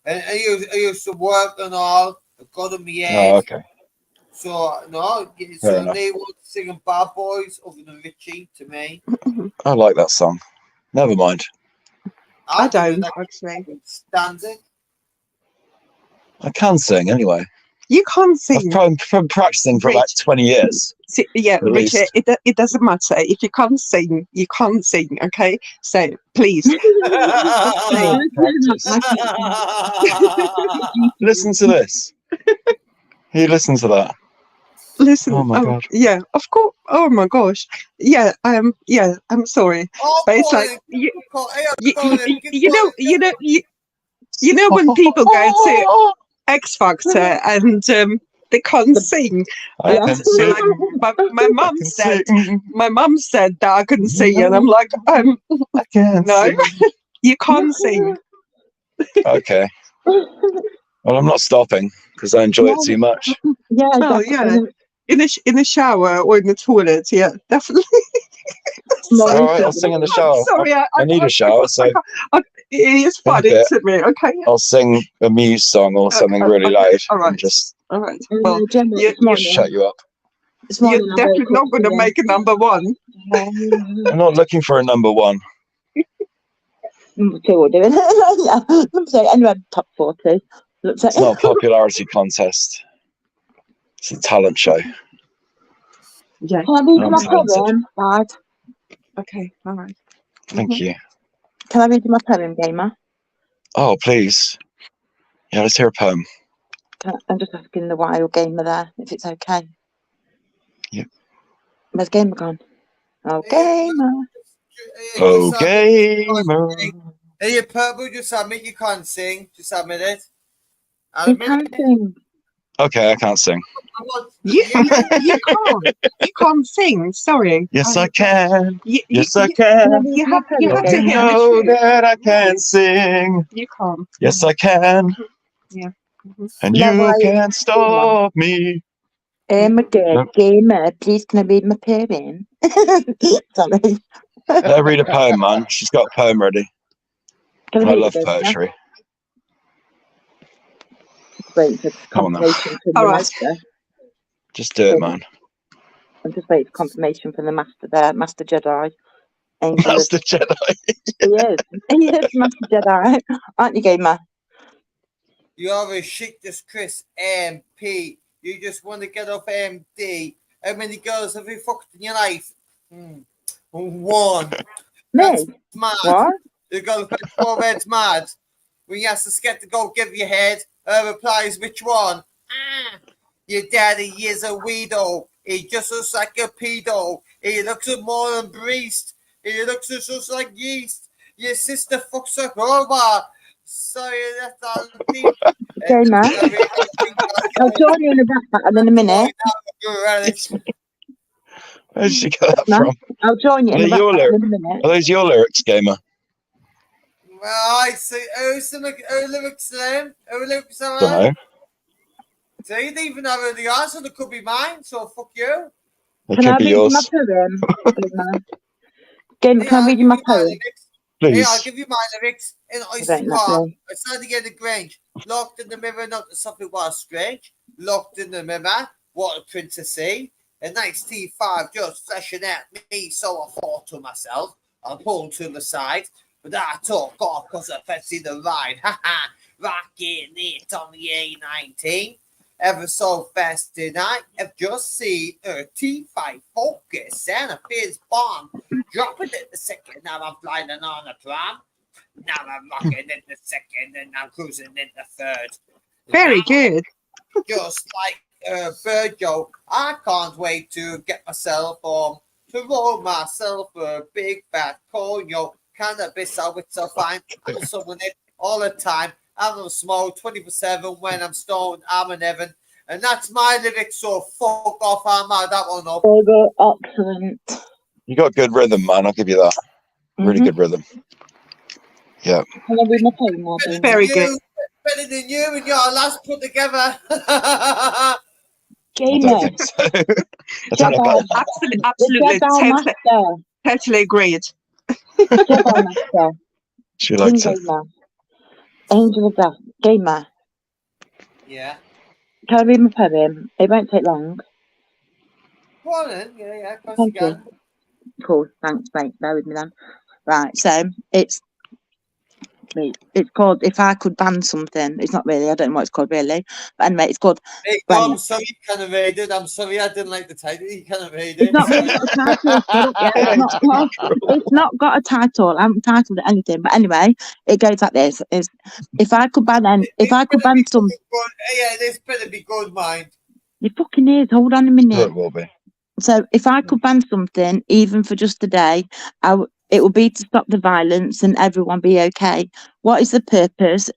And I used to work and all. I got in my Oh, head. okay. So no, Fair so enough. they were singing Bad Boys other than Richie to me. I like that song. Never mind. I don't actually. Stand it. I can sing anyway. You can't sing. I've been practicing for like 20 years. Yeah, at Richard, least. it doesn't matter. If you can't sing, you can't sing, okay? So, please. Listen to this. You listen to that. Listen. Oh my God. Yeah, of course. Oh my gosh. Yeah, I'm sorry. Oh, But it's like, you know when people go to X Factor and they can't sing. I And can they're sing. like, my mum said that I couldn't sing, and I'm like, I can't no, sing. you can't sing. Okay. Well, I'm not stopping because I enjoy it too much. Yeah, Oh definitely. yeah, in the shower or in the toilet. Yeah, definitely. More All right, I'll sing in the shower. Sorry, I need a shower, so it is in a funny bit, to me. Okay. I'll sing a Muse song or something really loud All right. and just All right. Well, Gemma, shut you up. this morning you're I definitely woke up not going to make a number one. I'm not looking for a number one. Number two we're doing. Yeah. Number two, anyway, top 40. Looks like It's not a popularity contest. It's a talent show. Yeah. Can I read you I'm my talented. poem, Dad? Okay. All right. Thank you. Can I read you my poem, Gamer? Oh, please. Yeah, let's hear a poem. I'm just asking the wild Gamer there if it's okay. Yep. Where's Gamer gone? Oh, Gamer. Oh, gamer. Hey, you purple, just admit you can't sing. Just admit it. You can sing. Okay, I can't sing. You can't sing. Sorry. Yes, I can. Yes, I Can I can. read You my have poem? to You hear the know truth. that I can sing. You can't. Yes, I can. Yeah. And No, you I- can't stop me. My dear Nope. Gamer, please can I read my poem? Sorry. Let her read a poem, man. She's got a poem ready. Can I read love it, Gamer? poetry. Just waiting for Come on then. confirmation from All the right. master. Just do it, man. I'm just waiting for confirmation from the master there, Master Jedi. Angel That's of... the Jedi. He is. He is Master Jedi. Aren't you, Gamer? You always shit this Chris MP. You just want to get off MD. How many girls have you fucked in your life? One. That's Me? mad. What? The girl who 4 heads mad. When you ask the sket to go give your head, her replies, which one? Your daddy is a weirdo. He just looks like a pedo. He looks more than breast. He looks just like yeast. Your sister fucks a robot. Sorry, that's all deep. Gamer? I'll join you in a rap battle in a minute. Where did she get that No, from? I'll join you in a Are rap your battle in a minute. Are those your lyrics, gamer? Well, I see. Who's the lyrics then? Who lyrics are Don't know. So you didn't even have the answer. That could be mine. So fuck you. It Can could I be read you my yours. poem? Gamer, can I I'll read you give my you my poem? lyrics. Please. I'll give you my lyrics. In I Oyster don't know. Park, I started to get the Grange. Locked in the mirror, not that something was strange. Locked in the mirror, what a print to see. A nice T5 just flashing at me, so I thought to myself, I'll pull to the side. But I took off because I fancy the ride. Ha ha, rocking it on the A19. ever so fast tonight. I've just seen a T5 Focus and a fizz bomb. Dropping it the second, now I'm flying on a tram. Now I'm rocking in the second, and I'm cruising in the third. Very good. Just like Virgil, I can't wait to get myself home to roll myself a big fat coño. Cannabis, it's so fine. I'm someone it all the time. I don't smoke 24/7 when I'm stoned. I'm in heaven. And that's my lyrics, so fuck off. I'm out that one up. Excellent. You got good rhythm, man. I'll give you that. Really good rhythm. Yeah. Can I read my poem now, Better Very than good. you, better than you and your last put together. I Gamer. don't think so. I don't know about that. Absolutely, totally agreed. Jedi Master. She King likes it. Gamer. Angel of Death. Gamer. Yeah. Can I read my poem? It won't take long. Go on then. Yeah, of course Thank you can. Cool. Thanks, mate. Bear with me then. Right, so it's called If I Could Ban Something. It's not really, I don't know what it's called really. But anyway, it's called Hey, no, I'm sorry you kind of read it. I'm sorry I didn't like the title. You kind of read it. It's not really got a title. Shut up, yeah. It's not got a title. I haven't titled it anything. But anyway, it goes like this: if I could ban something. Yeah, this better be good, mind. It fucking is. Hold on a minute. Sure it will be. So if I could ban something, even for just a day, it would be to stop the violence and everyone be okay. What is the purpose?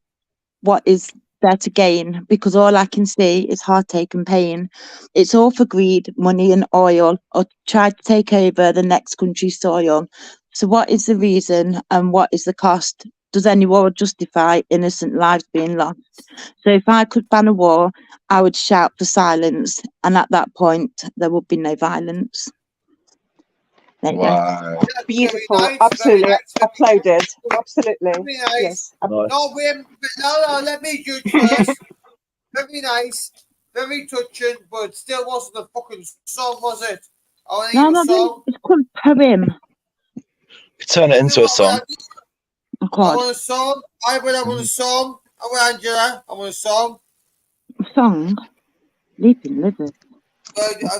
What is there to gain? Because all I can see is heartache and pain. It's all for greed, money and oil, or try to take over the next country's soil. So what is the reason and what is the cost? Does any war justify innocent lives being lost? So if I could ban a war, I would shout for silence, and at that point, there would be no violence. There you go. Wow. Beautiful. Very nice, Absolutely. very nice, very Uploaded. Absolutely. Very nice. Yes. Nice. No, let me judge first. Very nice, very touching, but still wasn't a fucking song, was it? No, it's called poem. Turn it into a song. I I want a song. I want a song. I want Angela. I want a song. A song? Leaping Lizard.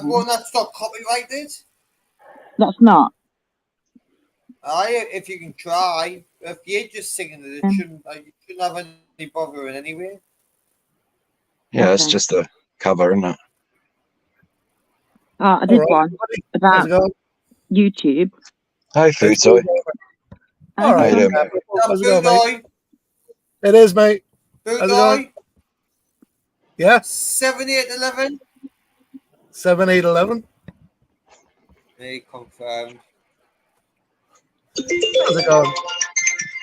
One that's not copyrighted. That's not. If you can try. If you're just singing it, you shouldn't have any bothering anyway. Yeah, it's just a cover, isn't it? I did one about YouTube. Hi, Futoy. All right. How you doing, mate? How's it going, mate? It is, mate. How's it going? Yeah. 7, 8, 11. 7, 8, 11. They confirmed. How's it going?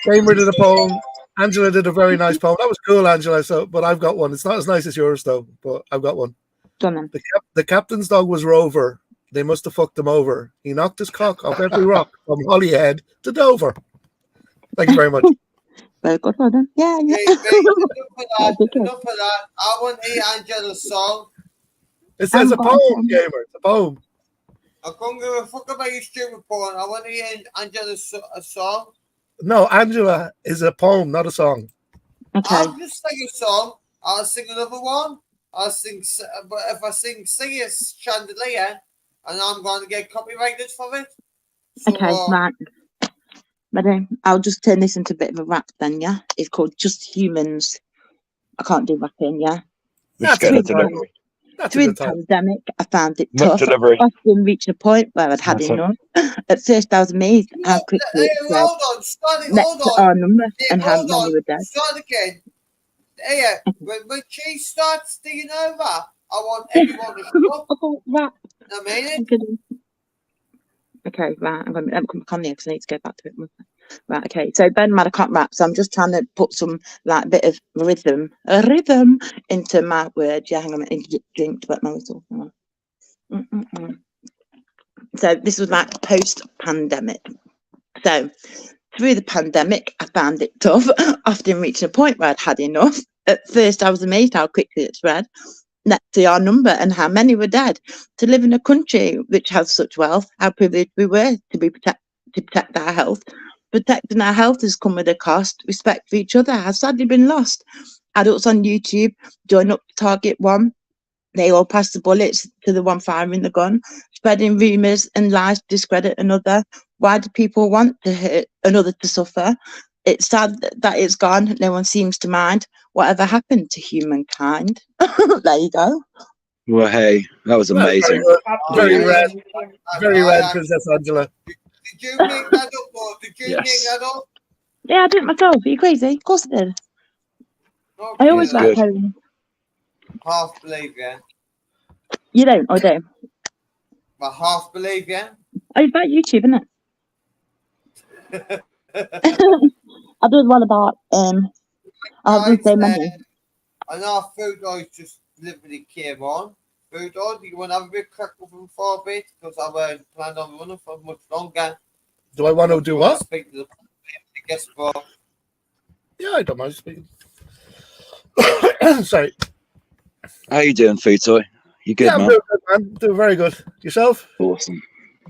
Gamer did a poem. Angela did a very nice poem. That was cool, Angela. But I've got one. It's not as nice as yours, though. But I've got one. The captain's dog was Rover. They must have fucked him over. He knocked his cock off every rock from Holyhead to Dover. Thank you very much. Very good, well done. Yeah. Enough of that. I want to hear Angela's song. It says a poem, Gamer. It's a poem. I can't give a fuck about your stupid poem. I want to hear Angela's song. No, Angela is a poem, not a song. Okay. I'll just sing a song. I'll sing another one. I'll sing, but if I sing a Chandelier, and I'm going to get copyrighted for it. So, Okay, right. Ready? I'll just turn this into a bit of a rap then, yeah? It's called Just Humans. I can't do rapping, yeah? Through the pandemic, I found it tough. Often reaching a point where I'd had enough. At first, I was amazed how quickly it spread. Next to our number and how many were dead. Start again. When she starts digging over, I want everyone to stop. Rap. I mean it. Okay, right. I'm going to come back on here because I need to go back to it. Right, okay. So Ben Mad, I can't rap, so I'm just trying to put some bit of rhythm into my word. Yeah, hang on, I need to drink to wet my whistle. So this was like post-pandemic. So through the pandemic, I found it tough, often reaching a point where I'd had enough. At first, I was amazed how quickly it spread. Next to our number and how many were dead. To live in a country which has such wealth, how privileged we were to protect our health. Protecting our health has come with a cost. Respect for each other has sadly been lost. Adults on YouTube join up to target one. They all pass the bullets to the one firing the gun, spreading rumours and lies to discredit another. Why do people want to hurt another to suffer? It's sad that it's gone. No one seems to mind. Whatever happened to humankind? There you go. Well, hey, that was amazing. Very Brilliant. red. Very red, Princess Angela. Did you make that up, or did you make Yes. that up? Yeah, I did it myself. Are you crazy? Of course I did. Okay, I always That's like good. poems. half believe you. You don't, I do. I half believe you. Oh, it's about YouTube, isn't it? I did one about I've done so many. And our food guys just literally came on. Food guys, do you want to have a bit crack with them for a bit? Because I won't plan on running for much longer. Do I want to do what? Speak to the guest bar. Yeah, I don't mind speaking. Sorry. How you doing, Food Toy? You good, Yeah, I'm man? doing good, man. Doing very good. Yourself? Awesome.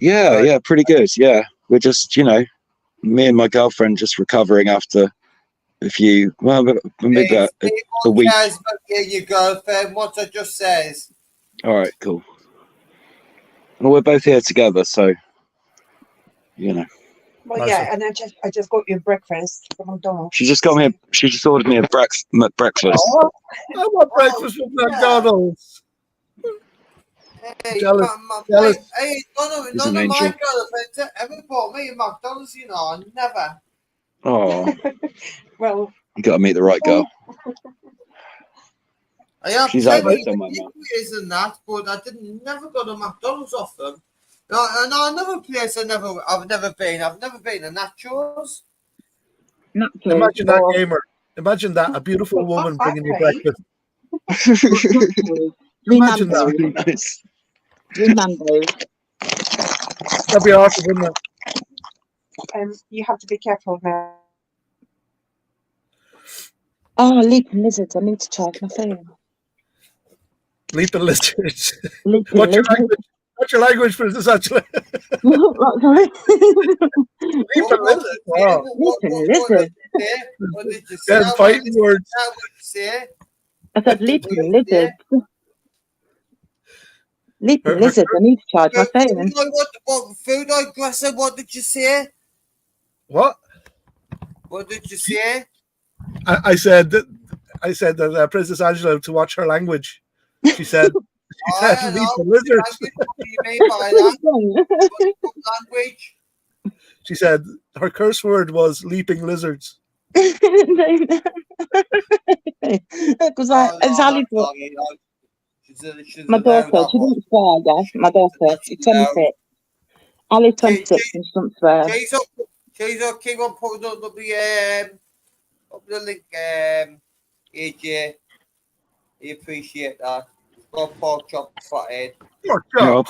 Yeah, Right. yeah, pretty good. Yeah, we're just, me and my girlfriend just recovering after a few, well, maybe about a week. Guys, but yeah, your girlfriend, what I just says. All right, cool. Well, we're both here together, so Well, Nice yeah, one. and I just got you breakfast from McDonald's. she just got me. She just ordered me a breakfast. Oh, I want breakfast from McDonald's. Hey, Jealous. hey, He's an none of my angel. girlfriends ever bought me a McDonald's, never. Oh, Well, you got to meet the right girl. I have She's out there plenty somewhere, of man. years than that, but I never got a McDonald's off them. And another place I've never been. I've never been to Nachos. Imagine that, gamer. Imagine that, a beautiful woman bringing you breakfast. Imagine that. Nice. Nando's. That'd be awesome, wouldn't it? you have to be careful now. Oh, leaping lizards. I need to charge my phone. Leaping lizards. Leaping What's your lizards. language? What's your language, Princess Angela? What, sorry? Leaping lizards. Wow. Leaping lizards. What did you say? Then fighting words. What did you say? I said leaping lizards. Leaping lizards. I need to charge my phone. What food I said? What did you say? What? What did you say? I said that Princess Angela to watch her language. She said, leaping lizards. What do you mean by that? What language? She said her curse word was leaping lizards. Because Sally thought my daughter, she didn't swear, yeah. My daughter, she's 26. Ali 26 and she doesn't swear. She's okay. We'll put up the link. AJ, I appreciate that. Got pork chop flathead. No,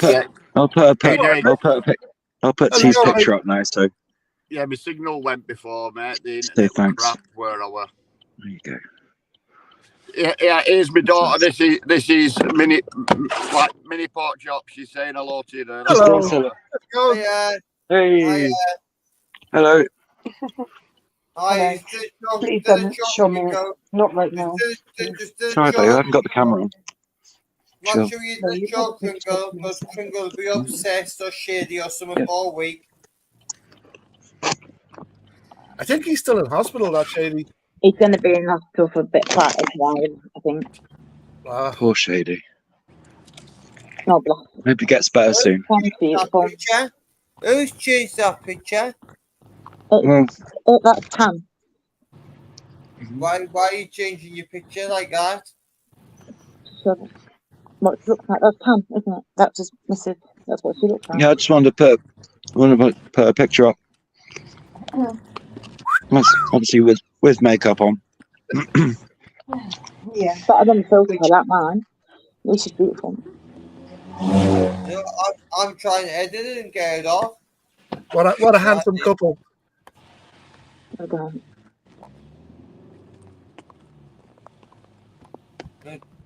I'll put T's picture up now. So Yeah, my signal went before, mate. The say internet thanks. crap where I were. There you go. Yeah, here's my daughter. This is mini pork chop. She's saying hello to you there. Hello. Hey. Hello. Hi. Please don't show me. Not right now. Sorry, babe, I haven't got the camera on. Not sure you the joke, Kringle, because Kringle will be obsessed or shady or something all week. I think he's still in hospital, that Shady. He's going to be in hospital for quite a while, I think. Wow. Poor Shady. No, bless. Hope he gets better soon. Who's changed that picture? That's Pam. Why are you changing your picture like that? So, what she looks like, that's Pam, isn't it? That's just Mrs. That's what she looks like. Yeah, I just wanted to put a picture up. That's obviously with makeup on. Yeah. Better than the filter, I like mine. This is beautiful. I'm trying to edit it and get it off. What a handsome couple. Okay.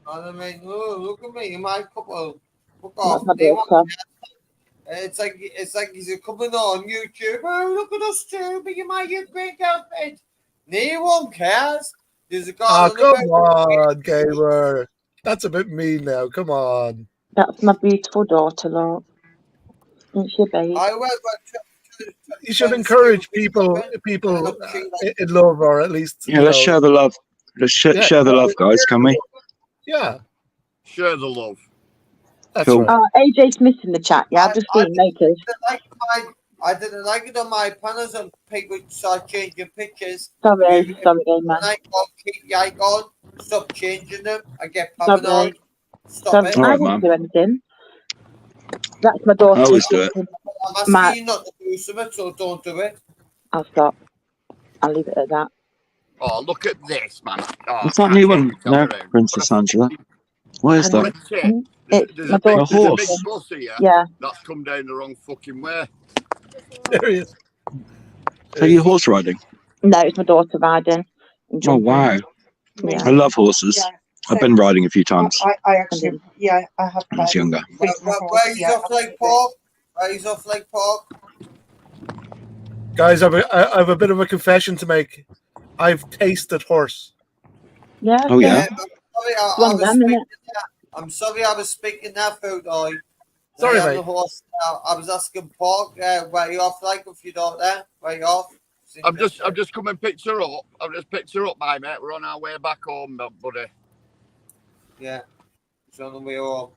I mean, look at me, my couple. Fuck That's off. my daughter. It's like he's coming on YouTube. Oh, look at us two, but you might get great outfit. No one cares. There's a guy. Oh, come on, gamer. That's a bit mean now. Come on. That's my beautiful daughter, love. Isn't she, babe? You should encourage people in love, or at least let's share the love. Let's share the love, guys. Can we? Yeah. Share the love. That's Cool. right. AJ Smith in the chat. Yeah, I've just seen makers. I didn't like it on my panels and people start changing pictures. Sorry, gamer. Keep the icon. Stop changing them. I get paranoid. Stop it. I didn't do anything. That's my daughter. I always do it. I'm asking you not to do something, so don't do it. I'll stop. I'll leave it at that. Oh, look at this, man. Oh, What's that new one? No, Princess Angela. What is that? There's a big bus here that's come down the wrong fucking way. There he is. Are you horse riding? No, it's my daughter riding. Oh, wow. Yeah. I love horses. Yeah. I've been riding a few times. I actually, I have. When I was younger. Where he's off Lake Park? He's off Lake Park. Guys, I have a bit of a confession to make. I've tasted horse. Yeah. Oh, yeah. I'm sorry, I was speaking that food. Sorry, mate. The horse. I was asking Park, where you off, like, if you don't there? Where you off? I've just come and picked her up. I've just picked her up, my mate. We're on our way back home, buddy. Yeah, it's on the way home.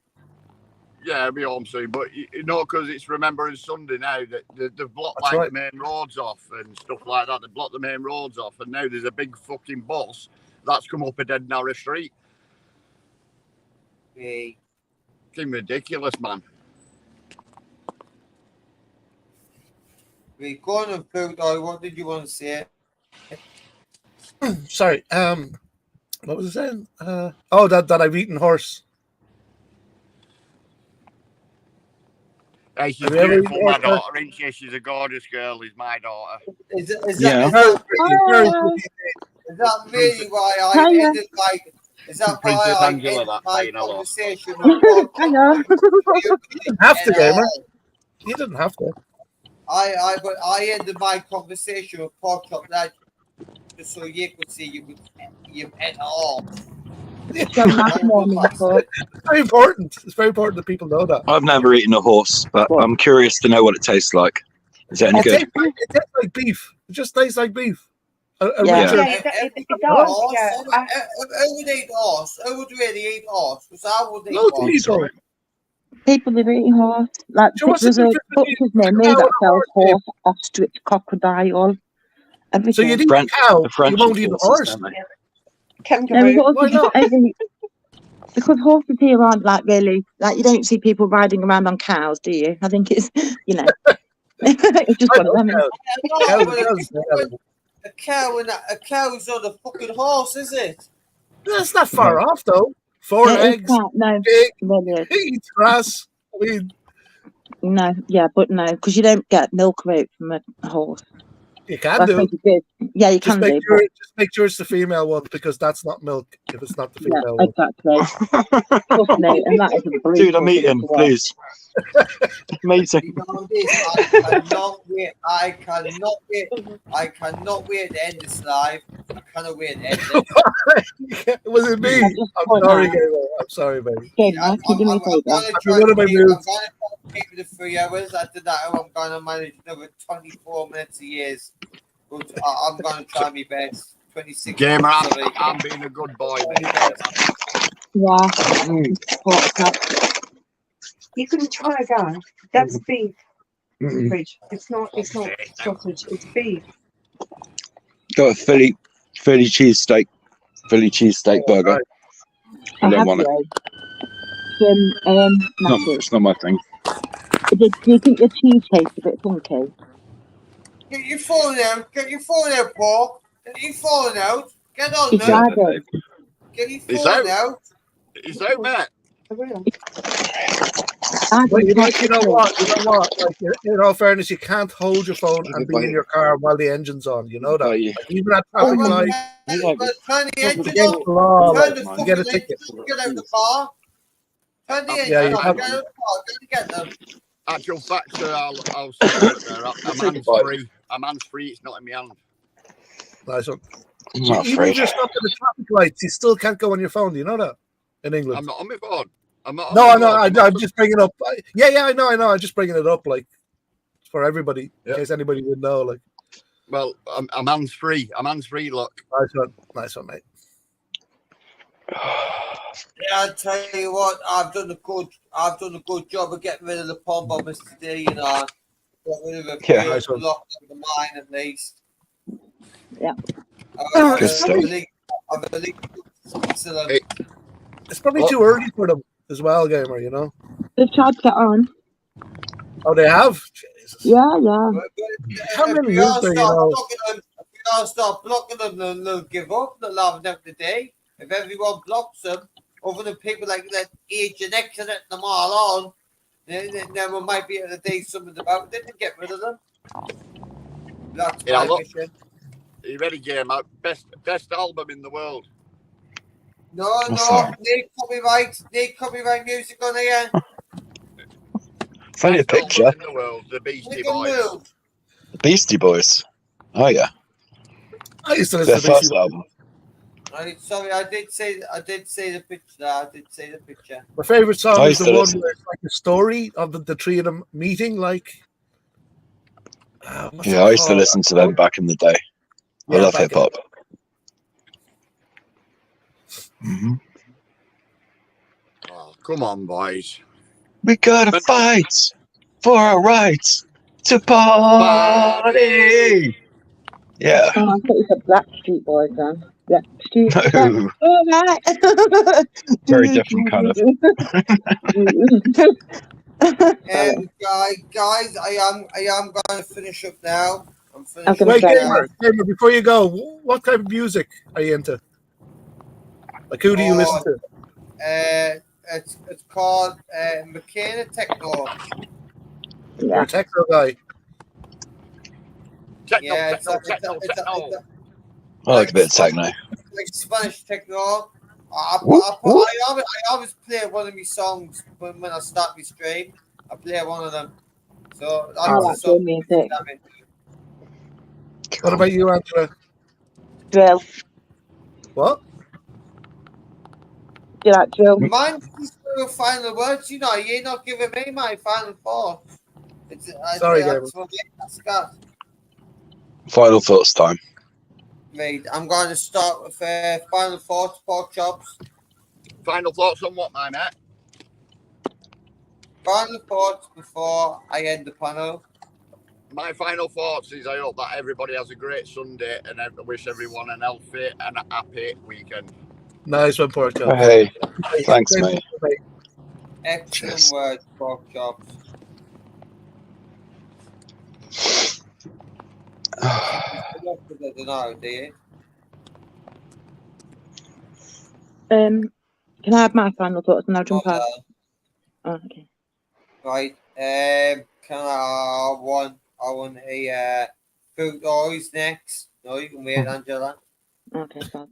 Yeah, I'll be home soon. But you know, because it's Remembrance Sunday now, that they've blocked the main roads off and stuff like that. They blocked the main roads off, and now there's a big fucking bus that's come up a dead narrow street. Hey. It's ridiculous, man. We going on food. What did you want to say? Sorry. What was I saying? That I've eaten horse. Hey, she's beautiful, my daughter, isn't she? She's a gorgeous girl. Is my daughter. Is that really why I ended Is that why I ended my conversation? I know. You didn't have to, gamer. You didn't have to. But I ended my conversation with Pork Chop that just so you could see you ate all. It's very important. It's very important that people know that. I've never eaten a horse, but I'm curious to know what it tastes like. Is it any good? It tastes like beef. It just tastes like beef. It does. Who would eat horse? Who would really eat horse? Because I would eat horse. People that eat horse. Like, there's a butcher's near me that sells horse, ostrich, crocodile, everything. So you eat a cow, you won't eat a horse? Because horses here aren't like really, like, you don't see people riding around on cows, do you? I think it's, it's just one of them. A cow's not a fucking horse, is it? That's not far off, though. 4 legs, big, eats grass. I mean, no, because you don't get milk route from a horse. You can do. Yeah, you can do. Just make sure it's the female one, because that's not milk if it's not the female one. Exactly. And that is Dude, I'm eating, please. Amazing. I cannot wait to end this live. I cannot wait to end it. Was it me? I'm sorry, Gabriel. I'm sorry, baby. I'm going to keep it 3 hours. After that, I'm going to manage another 24 minutes a year. But I'm going to try my best. 26 Gamer, I'm being a good boy. Yeah. You can try again. That's beef. It's not sausage. It's beef. Got a Philly cheesesteak burger. I don't want it. It's not my thing. Do you think the cheese tastes a bit funky? Get your phone out. Paul. Get your phone out. Get on there. Get your phone out. He's out, mate. You know what? Like, in all fairness, you can't hold your phone and be in your car while the engine's on. You know that. Like, even at traffic lights. Turn the engine on. Turn the fucking get a ticket. Get out the car. Turn the engine on. Get out the car. Get them. Actual fact, sir, I'll say it there. I'm hands-free. I'm hands-free. It's not in my hand. Nice one. Even if you're stopped at the traffic lights, you still can't go on your phone. Do you know that? in England? I'm not on my phone. I'm not on No, my I know. phone. I'm just bringing up. Yeah, I know. I'm just bringing it up, like, for everybody, in case anybody would know. Like, well, I'm hands free. I'm hands free. Look, nice one, mate. Yeah, I tell you what, I've done a good job of getting rid of the pom bombers today. You know, got rid of a few, Nice one. locked up the mine at least. Yeah. Good stuff. It's probably too early for them as well, gamer. You know. They've tried to get on. Oh, they have. Jesus. Yeah. How many If is there? You know. if we all start blocking them, then they'll give up. They'll have them today. If everyone blocks them, other than people like that age and exiting them all on, then we might be able to do something about it and get rid of them. That's my mission. Are you ready, Game? Best album in the world. No, need copyright music on here. Funny a picture. In the world, the Beastie Boys. The Beastie Boys. Oh yeah. I used to Their listen to first album. Sorry, I did say the picture. I did say the picture. My favorite song I is used the to one listen. where it's like the story of the three of them meeting. Like, Yeah, I used to listen to them back in the day. I love hip hop. Oh, come on, boys. We gotta fight for our rights to party. Yeah. Oh, I thought you said Blackstreet Boys then. Blackstreet. No. All right. Very different kind of. Guys, I am going to finish up now. I'm finished. Wait, gamer, before you go, what type of music are you into? Like, who do you listen to? It's called McKenna Techno. You're a techno guy. Techno. I like a bit of techno. Like Spanish techno. I always play one of my songs when I start my stream. I play one of them. So that's good music. What about you, Angela? Drill. What? Do you like drill? Mine is your final words. You know, you're not giving me my final thoughts. Sorry, that's Gabriel. Final thoughts time. Right, I'm going to start with final thoughts, pork chops. Final thoughts on what, my mate? Final thoughts before I end the panel. My final thoughts is I hope that everybody has a great Sunday and I wish everyone an healthy and a happy weekend. Nice one, pork chops. Hey, thanks, mate. Excellent words, pork chops. I don't know, do you? Can I have my final thoughts and I'll jump out? Oh, okay. Right. Can I want a food noise next? No, you can wait, Angela. Okay, fine.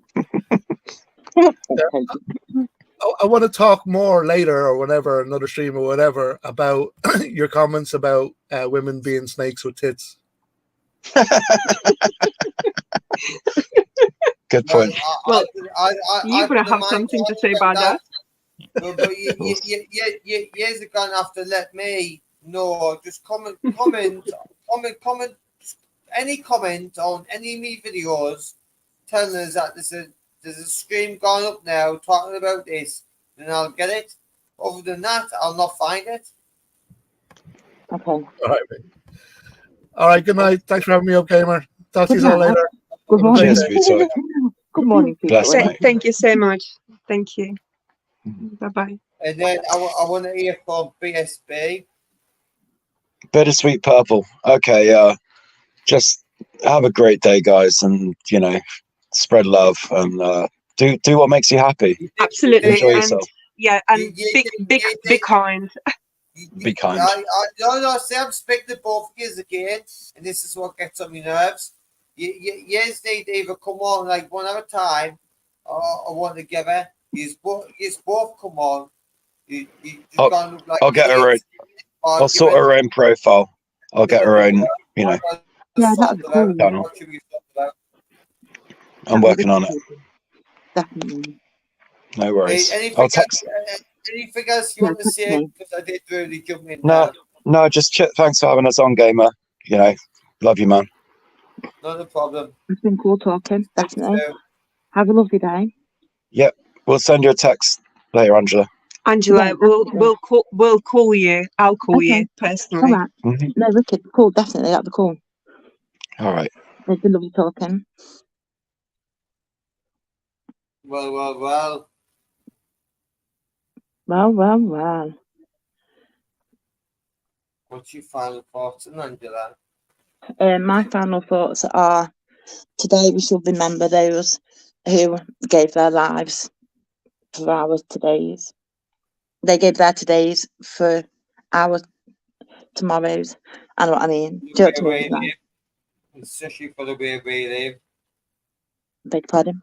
I want to talk more later or whenever, another stream or whatever, about your comments about women being snakes with tits. Good point. Well, you're going to have something to say about that. But years are going to have to let me know. Just comment, any comment on any of me videos telling us that there's a stream going up now talking about this, and I'll get it. Other than that, I'll not find it. Okay. All right. Good night. Thanks for having me up, gamer. Talk to you all later. Good morning. Cheers for your time. Good morning, people. Thank you so much. Thank you. Bye bye. And then I want to hear from BSB. Bittersweet Purple. Okay, just have a great day, guys, and spread love and do what makes you happy. Absolutely. Enjoy yourself. Yeah, and be kind. Be kind. No, see, I'm speaking to both of you again, and this is what gets on my nerves. You need to either come on like one at a time or one together. You both come on. You just can't look like I'll get her own. I'll sort her own profile. I'll get her own, Yeah, that'd be cool. channel. I'm working on it. Definitely. No worries. Anything, I'll text. anything else you want to say? Because I did really jump in No, there. no, just thanks for having us on, Gamer. You know, love you, man. Not a problem. It's been cool talking, definitely. Have a lovely day. Yep, we'll send you a text later, Angela. Angela, Yeah, we'll call you. I'll call Okay. you personally. All right. No, wicked. Cool, definitely. That'd be cool. All right. It's been lovely talking. Well. Well. What's your final thoughts, Angela? My final thoughts are today we should remember those who gave their lives for our todays. They gave their todays for our tomorrows. I know what I mean. Do you know what I mean? Like, Especially for the way we live. beg pardon?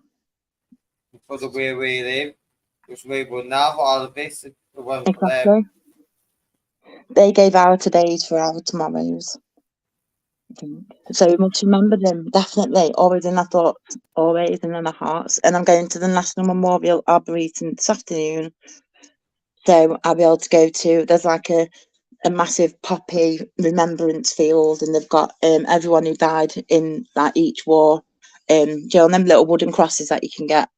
For the way we live. Because we will now all of this. Exactly. They gave our todays for our tomorrows. So we must remember them, definitely, always in our thoughts, always in our hearts. And I'm going to the National Memorial Arboretum this afternoon. So I'll be able to go to, there's like a massive poppy remembrance field, and they've got everyone who died in like each war. You know, them little wooden crosses that you can get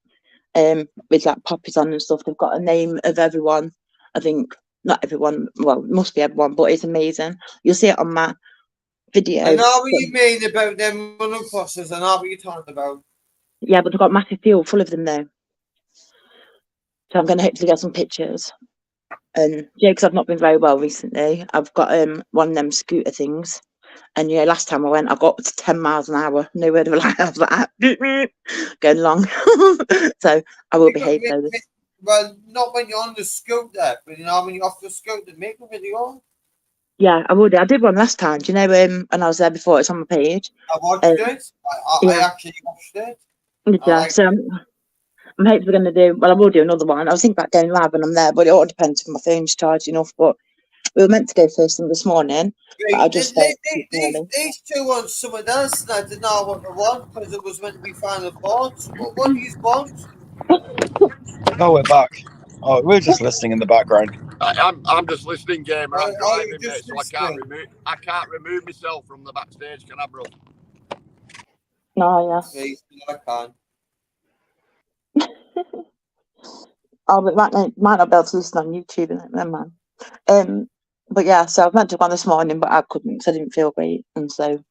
with like poppies on and stuff. They've got a name of everyone. I think not everyone, well, it must be everyone, but it's amazing. You'll see it on my video. I know what you mean about them running crosses. I know what you're talking about. Yeah, but they've got massive field full of them though. So I'm going to hopefully get some pictures. And yeah, because I've not been very well recently. I've got one of them scooter things. And yeah, last time I went, I got up to 10 miles an hour. No word of a lie. I was like, going long. So I will behave though. Well, not when you're on the scooter, but you know, when you're off the scooter, make a video. Yeah, I would. I did one last time. Do you know when I was there before? It's on my page. I watched it. I actually watched it. Yeah, so I'm hopefully going to do, well, I will do another one. I was thinking about going live when I'm there, but it all depends if my phone's charged enough. But we were meant to go first thing this morning. But I just these two want someone else, and I didn't know what they want because it was meant to be final thoughts. What do you want? Oh, we're back. Oh, we're just listening in the background. I'm just listening, Gamer. I'm driving, mate, so I can't remove myself from the backstage. Can I, bro? No, yes. Please, I can. Oh, but might not be able to listen on YouTube, never mind. But yeah, so I was meant to go on this morning, but I couldn't because I didn't feel great, and so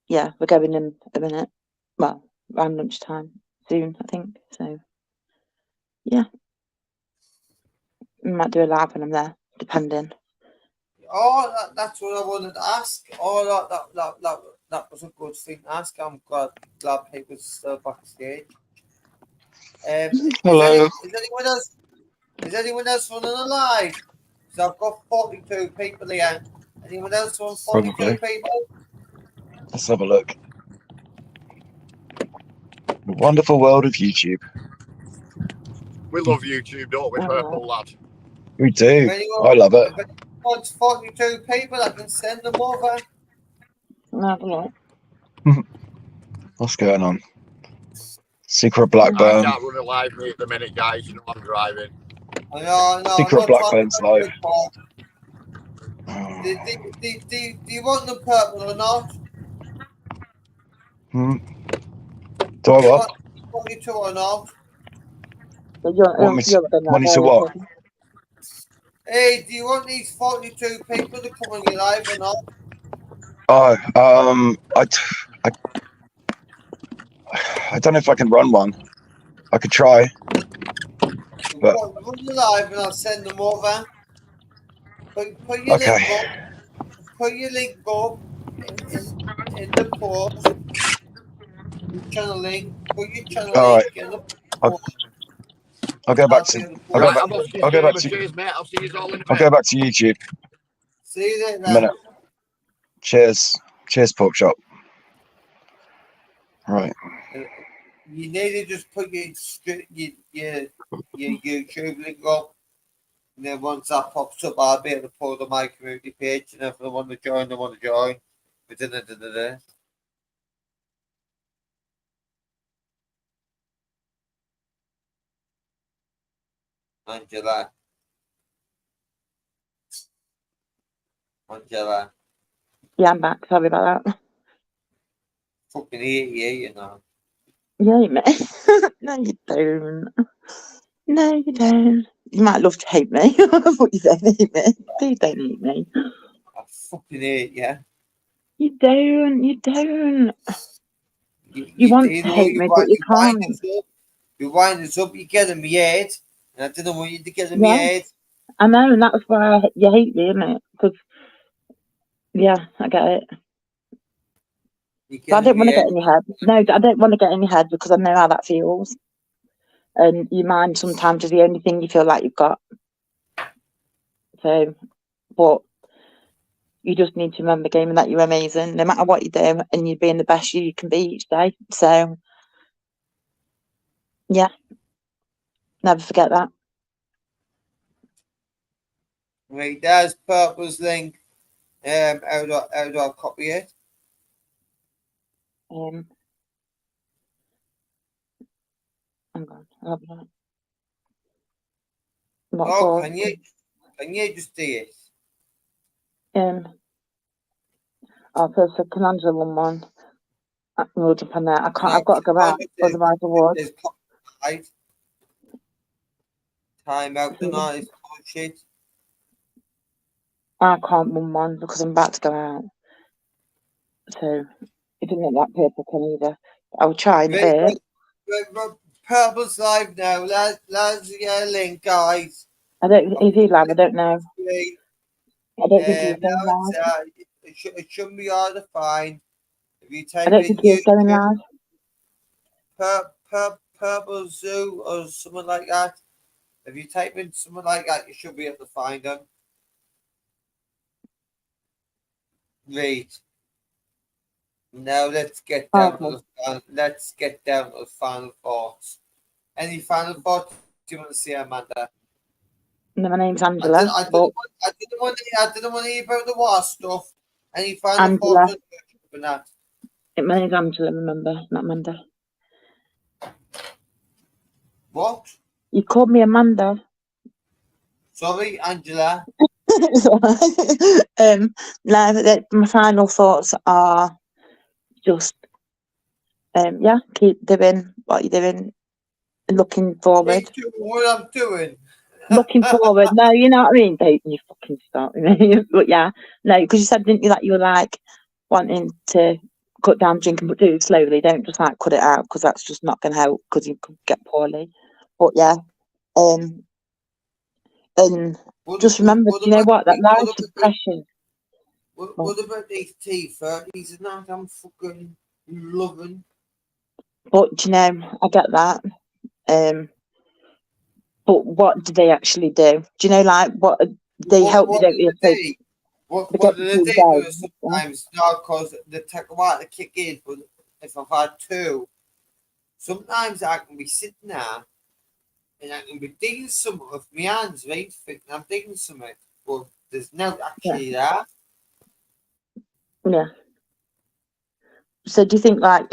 yeah, we're going in a minute. Well, around lunchtime soon, I think. So yeah, we might do a live when I'm there, depending. Oh, that's what I wanted to ask. Oh, that was a good thing to ask. I'm glad people's still backstage. Hello. Is anyone else running a live? So I've got 42 people here. Anyone else want 42 Probably. people? Let's have a look. The wonderful world of YouTube. We love YouTube, don't we, Purple Lad? We do. I love it. If anyone wants 42 people, I can send them over. What's going on? Secret Blackburn. I can't run a live me at the minute, guys. You know I'm driving. No, Secret Blackburn's live. Do you want them purple or not? Do I what? 42 or not? Want me to what? Hey, do you want these 42 people to come on your live or not? Oh, I don't know if I can run one. I could try. But Run the live and I'll send them over. Put your link up. Put your link up in the post. Your channel link. Put your channel link in the post. I'll go back to. I'll go back to. Cheers, mate. I'll see you all in a I'll go back to YouTube. See you later. A minute. Cheers, pork chop. Right. You need to just put your YouTube link up, and then once that pops up, I'll be able to pull the my community page, and if they want to join, they want to join. Within the day. Angela. Angela. Yeah, I'm back. Sorry about that. Fucking hate you, you know. You hate me? No, you don't. No, you don't. You might love to hate me, but you don't hate me. Please don't hate me. I fucking hate you. You don't. You don't. You You want do to know hate me, but you wind can't. us up. You wind us up, you get in my head. And I didn't want you to get in my Yeah, head. I know, and that's why you hate me, isn't it? Because, yeah, I get it. You But get I in don't my want to head. get in your head. No, I don't want to get in your head because I know how that feels. And your mind sometimes is the only thing you feel like you've got. So, but you just need to remember, Gaming, that you're amazing, no matter what you do, and you're being the best you can be each day. So, yeah, never forget that. Right, there's Purple's link. How do I copy it? Hang on, I'll have that. What Oh, for? can you just do it? First, can Angela one. We'll jump on there. I can't. I've got to go Oh, out, otherwise I would. there's copyright. Time out the night. Bullshit. I can't run one because I'm about to go out. So it didn't look that paper can either. I'll try in a bit. Purple's live now. Let's get a link, guys. I don't. Is he live? I don't know. I don't think he's going No, live. it shouldn't be hard to find. If you I type don't in think he's going live. Purple Zoo or something like that. If you type in something like that, you should be able to find them. Right. Now let's get down to the final thoughts. Any final thoughts do you want to say, Amanda? No, my name's Angela. I didn't want to hear about the war stuff. Any final Angela. thoughts on that? My name's Angela, remember, not Amanda. What? You called me Amanda. Sorry, Angela. No, my final thoughts are just, yeah, keep doing what you're doing, looking forward. Keep doing what I'm doing. Looking forward. No, you know what I mean? Don't you fucking start with me. But yeah, no, because you said, didn't you, that you were like wanting to cut down drinking, but do it slowly. Don't just like cut it out because that's just not going to help because you could get poorly. But yeah, and just remember, do you know what? That life's depression. What about these T30s and that? I'm fucking loving. But you know, I get that. But what do they actually do? Do you know, like, what they help you, don't they? What do they do sometimes? No, because they take a while to kick in, but if I've had two, sometimes I can be sitting there and I can be digging something with my hands, right? Thinking I'm digging something, but there's no actually there. Yeah. So do you think like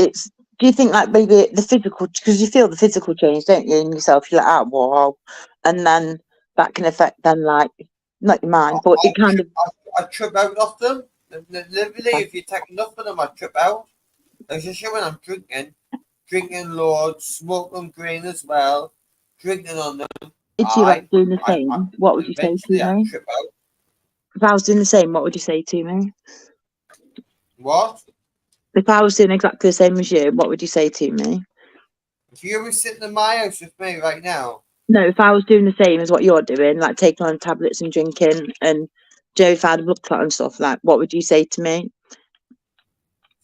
maybe the physical, because you feel the physical change, don't you, in yourself? You're like, oh, wow. And then that can affect then, like, not your mind, but it kind of... I trip out off them. Literally, if you take enough of them, I trip out. Especially when I'm drinking loads, smoking green as well, drinking on them. If you were doing the same, what would you say to me? Trip out. If I was doing the same, what would you say to me? What? If I was doing exactly the same as you, what would you say to me? If you were sitting in my house with me right now. No, if I was doing the same as what you're doing, like taking on tablets and drinking, and Joe, if I had a blood clot and stuff, like, what would you say to me?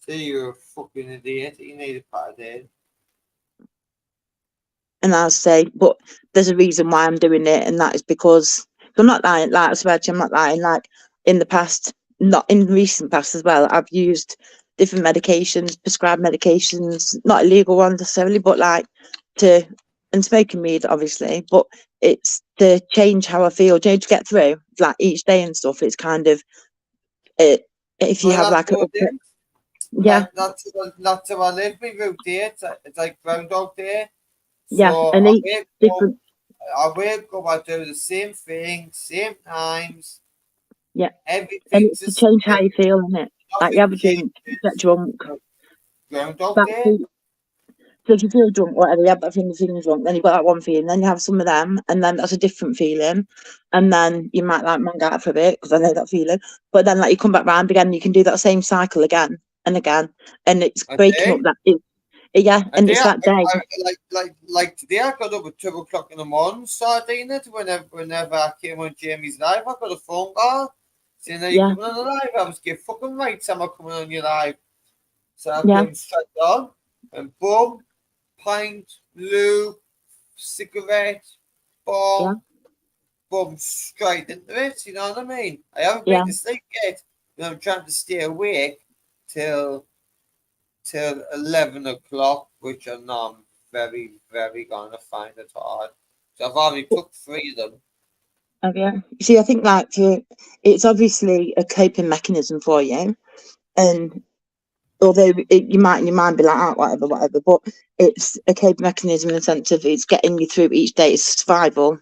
Say you're a fucking idiot. You need a pat of head. And I'll say, but there's a reason why I'm doing it, and that is because I'm not lying. Like I swear to you, I'm not lying. Like in the past, not in recent past as well, I've used different medications, prescribed medications, not illegal ones necessarily, but like and smoking weed, obviously. But it's to change how I feel, to get through like each day and stuff. It's kind of it. If you have like yeah, that's how I live my route day. It's like Groundhog Day. Yeah, so and each different. I wake up, I do the same thing, same times. Yeah. And Everything's it's to change how you feel, isn't it? Like you have a drink, you get drunk. Groundhog Day. So if you feel drunk, whatever, you have that feeling drunk, then you've got that one feeling, then you have some of them, and then that's a different feeling. And then you might like mong out for a bit, because I know that feeling. But then like you come back round again, you can do that same cycle again and again. And it's breaking up that and it's that day. Like today, I got up at 2 o'clock in the morning, starting it. Whenever I came on Jamie's live, I got a phone call saying that you're coming on the live. I was getting fucking right, I'm coming on your live. So I came straight on, and boom, pint, lube, cigarette, boom, boom, straight into it. You know what I mean? I haven't been to sleep yet, but I'm trying to stay awake till 11 o'clock, which I know I'm very, very going to find it hard. So I've already took 3 of them. Oh, yeah. You see, I think like it's obviously a coping mechanism for you, and although you might in your mind be like, oh, whatever, but it's a coping mechanism in the sense of it's getting you through each day. It's survival,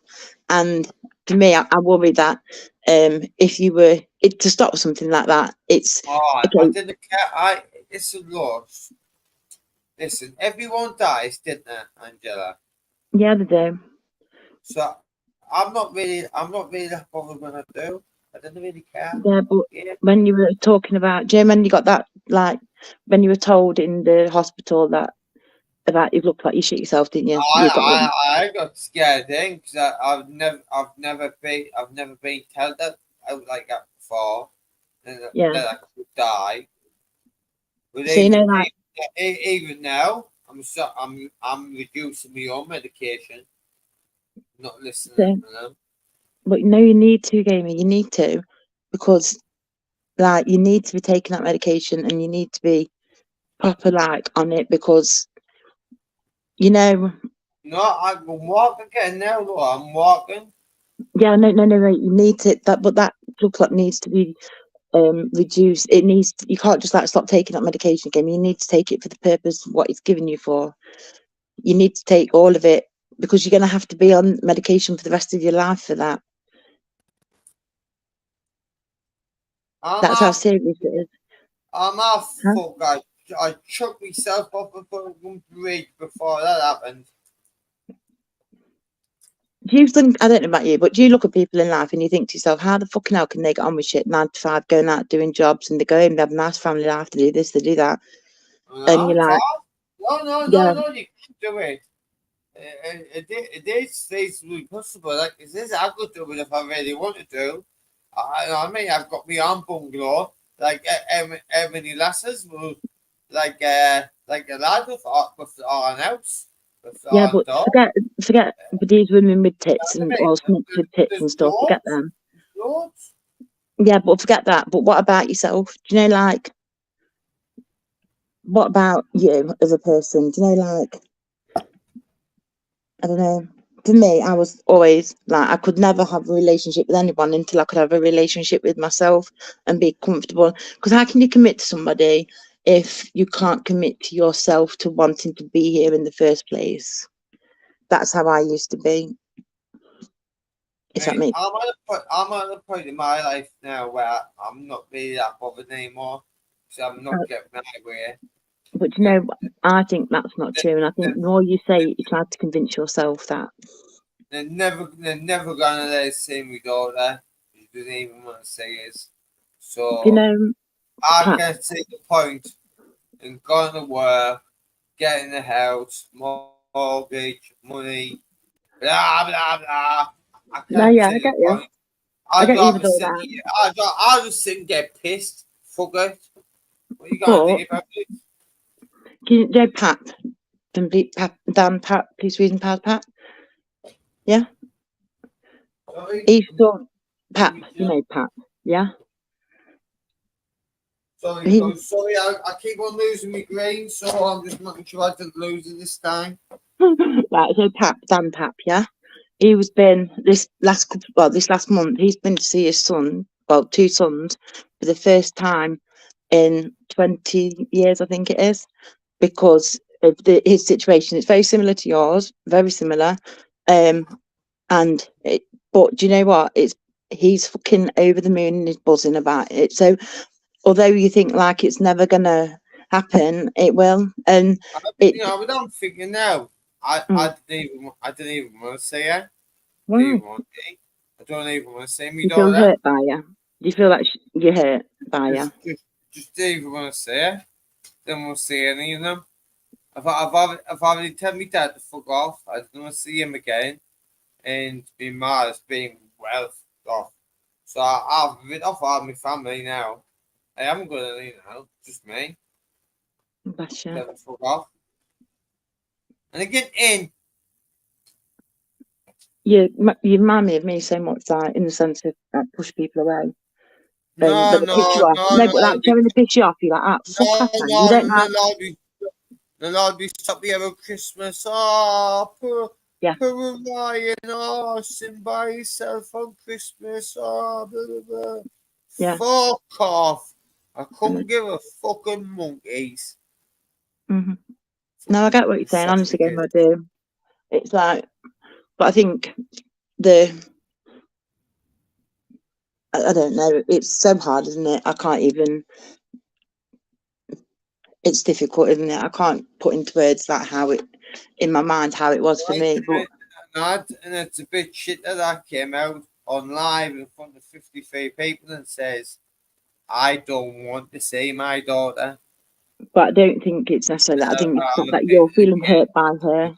and for me, I worry that if you were to stop something like that, it's I didn't care. It's a loss. Listen, everyone dies, didn't they, Angela? Yeah, they do. So I'm not really that bothered when I do. I didn't really care. Yeah, but when you were talking about Jim, when you got that, like when you were told in the hospital that about you looked like you shit yourself, didn't you? I got scared then because I've never been told that out like that before, and that I could die. But so even now, I'm reducing my own medication, not listening to them. But no, you need to, Gamey. You need to, because like you need to be taking that medication and you need to be proper like on it because No, I'm walking again now. Though I'm walking. Yeah, no. You need to but that blood clot needs to be reduced. It needs. You can't just like stop taking that medication again. You need to take it for the purpose of what it's given you for. You need to take all of it because you're going to have to be on medication for the rest of your life for that. That's how serious it is. I'm off. Fuck! I chucked myself off a fucking bridge before that happened. Do you think, I don't know about you, but do you look at people in life and you think to yourself, how the fucking hell can they get on with shit 9 to 5, going out doing jobs, and they go home, they have a nice family life, to do this, they do that, and you're like, no, you can't do it. It's impossible. Like, this I could do it if I really wanted to. I mean, I've got my own bungalow. Like, how many lasses will, like a lad with an house. Yeah, but forget these women with tits and or snitch with tits and stuff. Forget them. Yeah, but forget that. But what about yourself? Do you know, like, what about you as a person? Do you know, like, I don't know. For me, I was always like, I could never have a relationship with anyone until I could have a relationship with myself and be comfortable. Because how can you commit to somebody if you can't commit to yourself to wanting to be here in the first place? That's how I used to be. I'm at a point in my life now where I'm not really that bothered anymore. So I'm not getting my way. But you know, I think that's not true, and I think the more you say it, you try to convince yourself that. They're never gonna let us see my daughter. She doesn't even want to say it. So you know, I can see the point in going to work, getting a house, mortgage, money, blah blah blah. I get you. I'll just sit and get pissed. Fuck it. What are you gonna think about it? You know Pat from Dan Pat, Peace Reading Pat? Yeah? He's done Pat, you know Pat, yeah? Sorry, I keep on losing my green, so I'm just making sure I don't lose it this time. Right, so Dan Pat, yeah? He was been this last month, he's been to see his son, well, 2 sons, for the first time in 20 years, I think it is, because of his situation. It's very similar to yours, very similar. And but do you know what? He's fucking over the moon and he's buzzing about it. So although you think like it's never gonna happen, it will. And you know, but I'm thinking now. I didn't even want to say it. Why? I don't even want to say me You feel daughter. hurt by her? Do you feel like you're hurt by her? Just didn't even want to say it. Didn't want to see any of them. I've already told me dad to fuck off. I didn't want to see him again. And my mother's being well off. So I've rid off all my family now. I haven't got any now, just me. Bless you. Let them fuck off. And again, in. You remind me of me so much, like in the sense of like, push people away. No, but they piss you off. No, but like when they piss you off, you're like, fuck off, man. You don't like. The Lord be stop me over Christmas. Oh, poor Ryan. Oh, sing by yourself on Christmas. Oh, blah, blah, blah. Yeah. Fuck off. I couldn't give a fucking monkeys. Mm-hmm. No, I get what you're saying. Honestly, game I do. It's like, but I think I don't know. It's so hard, isn't it? I can't even. It's difficult, isn't it? I can't put into words like how it, in my mind, how it was for me. But and it's a bit shit that came out on live in front of 53 people and says, I don't want to see my daughter. But I don't think it's necessarily that. I think it's that you're feeling hurt by her.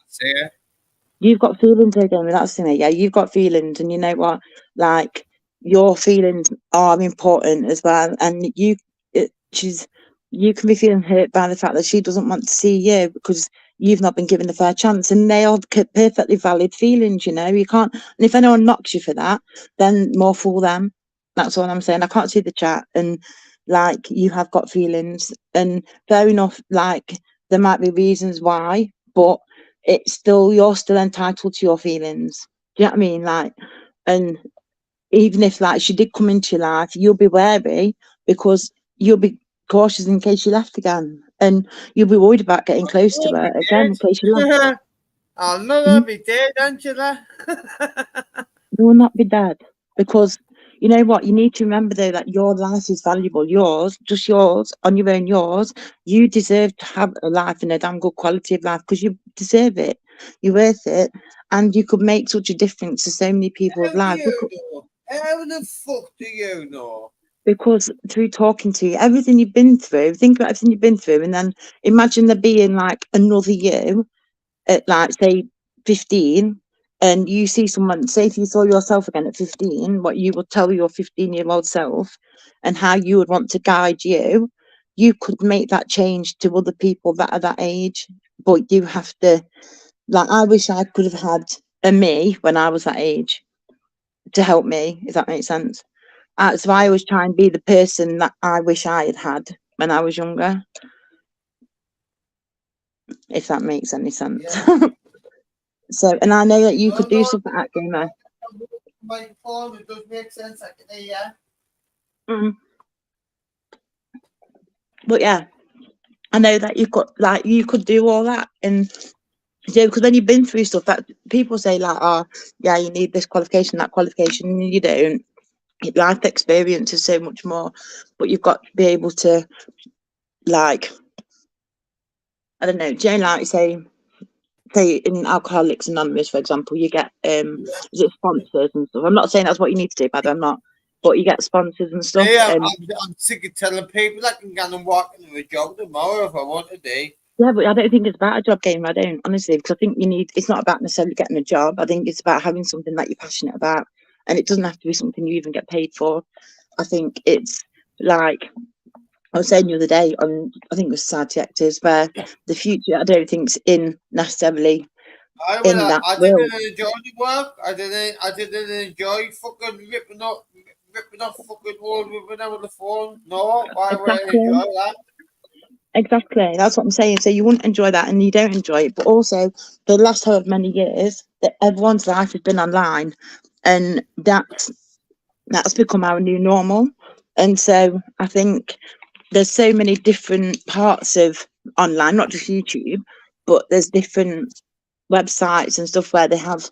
You've got feelings again. That's the thing. Yeah, you've got feelings, and you know what? Like your feelings are important as well. And you can be feeling hurt by the fact that she doesn't want to see you because you've not been given a fair chance, and they are perfectly valid feelings. You know, you can't. And if anyone knocks you for that, then more fool them. That's all I'm saying. I can't see the chat, and like you have got feelings, and fair enough. Like there might be reasons why, but it's still, you're still entitled to your feelings. Do you know what I mean? Like, and even if like she did come into your life, you'll be wary because you'll be cautious in case she left again, and you'll be worried about getting close to her again in case she left. I'll not be dead, Angela. You will not be dead, because you know what, you need to remember though that your life is valuable. Yours, just yours, on your own, yours. You deserve to have a life and a damn good quality of life because you deserve it. You're worth it, and you could make such a difference to so many people's lives. How the fuck do you know? Because through talking to you, everything you've been through, think about everything you've been through, and then imagine there being like another you at like say 15, and you see someone, say if you saw yourself again at 15, what you would tell your 15-year-old self and how you would want to guide you, you could make that change to other people that are that age. But you have to, like, I wish I could have had a me when I was that age to help me, if that makes sense. So I always try and be the person that I wish I had had when I was younger, if that makes any sense. Yeah. So, and I know that you could do something like that, Gamer. My phone, it does make sense. I can hear. But yeah, I know that you could do all that, and yeah, because when you've been through stuff that people say like, oh yeah, you need this qualification, that qualification, and you don't. Life experience is so much more, but you've got to be able to, like, I don't know, Jane, like say in Alcoholics Anonymous, for example, you get is it sponsors and stuff. I'm not saying that's what you need to do, but I'm not. But you get sponsors and stuff. Yeah, I'm sick of telling people I can go and walk into a job tomorrow if I want to do. Yeah, but I don't think it's about a job, Game. I don't, honestly, because I think it's not about necessarily getting a job. I think it's about having something that you're passionate about. And it doesn't have to be something you even get paid for. I think it's like, I was saying the other day on, I think it was Society Actors, where the future, I don't think, is in necessarily I didn't enjoy the work. I didn't enjoy fucking ripping off fucking walls with the phone. No, why would I enjoy that? Exactly, that's what I'm saying. So you wouldn't enjoy that, and you don't enjoy it. But also, for the last however many years, that everyone's life has been online, and that's become our new normal. And so I think there's so many different parts of online, not just YouTube, but there's different websites and stuff where they have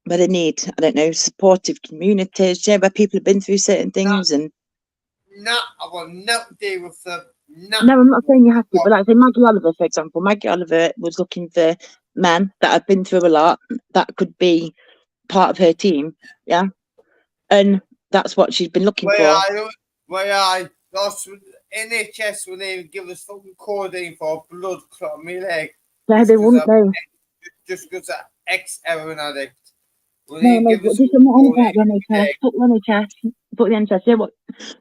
where they need, I don't know, supportive communities, you know, where people have been through certain things. And no, I want nothing to do with them. No, I'm not saying you have to, but like say Maggie Oliver, for example. Maggie Oliver was looking for men that have been through a lot that could be part of her team, yeah, and that's what she's been looking for. Lost NHS when they give us fucking codeine for blood clot on my leg. No, they wouldn't know. Just because I'm ex-heroin addict. No, but just I'm not on about the NHS. Put the NHS. Put the NHS. Yeah, what?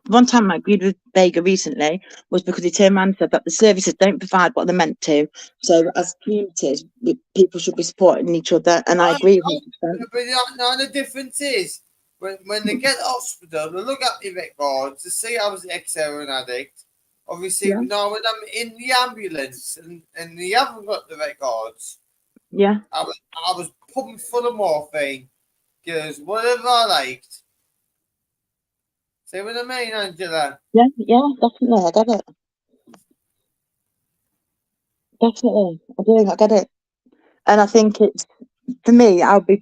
One time I agreed with Vega recently was because he turned around and said that the services don't provide what they're meant to. So as communities, people should be supporting each other, and I agree 100%. But the difference is when they get to hospital, they look at the records to see I was an ex-heroin addict. Obviously, now when I'm in the ambulance and they haven't got the records, I was pumped full of morphine because whatever I liked. See what I mean, Angela? Yeah, definitely. I get it. Definitely. I do. I get it. And I think it's, for me, I'll be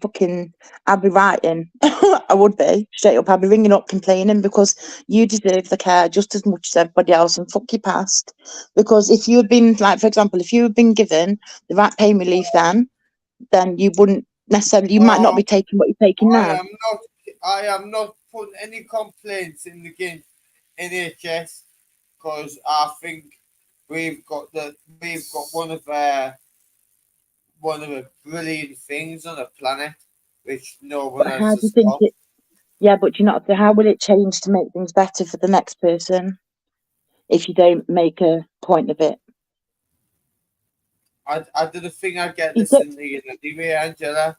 writing. I would be, straight up. I'll be ringing up complaining because you deserve the care just as much as everybody else, and fuck your past. Because if you had been, like, for example, if you had been given the right pain relief then you wouldn't necessarily, you might not be taking what you're taking now. I am not putting any complaints in the NHS because I think we've got one of the brilliant things on the planet which no one else has got. But you're not. How will it change to make things better for the next person if you don't make a point of it? I did a thing I get this in the anyway, Angela.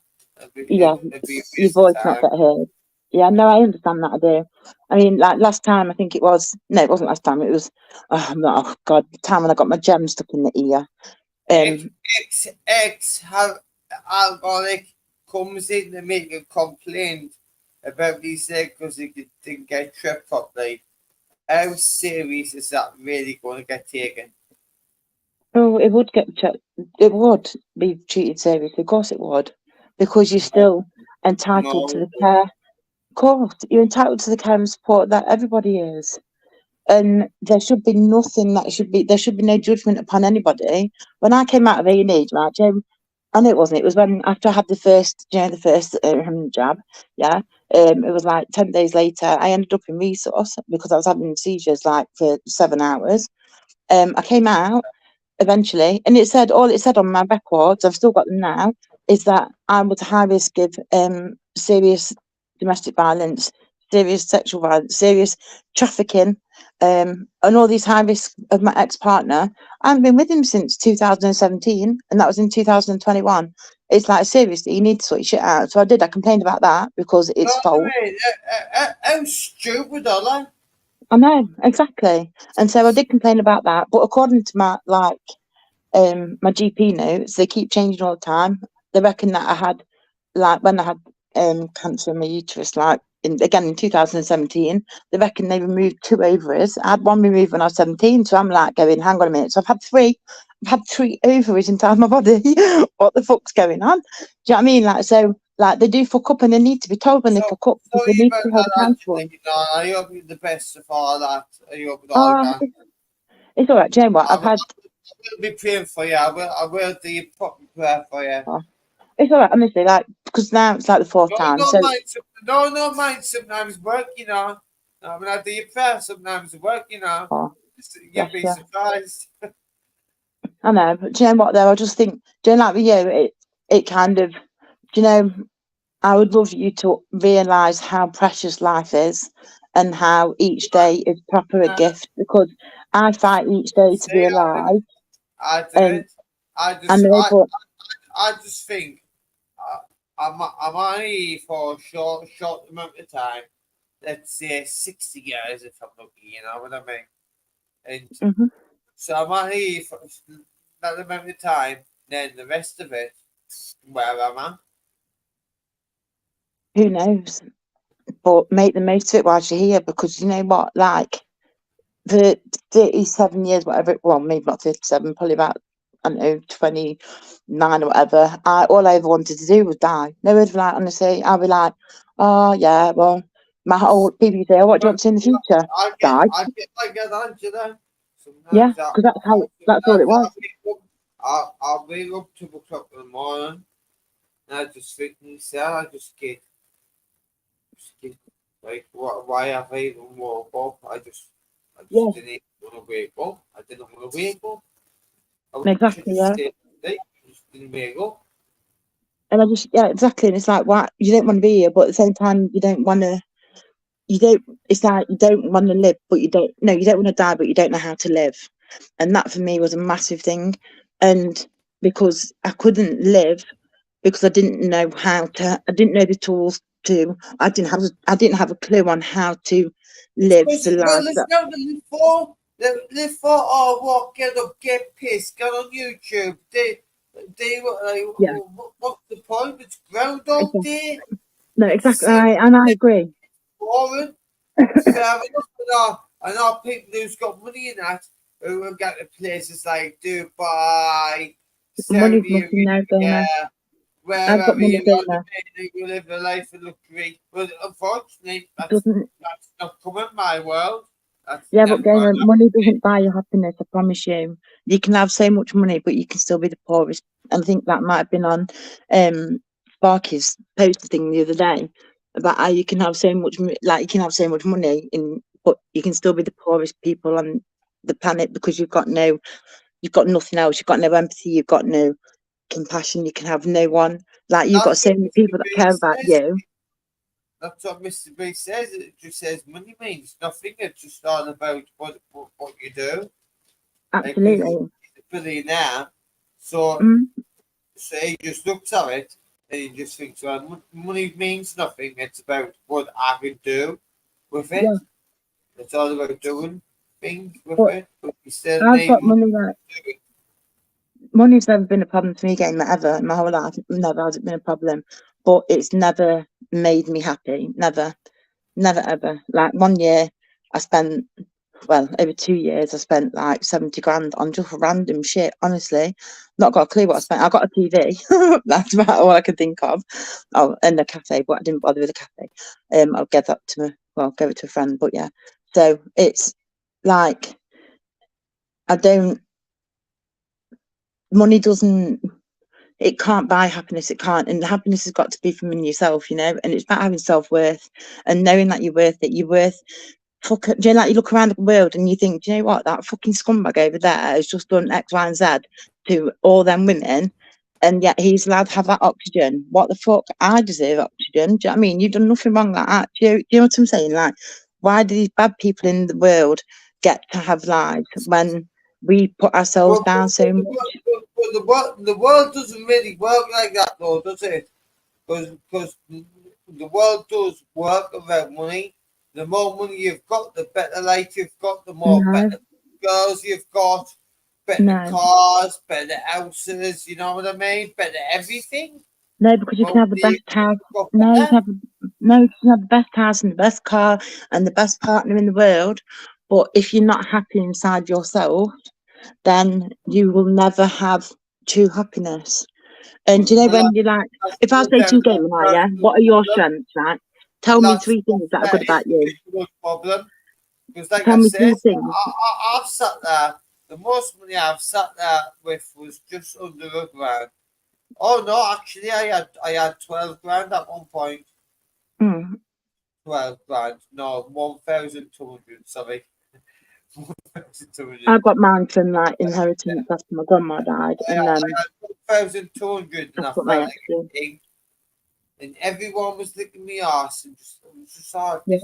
Your voice not get heard. Yeah, no, I understand that. I do. I mean, like last time, I think it was. No, it wasn't last time. It was. Oh God, the time when I got my gem stuck in the ear. Ex-alcoholic comes in to make a complaint about these because he didn't get tripped properly. How serious is that really going to get taken? Oh, it would get checked. It would be treated seriously. Of course, it would, because you're still entitled to the care. Of course, you're entitled to the care and support that everybody is. And there should be nothing there should be no judgment upon anybody. When I came out of A&E, right, Jim, I know it wasn't. It was when after I had the first jab. Yeah, it was like 10 days later. I ended up in resource because I was having seizures like for 7 hours. I came out eventually, and it said on my records. I've still got them now. Is that I was a high risk of serious domestic violence, serious sexual violence, serious trafficking, and all these high risk of my ex-partner. I've been with him since 2017, and that was in 2021. It's like, seriously, you need to sort your shit out. So I did. I complained about that because it's fault. How stupid are they? I know, exactly. And so I did complain about that. But according to my my GP notes, they keep changing all the time. They reckon that I had, like, when I had cancer in my uterus, like in 2017, they reckon they removed 2 ovaries. I had 1 removed when I was 17, so I'm like going, hang on a minute. So I've had 3 ovaries inside my body. What the fuck's going on? Do you know what I mean? Like, so, like, they do fuck up, and they need to be told when they fuck up, because they need to be held accountable. I hope you're the best of all that. I hope it all can. It's all right, do you know what? I will be praying for you. I will do your proper prayer for you. It's all right, honestly, like, because now it's like the 4th time. Mind sometimes work, you know. When I do your prayer, sometimes it work, you know. You'll be surprised. I know, but do you know what though? I just think, like with you, it kind of, I would love you to realise how precious life is and how each day is proper a gift, because I fight each day to be alive. I just think I'm only for a short amount of time. Let's say 60 years if I'm lucky, you know what I mean? And so I'm only for that amount of time, then the rest of it, where am I? Who knows? But make the most of it whilst you're here, because you know what, like, for 37 years, whatever, well, maybe not 37, probably about, I don't know, 29 or whatever, all I ever wanted to do was die. No word for like, honestly, I'd be like, oh yeah, well, my whole people say, oh, what do you want to see in the future? Die. I get like that, Angela. Yeah, Sometimes because that's all it was. I'll wake up 2 o'clock in the morning, and I just think to myself, I just get like, why have I even woke up? I just didn't want to wake up. I didn't want to wake up. Exactly, yeah. Just didn't wake up. And I just, yeah, exactly. And it's like, why you don't want to be here, but at the same time, you don't want to. It's like you don't want to live, but you don't. No, you don't want to die, but you don't know how to live. And that for me was a massive thing. And because I couldn't live, because I didn't know how to. I didn't know the tools to. I didn't have a clue on how to live the life. Well, there's no to live for. Live for, or what? Get up, get pissed, get on YouTube. They were like, what's the point? It's Groundhog Day. No, exactly, and I agree. Boring. Fair enough. I know people who's got money in that who have got to places like Dubai, Saudi Arabia, wherever you want to be, you live a life of luxury. But unfortunately, that's not coming in my world. Yeah, but money doesn't buy you happiness, I promise you. You can have so much money, but you can still be the poorest. And I think that might have been on Sparky's post thing the other day about how you can have so much, money, but you can still be the poorest people on the planet because you've got nothing else. You've got no empathy. You've got no compassion. You can have no one. Like you've got so many people that care about you. That's what Mr. B says. It just says money means nothing. It's just all about what you do. Absolutely. Like, he's a billionaire, so he just looks at it and he just thinks, well, money means nothing. It's about what I can do with it. Yeah. It's all about doing things with it. But you still I've got money that. Money's never been a problem for me, getting that ever in my whole life. Never has it been a problem. But it's never made me happy. Never ever. Like 1 year I spent, over 2 years I spent like 70 grand on just random shit, honestly. Not got a clue what I spent. I got a TV. That's about all I could think of. Oh, and a cafe, but I didn't bother with a cafe. I'll give that to give it to a friend, but yeah. So it's like money doesn't, it can't buy happiness. It can't, and the happiness has got to be from in yourself, and it's about having self-worth and knowing that you're worth it. You're worth, do you know, like you look around the world and you think, do you know what, that fucking scumbag over there has just done X, Y, and Z to all them women, and yet he's allowed to have that oxygen. What the fuck? I deserve oxygen. Do you know what I mean? You've done nothing wrong like that. Do you know what I'm saying? Like, why do these bad people in the world get to have lives when we put ourselves down so much? The world doesn't really work like that, though, does it? Because the world does work around money. The more money you've got, the better life you've got, the more better girls you've got, better cars, better houses, you know what I mean? Better everything. No, because you can have the best house. No, you can have the best house and the best car and the best partner in the world. But if you're not happy inside yourself, then you will never have true happiness. And you know, when you're like, if I say to you, Game, like, yeah, what are your strengths, right? Tell me 3 things that are good about you. Problem. Because like Tell I me said, 3 things. I've sat there, the most money I've sat there with was just under a grand. Oh no, actually I had 12 grand at one point. 12 grand. No, 1,200, sorry. I got mine from like inheritance after my grandma died, and then I had 1,200, and I felt like a king. And everyone was licking me ass, and it was just hard. You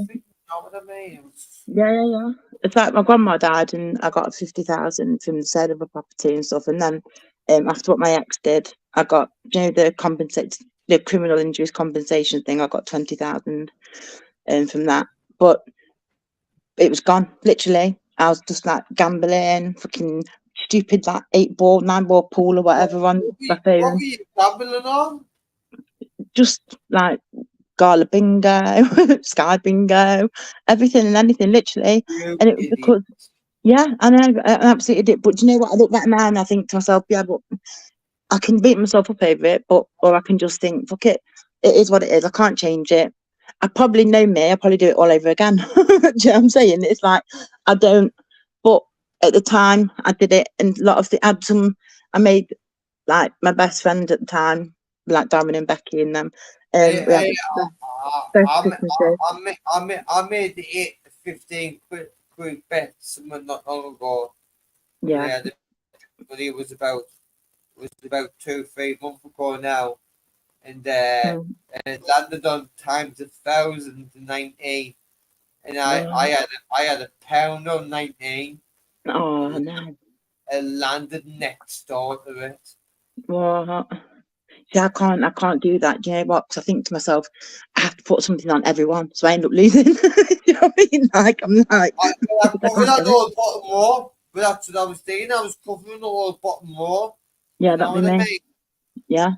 know what I mean? Yeah. It's like my grandma died, and I got 50,000 from the sale of a property and stuff. And then after what my ex did, I got, the criminal injuries compensation thing. I got 20,000 from that, but it was gone, literally. I was just like gambling, fucking stupid, like 8-ball, 9-ball pool or whatever on my phone. What were you gambling on? Just like Gala Bingo, Sky Bingo, everything and anything, literally. And it was because Yeah, I know, I absolutely did. But do you know what? I look back now and I think to myself, yeah, but I can beat myself up over it, or I can just think, fuck it, it is what it is. I can't change it. I probably know me. I probably do it all over again. Do you know what I'm saying? It's like I don't. But at the time, I did it, and a lot of I made like my best friend at the time, like Darren and Becky and them. Hey, We had hey, best Christmases. I made the 8 to 15 quid bet someone not long ago. Yeah. But it was about 2-3 months ago now, and it landed on times 1,019, and I had a pound on 19. Oh no. It landed next door to it. What? Yeah, I can't do that. Do you know what? 'Cause I think to myself, I have to put something on everyone, so I end up losing. You know what I mean? Like I'm like, I covered that whole bottom row, but that's what I was doing. I was covering the whole bottom row. yeah, You know that'd be what I me. mean? Yeah.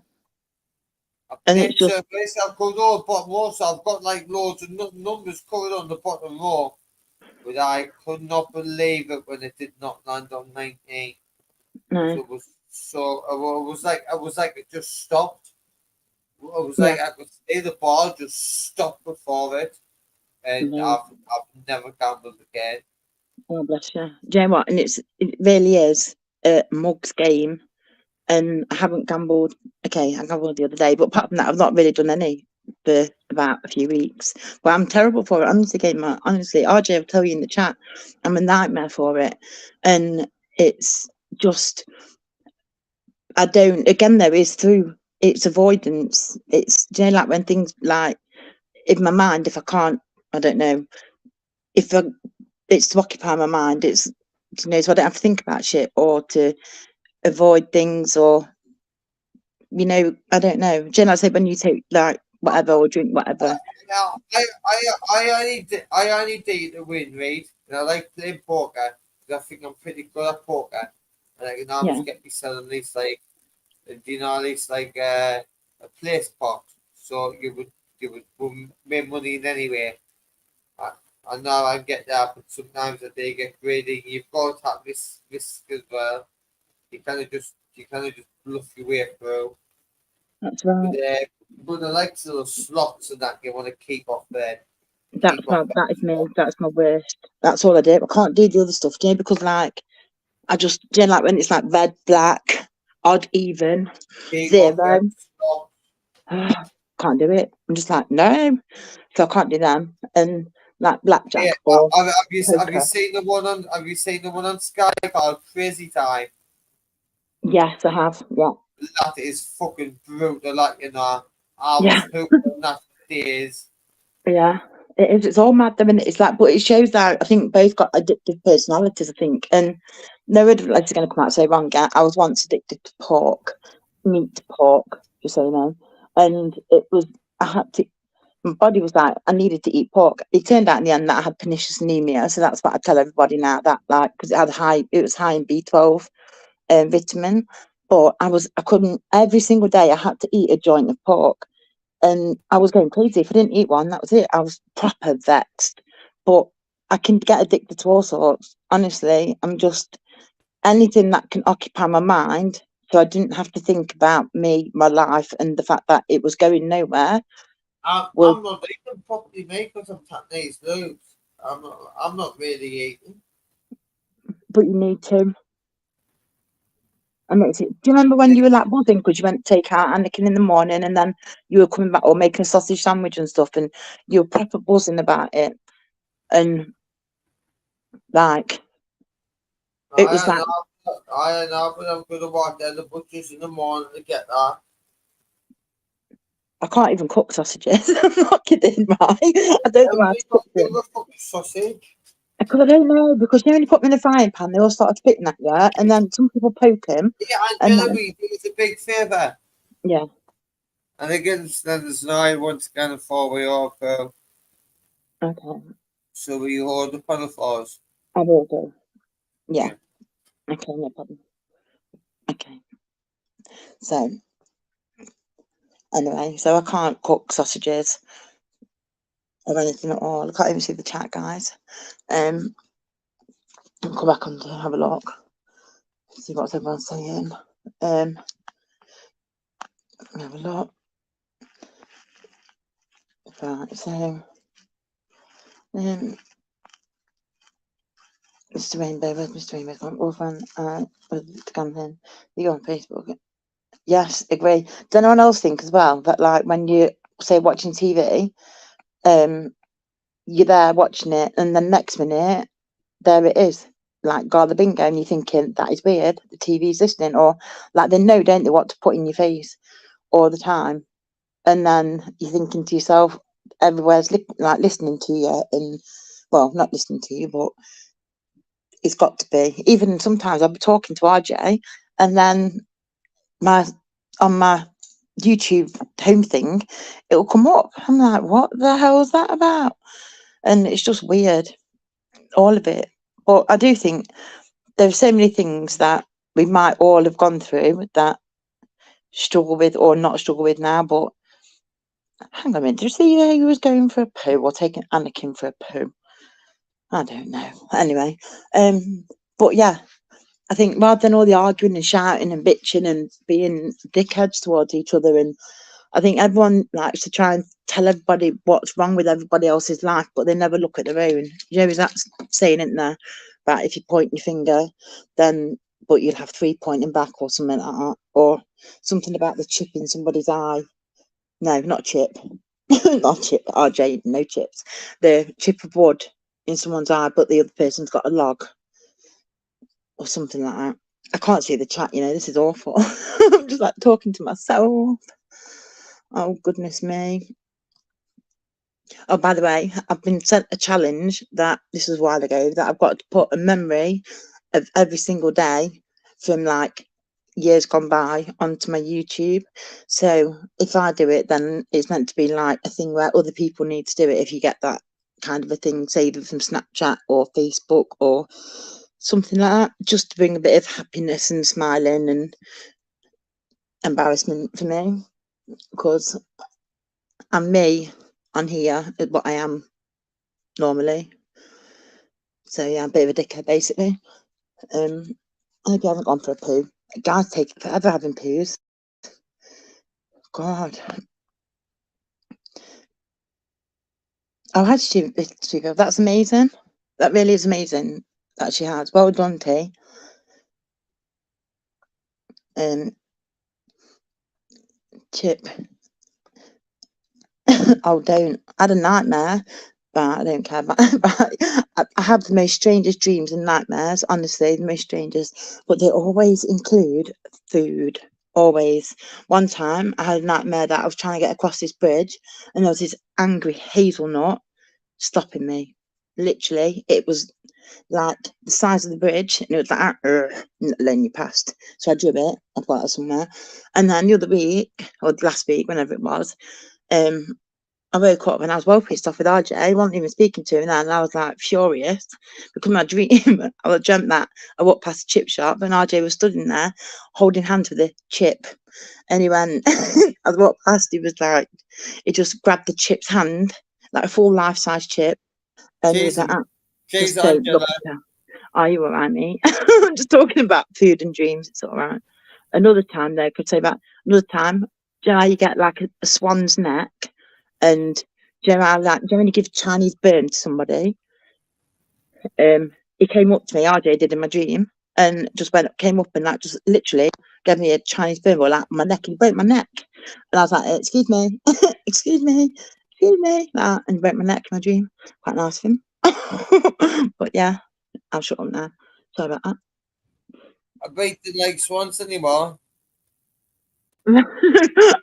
I And played it's just surface. I've covered all the bottom row, so I've got like loads of numbers covered on the bottom row. But I could not believe it when it did not land on 19. no. I was like it just stopped. I was Yeah. like I could see the ball just stop before it, and No. I've never gambled again. Oh bless you. Do you know what? And it really is a mug's game. And I haven't gambled. Okay, I gambled the other day, but apart from that, I've not really done any for about a few weeks. But I'm terrible for it. Honestly, RJ will tell you in the chat, I'm a nightmare for it. And it's just, I don't, again, though, it's avoidance. It's, do you know, like when things like, in my mind, if I can't, I don't know, it's to occupy my mind, it's, you know, so I don't have to think about shit or to avoid things or, you know, I don't know. Jen, I say when you take like whatever or drink whatever. I only do the win rate, and I like playing poker because I think I'm pretty good at poker, and I can always get myself at least like, you know, at least like a place pot, so you would make money in anyway. I know I get that, but sometimes I do get greedy. You've got to have risk as well. You kind of just bluff your way through. That's right. But the likes of the slots and that you want to keep off there. That is me. That's my worst. That's all I do. I can't do the other stuff, do you know, because like I just, do you know, like when it's like red, black, odd, even, zero. Can't do it. I'm just like, no. So I can't do them. And like blackjack or have you seen the one on Sky called Crazy Time? Yes, I have. Yeah. That is fucking brutal, like, you know. I was hooked on that for days. Yeah, it is. It's all mad, though, and it's like, but it shows that I think both got addictive personalities. I think, and no adverts are going to come out so wrong. I was once addicted to meat pork, just so you know, and it was I had to. My body was like I needed to eat pork. It turned out in the end that I had pernicious anemia, so that's what I tell everybody now. That like because it was high in B12 vitamin, but I couldn't every single day. I had to eat a joint of pork. And I was going crazy. If I didn't eat one, that was it. I was proper vexed. But I can get addicted to all sorts. Honestly, I'm just anything that can occupy my mind. So I didn't have to think about me, my life, and the fact that it was going nowhere. I'm not eating properly, mate, because I'm taking these loads. I'm not really eating. But you need to. Do you remember when you were like buzzing because you went to take out Anakin in the morning and then you were coming back or making a sausage sandwich and stuff and you were proper buzzing about it? And like it was like I know, but I'm gonna walk down the butchers in the morning to get that. I can't even cook sausages. I'm not kidding, right? I don't know how to cook them. Sausage? Because I don't know, because you only put them in a frying pan, they all start spitting at you, and then some people poke them. Yeah, Angela, we do us a big favour. Yeah. And again, there's no I want to kind of fall way off. Okay. So we hold the panel for us. I will do. Yeah. Okay, no problem. Okay. So anyway, so I can't cook sausages or anything at all. I can't even see the chat, guys. come back on to have a look, see what everyone's saying. Have a look. Right, so Mr. Rainbow, where's Mr. Rainbow? Orphan, the campaign. You go on Facebook. Yes, agree. Does anyone else think as well that, like, when you say watching TV, you're there watching it, and the next minute there it is, like Gala Bingo, and you're thinking that is weird. The TV's listening, or like they know, don't they, what to put in your face all the time, and then you're thinking to yourself, everywhere's like listening to you, and well, not listening to you, but it's got to be. Even sometimes I'll be talking to RJ, and then on my YouTube home thing, it'll come up. I'm like, what the hell is that about? And it's just weird, all of it. But I do think there's so many things that we might all have gone through that struggle with or not struggle with now. But hang on a minute, did you see who was going for a poo or taking Anakin for a poo? I don't know. Anyway, but yeah, I think rather than all the arguing and shouting and bitching and being dickheads towards each other, and I think everyone likes to try and tell everybody what's wrong with everybody else's life, but they never look at their own. You know, is that saying, isn't there? That if you point your finger, then but you'll have 3 pointing back or something like that, or something about the chip in somebody's eye. No, not chip, not chip. RJ, no chips. The chip of wood in someone's eye, but the other person's got a log or something like that. I can't see the chat, you know, this is awful. I'm just like talking to myself. Oh, goodness me. Oh, by the way, I've been sent a challenge that this was a while ago that I've got to put a memory of every single day from like years gone by onto my YouTube. So if I do it, then it's meant to be like a thing where other people need to do it if you get that kind of a thing, say either from Snapchat or Facebook or something like that, just to bring a bit of happiness and smiling and embarrassment for me, because I'm me on here, what I am normally. So yeah, I'm a bit of a dickhead basically. I hope you haven't gone for a poo. Guys take forever having poos. God. Oh, how did she go? That's amazing. That really is amazing that she has. Well done, T. Chip. Oh, don't. I had a nightmare, but I don't care about I have the most strangest dreams and nightmares, honestly, the most strangest, but they always include food. Always. One time I had a nightmare that I was trying to get across this bridge and there was this angry hazelnut stopping me. Literally, it was like the size of the bridge and it was like letting you past. So I drew it, I've got it somewhere. And then the other week, or last week, whenever it was, I woke up and I was well pissed off with RJ. I wasn't even speaking to him then, and I was like furious because my dream, I dreamt that I walked past a chip shop and RJ was stood in there holding hands with a chip. And he went, I walked past, he was like, he just grabbed the chip's hand, like a full life size chip. And he was like, just don't look at her. Are you all right, mate? I'm just talking about food and dreams, it's all right. Another time, though, could say about another time, do you know how you get like a swan's neck? And do you know how, like, do you know when you give Chinese burn to somebody? He came up to me, RJ did in my dream, and just came up and like just literally gave me a Chinese burn, or like my neck, and he broke my neck. And I was like, excuse me, excuse me, excuse me, and he broke my neck in my dream. Quite nice of him. But yeah, I'll shut up now. Sorry about that. I bet you like swans anymore. No,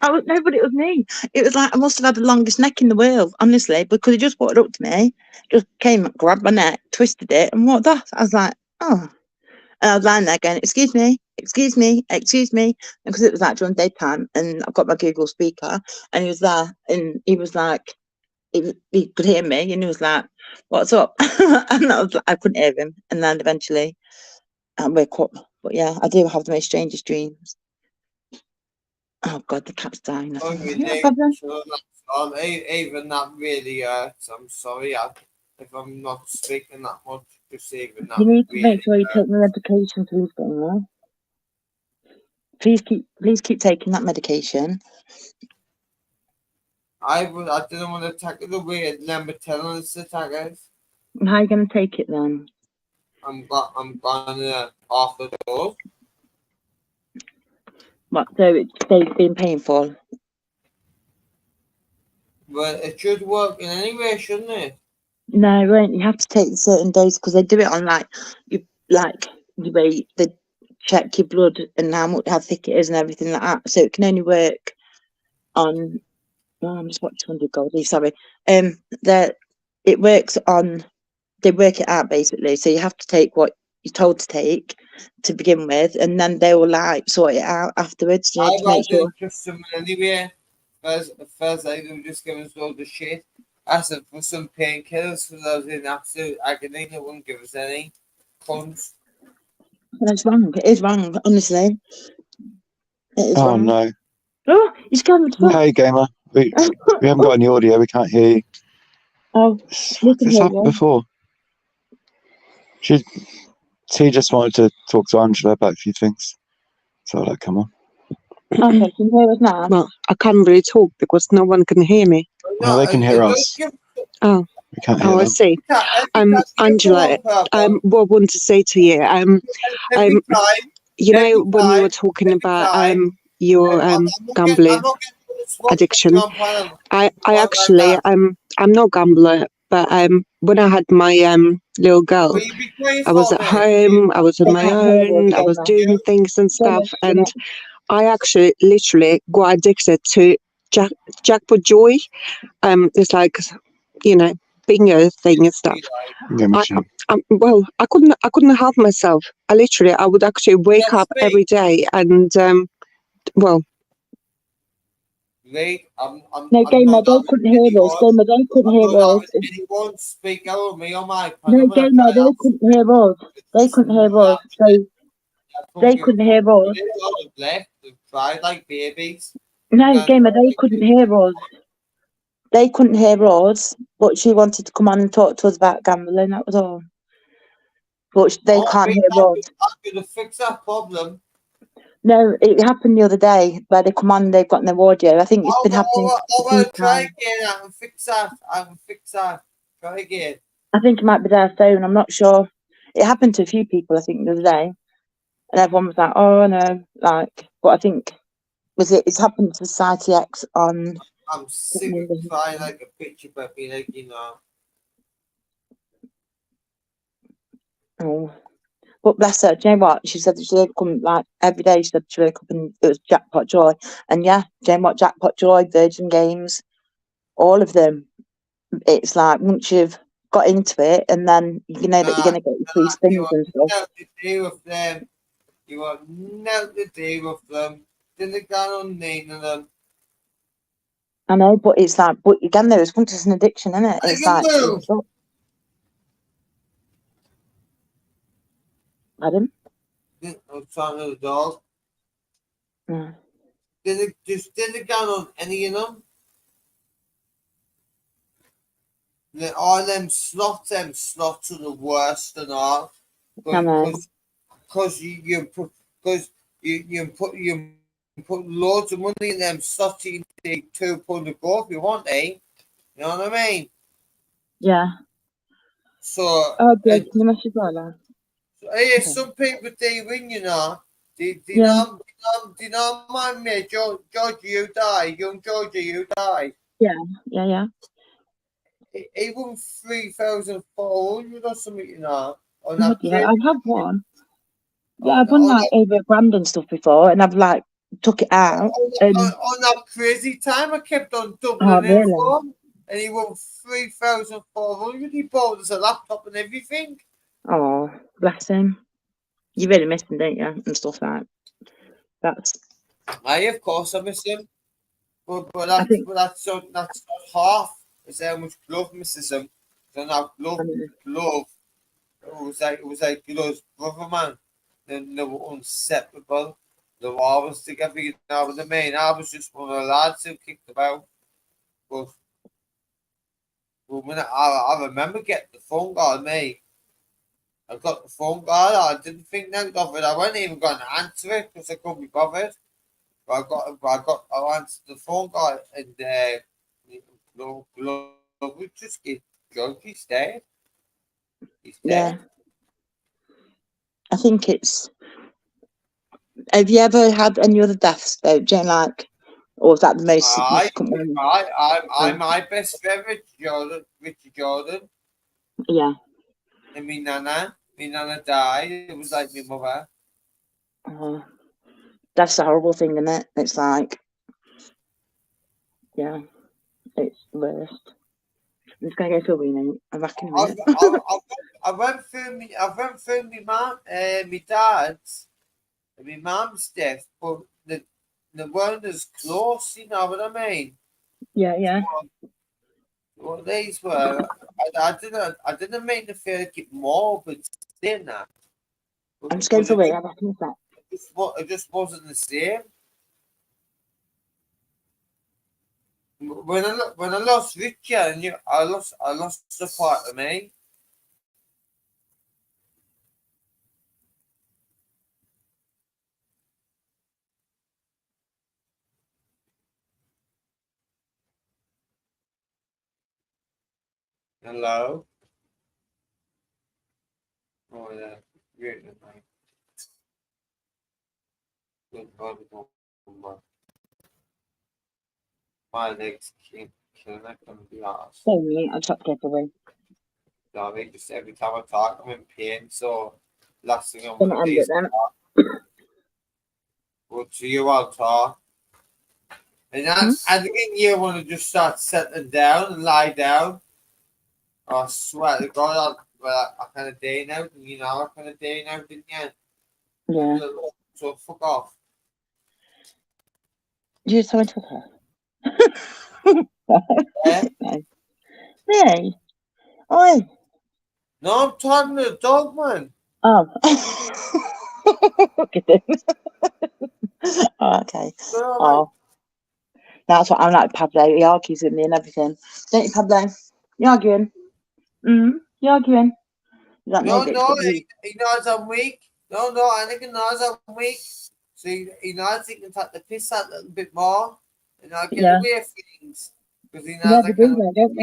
but it was me. It was like I must have had the longest neck in the world, honestly, because he just walked up to me, just came, grabbed my neck, twisted it, and walked off. I was like, oh. And I was lying there going, excuse me, excuse me, excuse me. And because it was like during daytime, and I've got my Google speaker, and he was there, and he was like, he could hear me, and he was like, what's up? And I was like, I couldn't hear him. And then eventually I woke up. But yeah, I do have the most strangest dreams. Oh God, the cat's dying. Oh, really? Even that really hurts. I'm sorry if I'm not speaking that much. just even that. You need to really make sure you take the medication for this thing, yeah? Please keep taking that medication. I didn't want to take it away and remember telling us to take it. How are you going to take it then? I'm gonna off the door. What, so it stays being painful? But it should work in any way, shouldn't it? No, it won't. You have to take certain days because they do it on you weight. They check your blood and how thick it is and everything like that. So it can only work on. Oh, I'm just watching Under Goldie. Sorry. It works on. They work it out basically. So you have to take what you're told to take to begin with, and then they will sort it out afterwards. You know, to make sure. Just some anyway. First, I was just giving us all the shit. I said for some painkillers because I was in absolute agony. They wouldn't give us any. Cons. That's wrong. It is wrong. Honestly, it is wrong. No. Oh, he's coming. Hey, gamer. We haven't got any audio. We can't hear you. Oh, we can This hear happened you. before. She just wanted to talk to Angela about a few things. So like, come on. Okay, can you hear us now? Well, I can't really talk because no one can hear me. No, they can hear us. Oh, We can't hear I them. see. Angela, what I want to say to you, you know, when you were talking about your gambling addiction, I actually I'm not a gambler, but when I had my little girl, I was at home, I was on my own, I was doing things and stuff, and I actually literally got addicted to jackpot joy. It's like, you know, bingo thing and stuff. Well, I couldn't help myself. I would actually wake up every day and Wait, no, Gamer, they couldn't hear us. Gamer, they couldn't hear us. Anyone speak out of me on my No, Gamer, they couldn't hear us. They couldn't hear us. They couldn't hear us. Left, cried like babies. No, Gamer, they couldn't hear us. They couldn't hear us, but she wanted to come on and talk to us about gambling. That was all. But they can't hear us. I'm gonna fix that problem. No, it happened the other day where they come on and they've got no audio. I think it's been happening. Try again. I can fix that. Try again. I think it might be their phone. I'm not sure. It happened to a few people, I think, the other day. And everyone was like, oh, no. But I think, it's happened to Society X on... I'm sick of trying like a picture, but be like, you know. Oh. But bless her, do you know what? She said that she would come every day. She said she woke up and it was Jackpot Joy. And yeah, do you know what? Jackpot Joy, Virgin Games, all of them. It's like once you've got into it, and then you know that you're going to get your free spins and stuff. You want nothing to do with them. Didn't go on name of them. I know, but it's like, but again, though, it's once it's an addiction, isn't it? It's like. Adam? I'm trying to the dog. No. Didn't go on any of them. All them slots are the worst and all. Because you put loads of money in them slots. You can take £2 a go if you want, eh? You know what I mean? Yeah. So. Oh, good. You must have got that. Hey, some people they win, you know. Do you know my mate, Georgia, you die. Young Georgia, you die. Yeah. He won 3,400 or something, you know. Oh, yeah, I've had one. Yeah, I've won over £1,000 and stuff before, and I've took it out. On that crazy time, I kept on doubling it from, and he won 3,400. He bought us a laptop and everything. Oh, bless him. You really miss him, don't you? And stuff like that. Of course I miss him. But that's half. It's how much glove misses him. So now glove. It was like Glove's brother, man. Then they were inseparable. They were always together, you know what I mean? I was just one of the lads who kicked about. But when I remember getting the phone call, mate. I got the phone call. I didn't think note of it. I wasn't even going to answer it because I couldn't be bothered. But I answered the phone call, and we just get drunk. He's dead. He's dead. Yeah. I think it's. Have you ever had any other deaths though? Do you like, or was that the most significant one? I'm my best friend, Richard Jordan. Yeah. And me nana died. It was like my mother. That's a horrible thing, isn't it? It's like, yeah, it's worst. I'm just gonna go for a wee minute. I'm back in a minute. I went through my mum and my dad's and my mum's death, but the weren't as close. You know what I mean? Yeah. Well, these were. I didn't mean to feel like it more, but saying that. I'm just going for a wee. I'm back in a sec. It just wasn't the same. When I lost Richard, and I lost a part of me. Hello. Oh yeah, great night. Good God, my legs can't killing it from the ass. Sorry, I chopped it away. Darling, just every time I talk, I'm in pain. So last thing I'm Gonna gonna do end is it then. go to you. I'll talk. And I think you want to just start settling down and lie down. I swear to God, I kind of day now. You know, I kind of day now, didn't you? Yeah. So fuck off. You just haven't took her. Yeah? Hey. Oi. No, I'm talking to the dog, man. Oh. Look at him. Oh, okay. Oh. That's what I'm like, Pablo. He argues with me and everything. Don't you, Pablo? You arguing? You arguing? You like, No, bitch, no, but you. he knows I'm weak. No, Anakin knows I'm weak. So he knows he can take the piss out a little bit more. And I'll get away from things. Because he knows Yeah, I they can. do that, don't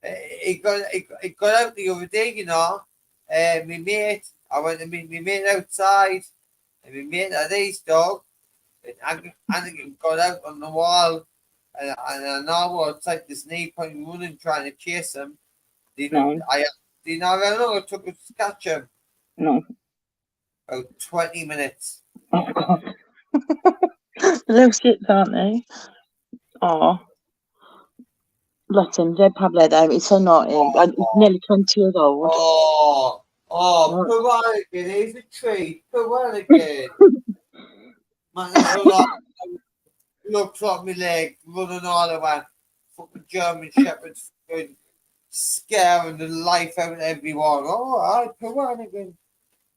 they? He got out the other day, you know. My mate, I went to meet my mate outside. And my mate had his dog. And Anakin got out on the wall. And I know what take this knee point running trying to chase him. Do you know how long it took us to catch him? No. About 20 minutes. Oh, God. Little shits, aren't they? Oh. Bless him, Joe Pablo, though. He's so naughty. He's nearly 20 years old. Put one again. Here's a treat. Put one again. My little dog looks like my leg, running all around. Fucking German Shepherds scaring the life out of everyone. I put one again.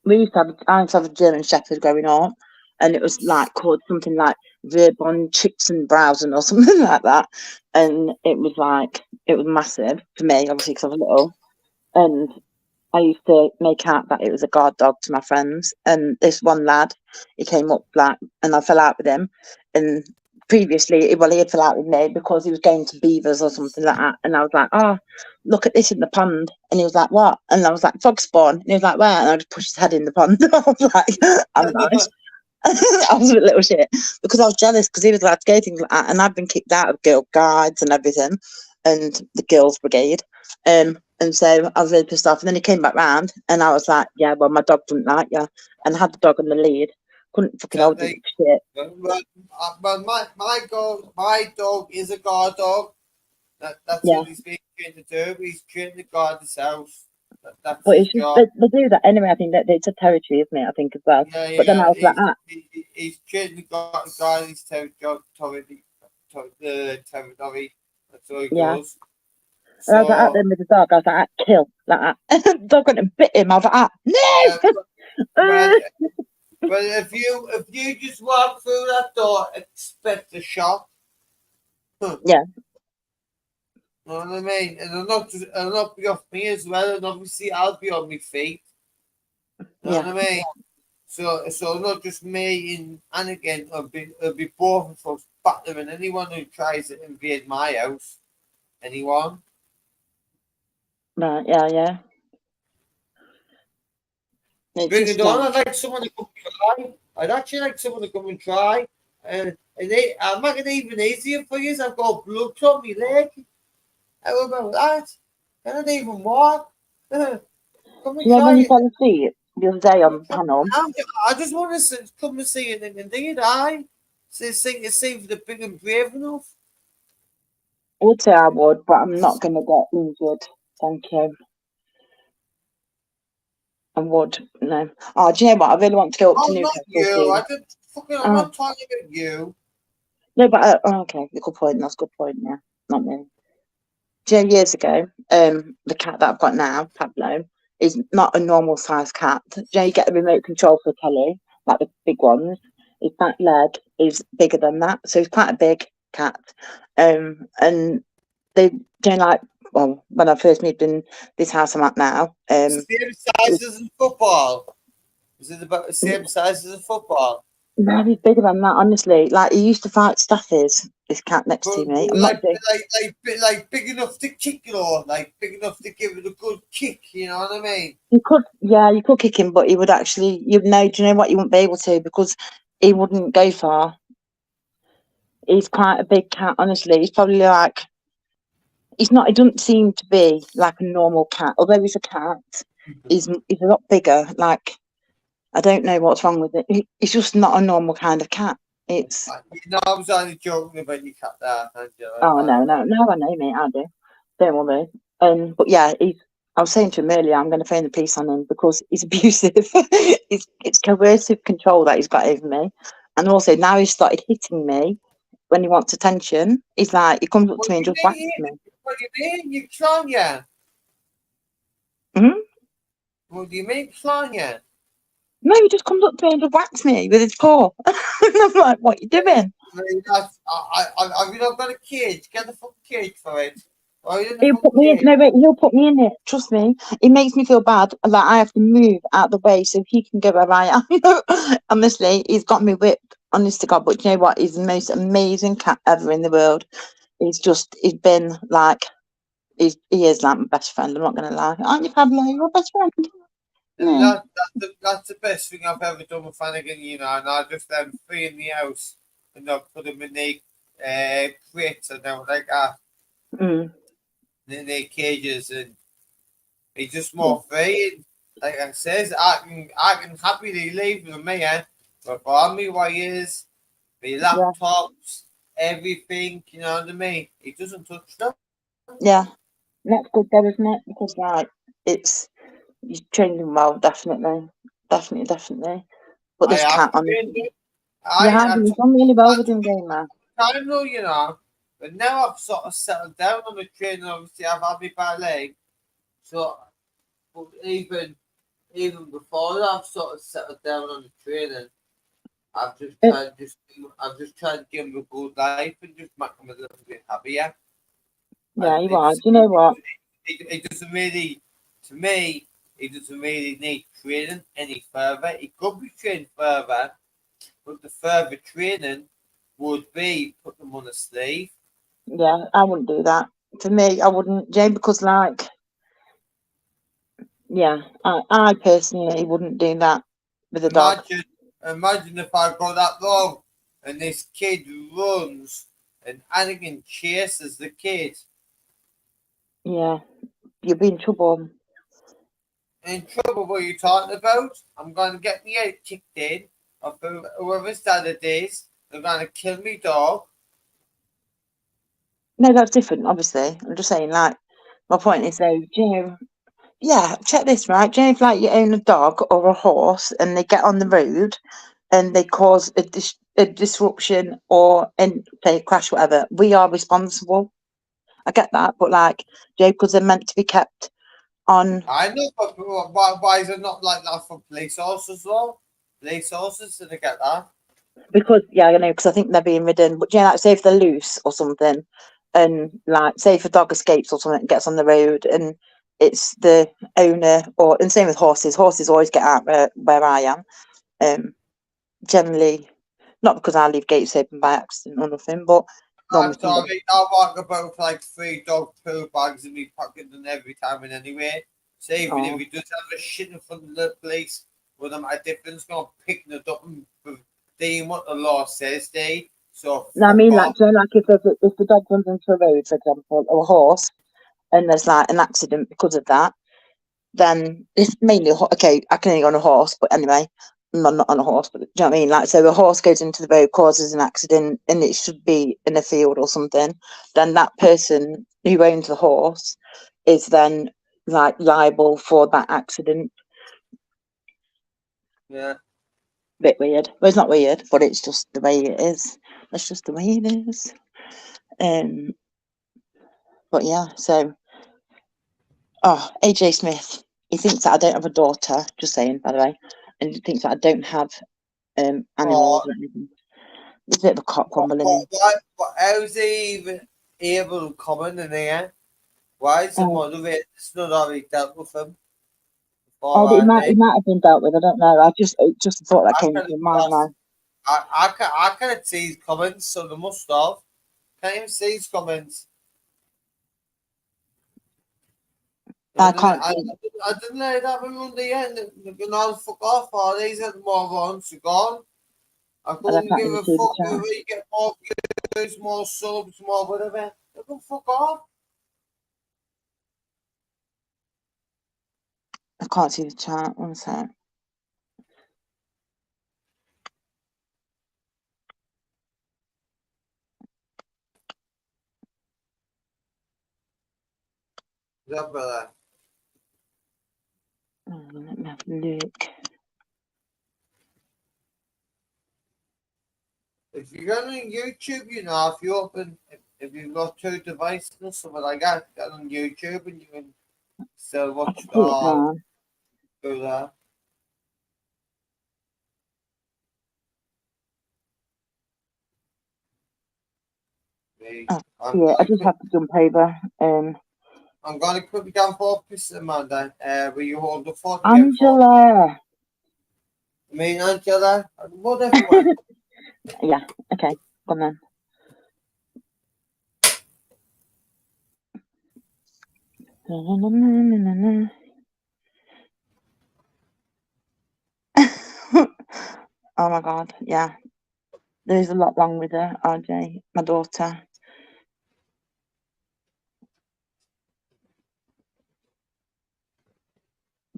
I used to have a German Shepherd growing up, and it was like called something like Verbon Chips and Browsen or something like that. And it was massive for me, obviously, because I was little. And I used to make out that it was a guard dog to my friends. And this one lad, he came up and I fell out with him. And previously, he had fell out with me because he was going to beavers or something like that. And I was like, oh, look at this in the pond. And he was like, what? And I was like, frog spawn. And he was like, where? And I just pushed his head in the pond. I was like, I'm nice. I was a little shit because I was jealous because he was allowed to go things like that. And I've been kicked out of girl guides and everything and the girls' brigade. And so I was really pissed off. And then he came back round and I was like, yeah, well, my dog didn't like you. And I had the dog on the lead. Couldn't fucking hold it shit. But my dog is a guard dog. That's what he's being trained to do. He's trained to guard his house. That's but his it's just, job. they do that anyway. I think that it's a territory, isn't it? I think as well. Yeah, but then I was like, he's trained to guard his territory. That's all he goes. And I was like, at them with the dog. I was like, kill, like that. The dog went and bit him. I was like, no. But if you just walk through that door, expect a shot. Yeah. You know what I mean? And it'll not be off me as well. And obviously, I'll be on my feet. You know what I mean? So not just me and Anakin, it'll be both of us battering anyone who tries to invade my house. Anyone? Right, yeah. Bring it on. I'd like someone to come try. I'd actually like someone to come and try. And I'll make it even easier for you. I've got blood on my leg. How about that? I don't even walk. Come and Yeah, when try you it. fell asleep the other day on panel. I just want to come and see it indeed. I see for the big and brave enough. I would say I would, but I'm not going to get injured. Thank you. I would, no. Oh, do you know what? I really want to go up to Newcastle. Not you. I'm not talking about you. No, but okay, good point. That's a good point. Yeah, not me. Do you know, years ago, the cat that I've got now, Pablo, is not a normal size cat. Do you know, you get the remote control for the telly, like the big ones. His back leg is bigger than that, so he's quite a big cat. And they, do you know, like, well, when I first moved in this house I'm at now, same size as a football. Is it about the same size as a football? No, he's bigger than that, honestly. Like, he used to fight staffies, this cat next to me. I'm like big enough to kick it, or like big enough to give it a good kick, you know what I mean? You could kick him, but he would actually, do you know what, you wouldn't be able to, because he wouldn't go far. He's quite a big cat, honestly. He's probably like, he doesn't seem to be like a normal cat. Although he's a cat, he's a lot bigger. Like, I don't know what's wrong with it. He's just not a normal kind of cat. It's... No, I was only joking about your cat there, Angela. Oh, no, I know, mate, I do. Don't worry. But yeah, I was saying to him earlier, I'm going to phone the police on him because he's abusive. It's coercive control that he's got over me. And also now he's started hitting me when he wants attention. He's like, he comes up to me and just whacks me. What do you mean? You clown, yeah? What do you mean, clown, yeah? No, he just comes up to me and just whacks me with his paw. And I'm like, what are you doing? Have you not got a cage? Get the fucking cage for it. He'll put me in it. Trust me. It makes me feel bad. Like I have to move out the way so he can go where I am. Honestly, he's got me whipped. Honest to God. But you know what? He's the most amazing cat ever in the world. He's been like, he is like my best friend. I'm not gonna lie. Aren't you, Pablo? You're my best friend. Yeah. That's the best thing I've ever done with Flanagan, you know. And I just free in the house and I put him in the crates and everything like that. In their cages, and he's just more free. Like I says, I can happily leave with me, but for me, what he is, the laptops, everything, you know what I mean? He doesn't touch them. Yeah, that's good though, isn't it? Because like you're training well, definitely. But this cat, honestly, I've done really well with him doing that. I know, you know, but now I've sort of settled down on the training. Obviously, I've had my ballet, so but even before that, I've sort of settled down on the training. I've just tried to give him a good life and just make him a little bit happier. Yeah, you are. Do you know what? He doesn't really, to me, he doesn't really need training any further. He could be trained further, but the further training would be put them on a sleeve. Yeah, I wouldn't do that. For me, I wouldn't, Jane, because like, yeah, I personally wouldn't do that with a dog. Imagine if I go that long and this kid runs and Anakin chases the kid. Yeah, you'll be in trouble. In trouble? What are you talking about? I'm going to get me head kicked in, or whoever's dad it is. They're going to kill me dog. No, that's different, obviously. I'm just saying, like, my point is though, yeah, check this, right? Do you know if like you own a dog or a horse and they get on the road and they cause a disruption or say a crash, whatever, we are responsible. I get that, but like, because they're meant to be kept on. I know, but why is it not like that for police horses though? Police horses, did they get that? Because I know, because I think they're being ridden. But like, say if they're loose or something, and like, say if a dog escapes or something and gets on the road, and it's the owner, or and same with horses. Horses always get out where I am. Generally, not because I leave gates open by accident or nothing, but normally Sorry, I walk about like 3 dog poo bags in my pocket and every time and anyway. So even if he does have a shit in front of the place, well, then my difference going picking it up and doing what the law says they. So I mean, like, so like if the dog runs into a road, for example, or a horse, and there's like an accident because of that, then it's mainly okay. I can only go on a horse, but anyway, I'm not on a horse. But do you know what I mean? Like, so a horse goes into the road, causes an accident, and it should be in a field or something. Then that person who owns the horse is then like liable for that accident. Yeah. Bit weird. Well, it's not weird, but it's just the way it is. That's just the way it is. But yeah, so AJ Smith, he thinks that I don't have a daughter, just saying, by the way, and he thinks that I don't have animals or anything. It's a bit of a cock one, believe me. How's he even able to come in here? Why is the motivator not already dealt with him? It might have been dealt with. I don't know. I just thought that came into mind now. I can't see his comments, so they must have. Can't even see his comments. I didn't know that one on the end. They're going to fuck off. All these are the morons are gone. I couldn't give a fuck whether you get more views, more subs, more whatever. They can fuck off. I can't see the chat. One sec. Yeah, brother. Let me have a look. If you go on YouTube, you know, if you open, if you've got 2 devices or something like that, get on YouTube and you can still watch go there. I just have to jump over. I'm going to put you down for office, Amanda. Will you hold the phone? Angela. Me, Angela, whatever. Yeah. Okay. Come on. Oh my God. Yeah. There's a lot wrong with her, RJ, my daughter.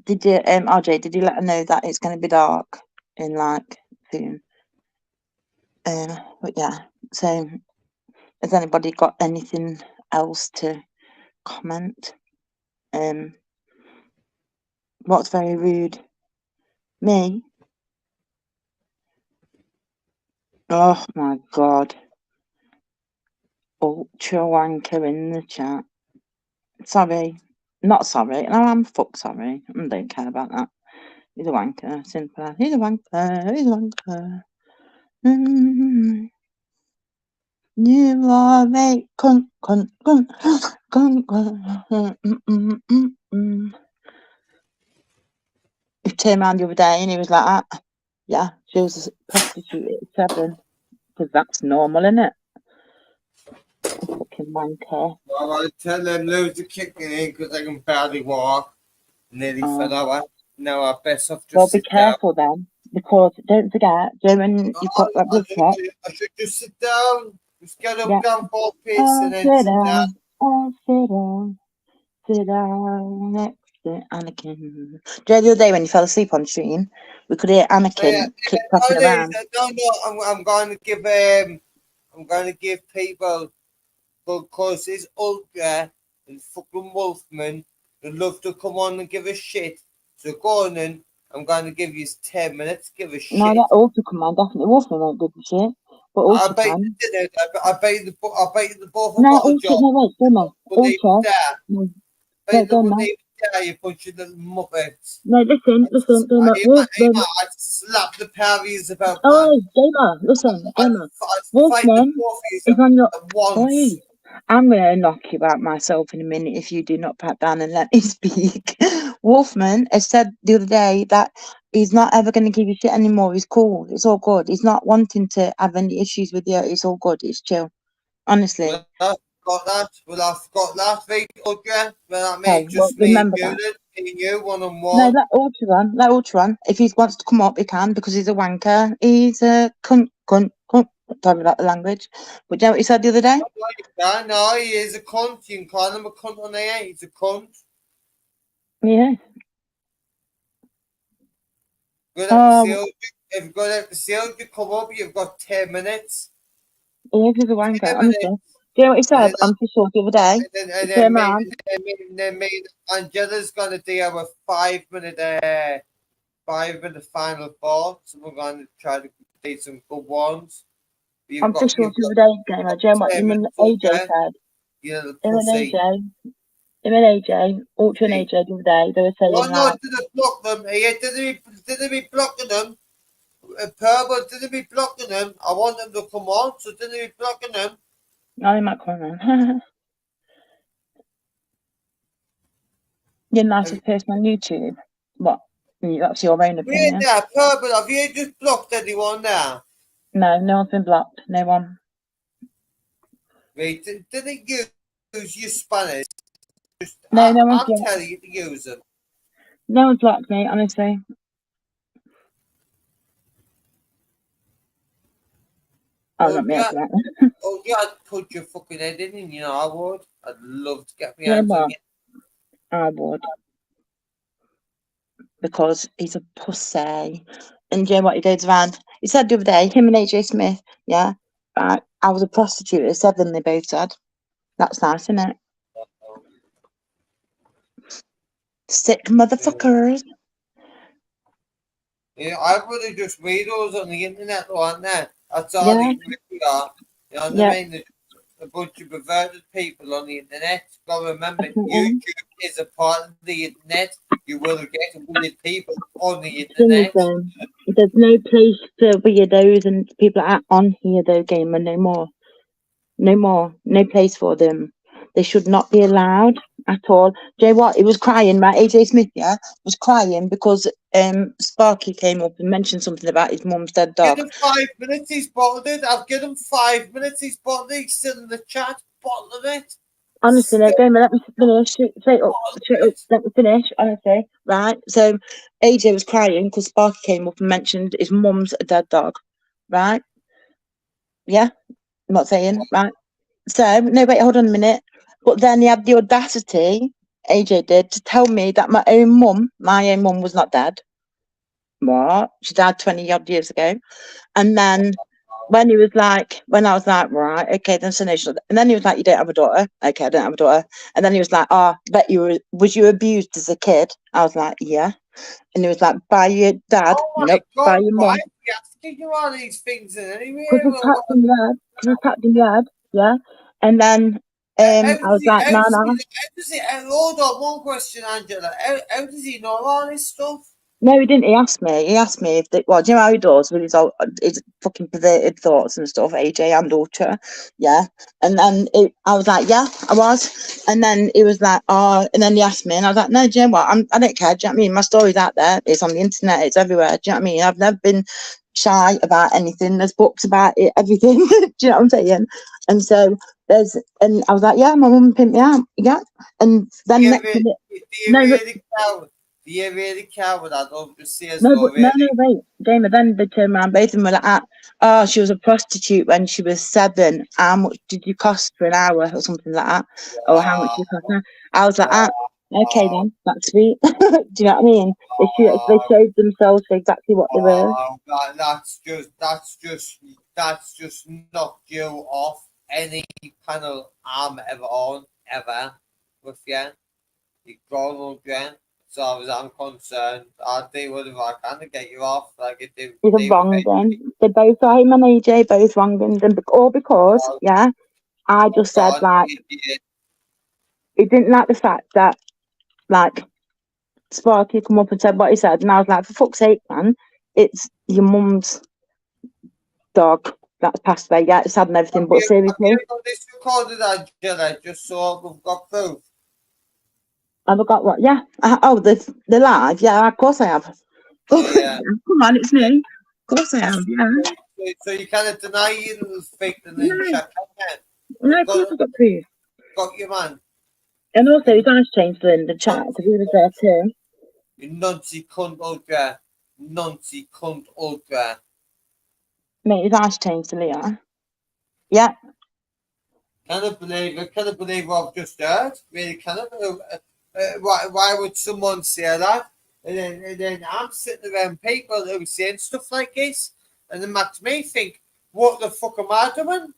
Did you, RJ, did you let her know that it's going to be dark in like soon? But yeah, so has anybody got anything else to comment? What's very rude? Me? Oh my God. Ultra wanker in the chat. Sorry. Not sorry. No, I'm fuck sorry. I don't care about that. He's a wanker. Simple. He's a wanker. He's a wanker. You are a cunt. He turned around the other day and he was like that. Yeah, she was a prostitute at 7. Because that's normal, isn't it? A fucking wanker. Well, I tell them lose the kicking in because I can barely walk. Nearly fell out. No, I best off just well, be careful then, because don't forget, when you've got that blood check. I should just sit down. Just get up, down 4 pace and then sit down. Sit down next to Anakin. Do you know the other day when you fell asleep on stream, we could hear Anakin click-clocking around. No, I'm going to give people, because it's Ultra and fucking Wolfman, they love to come on and give a shit. So go on in. I'm going to give you 10 minutes. Give a shit. No, that Ultra come on, definitely. Wolfman won't give a shit. But Ultra can. I bet you the both of No, got a Ultra, job. no, wait, Gemma. Ultra. No. You punch your little muppets. No, listen, Gemma. I slap the parries about that. Oh, Gemma, listen, Gemma. Wolfman is on your... once. I'm going to knock you out myself in a minute if you do not pat down and let me speak. Wolfman has said the other day that he's not ever going to give you shit anymore. He's cool. It's all good. He's not wanting to have any issues with you. It's all good. It's chill. Honestly. Well, I've got that. Well, I've got last week, Audrey. Well, I mean, Okay, well, just me and remember you, that. me and you, one on No, one. let Ultra run. Let Ultra run. If he wants to come up, he can because he's a wanker. He's a cunt. Sorry about the language. But do you know what he said the other day? No, he is a cunt. You can call him a cunt on air. He's a cunt. Yeah. Good at the sales. If you've got at the sales, you come up, you've got 10 minutes. He is a wanker, honestly. Do you know what he said? I'm too short the other day. And then me and Angela's going to do our 5 minute final thoughts. So we're going to try to do some good ones. I'm too short the other day, Gamer. Do you know what him and AJ said? You know, Him and AJ, Ultra and AJ the other day, they were saying no, didn't block them. Didn't be blocking them. Purple didn't be blocking them. I want them to come on, so didn't be blocking them. No, they might come on. You're the nicest person on YouTube. What? That's your own opinion. Yeah, Purple, have you just blocked anyone now? No, no one's been blocked. No one. Wait, didn't you use your Spanish? No, no one's I'm blocked. telling you to use them. No one's blocked me, honestly. Oh, not me, actually. Oh, yeah, I'd put your fucking head in, you know, I would. I'd love to get me hands on you. I would. Because he's a pussy. And do you know what he goes around? He said the other day, him and AJ Smith, yeah, right, I was a prostitute at 7, they both said. That's nice, isn't it? Sick motherfuckers. Yeah, I really just weirdos on the internet, though, aren't there? That's all Yeah. they really are. You know what I mean? There's a bunch of perverted people on the internet. Got to remember, YouTube is a part of the internet. You will get weird people on the internet. There's no place for weirdos and people that are on here, though, Gamer, no more. No more. No place for them. They should not be allowed at all. Do you know what? He was crying, right? AJ Smith, yeah, was crying because Sparky came up and mentioned something about his mum's dead dog. Give him 5 minutes, he's bottled it. I've given him 5 minutes, he's bottled it. He's still in the chat, bottling it. Honestly, no, Gamer, let me finish. Straight up, let me finish, honestly. Right? So, AJ was crying because Sparky came up and mentioned his mum's a dead dog. Right? Yeah? I'm not saying, right? So, no, wait, hold on a minute. But then he had the audacity, AJ did, to tell me that my own mum was not dead. What? She died 20 odd years ago. And then when I was like, right, okay, then so no, and then he was like, you don't have a daughter? Okay, I don't have a daughter. And then he was like, bet was you abused as a kid? I was like, yeah. And he was like, by your dad? Nope, by your mum. Why are you asking you all these things in anyway? Because he tapped in the head, yeah. And then I was like, no. Hold on, one question, Angela. How does he know all this stuff? No, he didn't. He asked me if do you know how he does with his fucking perverted thoughts and stuff, AJ and Ultra, yeah. And then I was like, yeah, I was. And then he was like, oh, and then he asked me, and I was like, no, do you know what? I don't care. Do you know what I mean? My story's out there. It's on the internet. It's everywhere. Do you know what I mean? I've never been shy about anything. There's books about it, everything. Do you know what I'm saying? And so and I was like, yeah, my mum pimped me out, yeah. And then Do you really care what that Ultra says? No, wait, Gamer. Then they turned around, both of them were like, oh, she was a prostitute when she was 7. How much did you cost for an hour or something like that? Or how much did you cost now? I was like, okay then, that's sweet. Do you know what I mean? They showed themselves for exactly what they were. That's just knocked you off any panel I'm ever on, ever, with you. You've gone on, Jen. So as far as I'm concerned, I'll do whatever I can to get you off. Like it did. You're wrong then. They both are, him and AJ, both wrong then. All because, yeah, I just said, like, he didn't like the fact that, like, Sparky come up and said what he said, and I was like, for fuck's sake, man, it's your mum's dog. that's passed away. Yeah, it's sad and everything, but seriously. Have you got this recorded, Angela, just so we've got proof? Have I got what? Yeah. The live? Yeah, of course I have. Yeah. Come on, it's me. Of course I have, yeah. So you can't deny you fake the name check, can you? No, of course I've got proof. Got your man. And also, his eyes changed in the chat because he was there too. You nuncy cunt ultra. Nuncy cunt ultra. Mate, his eyes changed to Leo. Yeah. Can't believe what I've just heard. Really cannot. Why would someone say that? And then I'm sitting around people who are saying stuff like this, and it makes me think, what the fuck am I doing?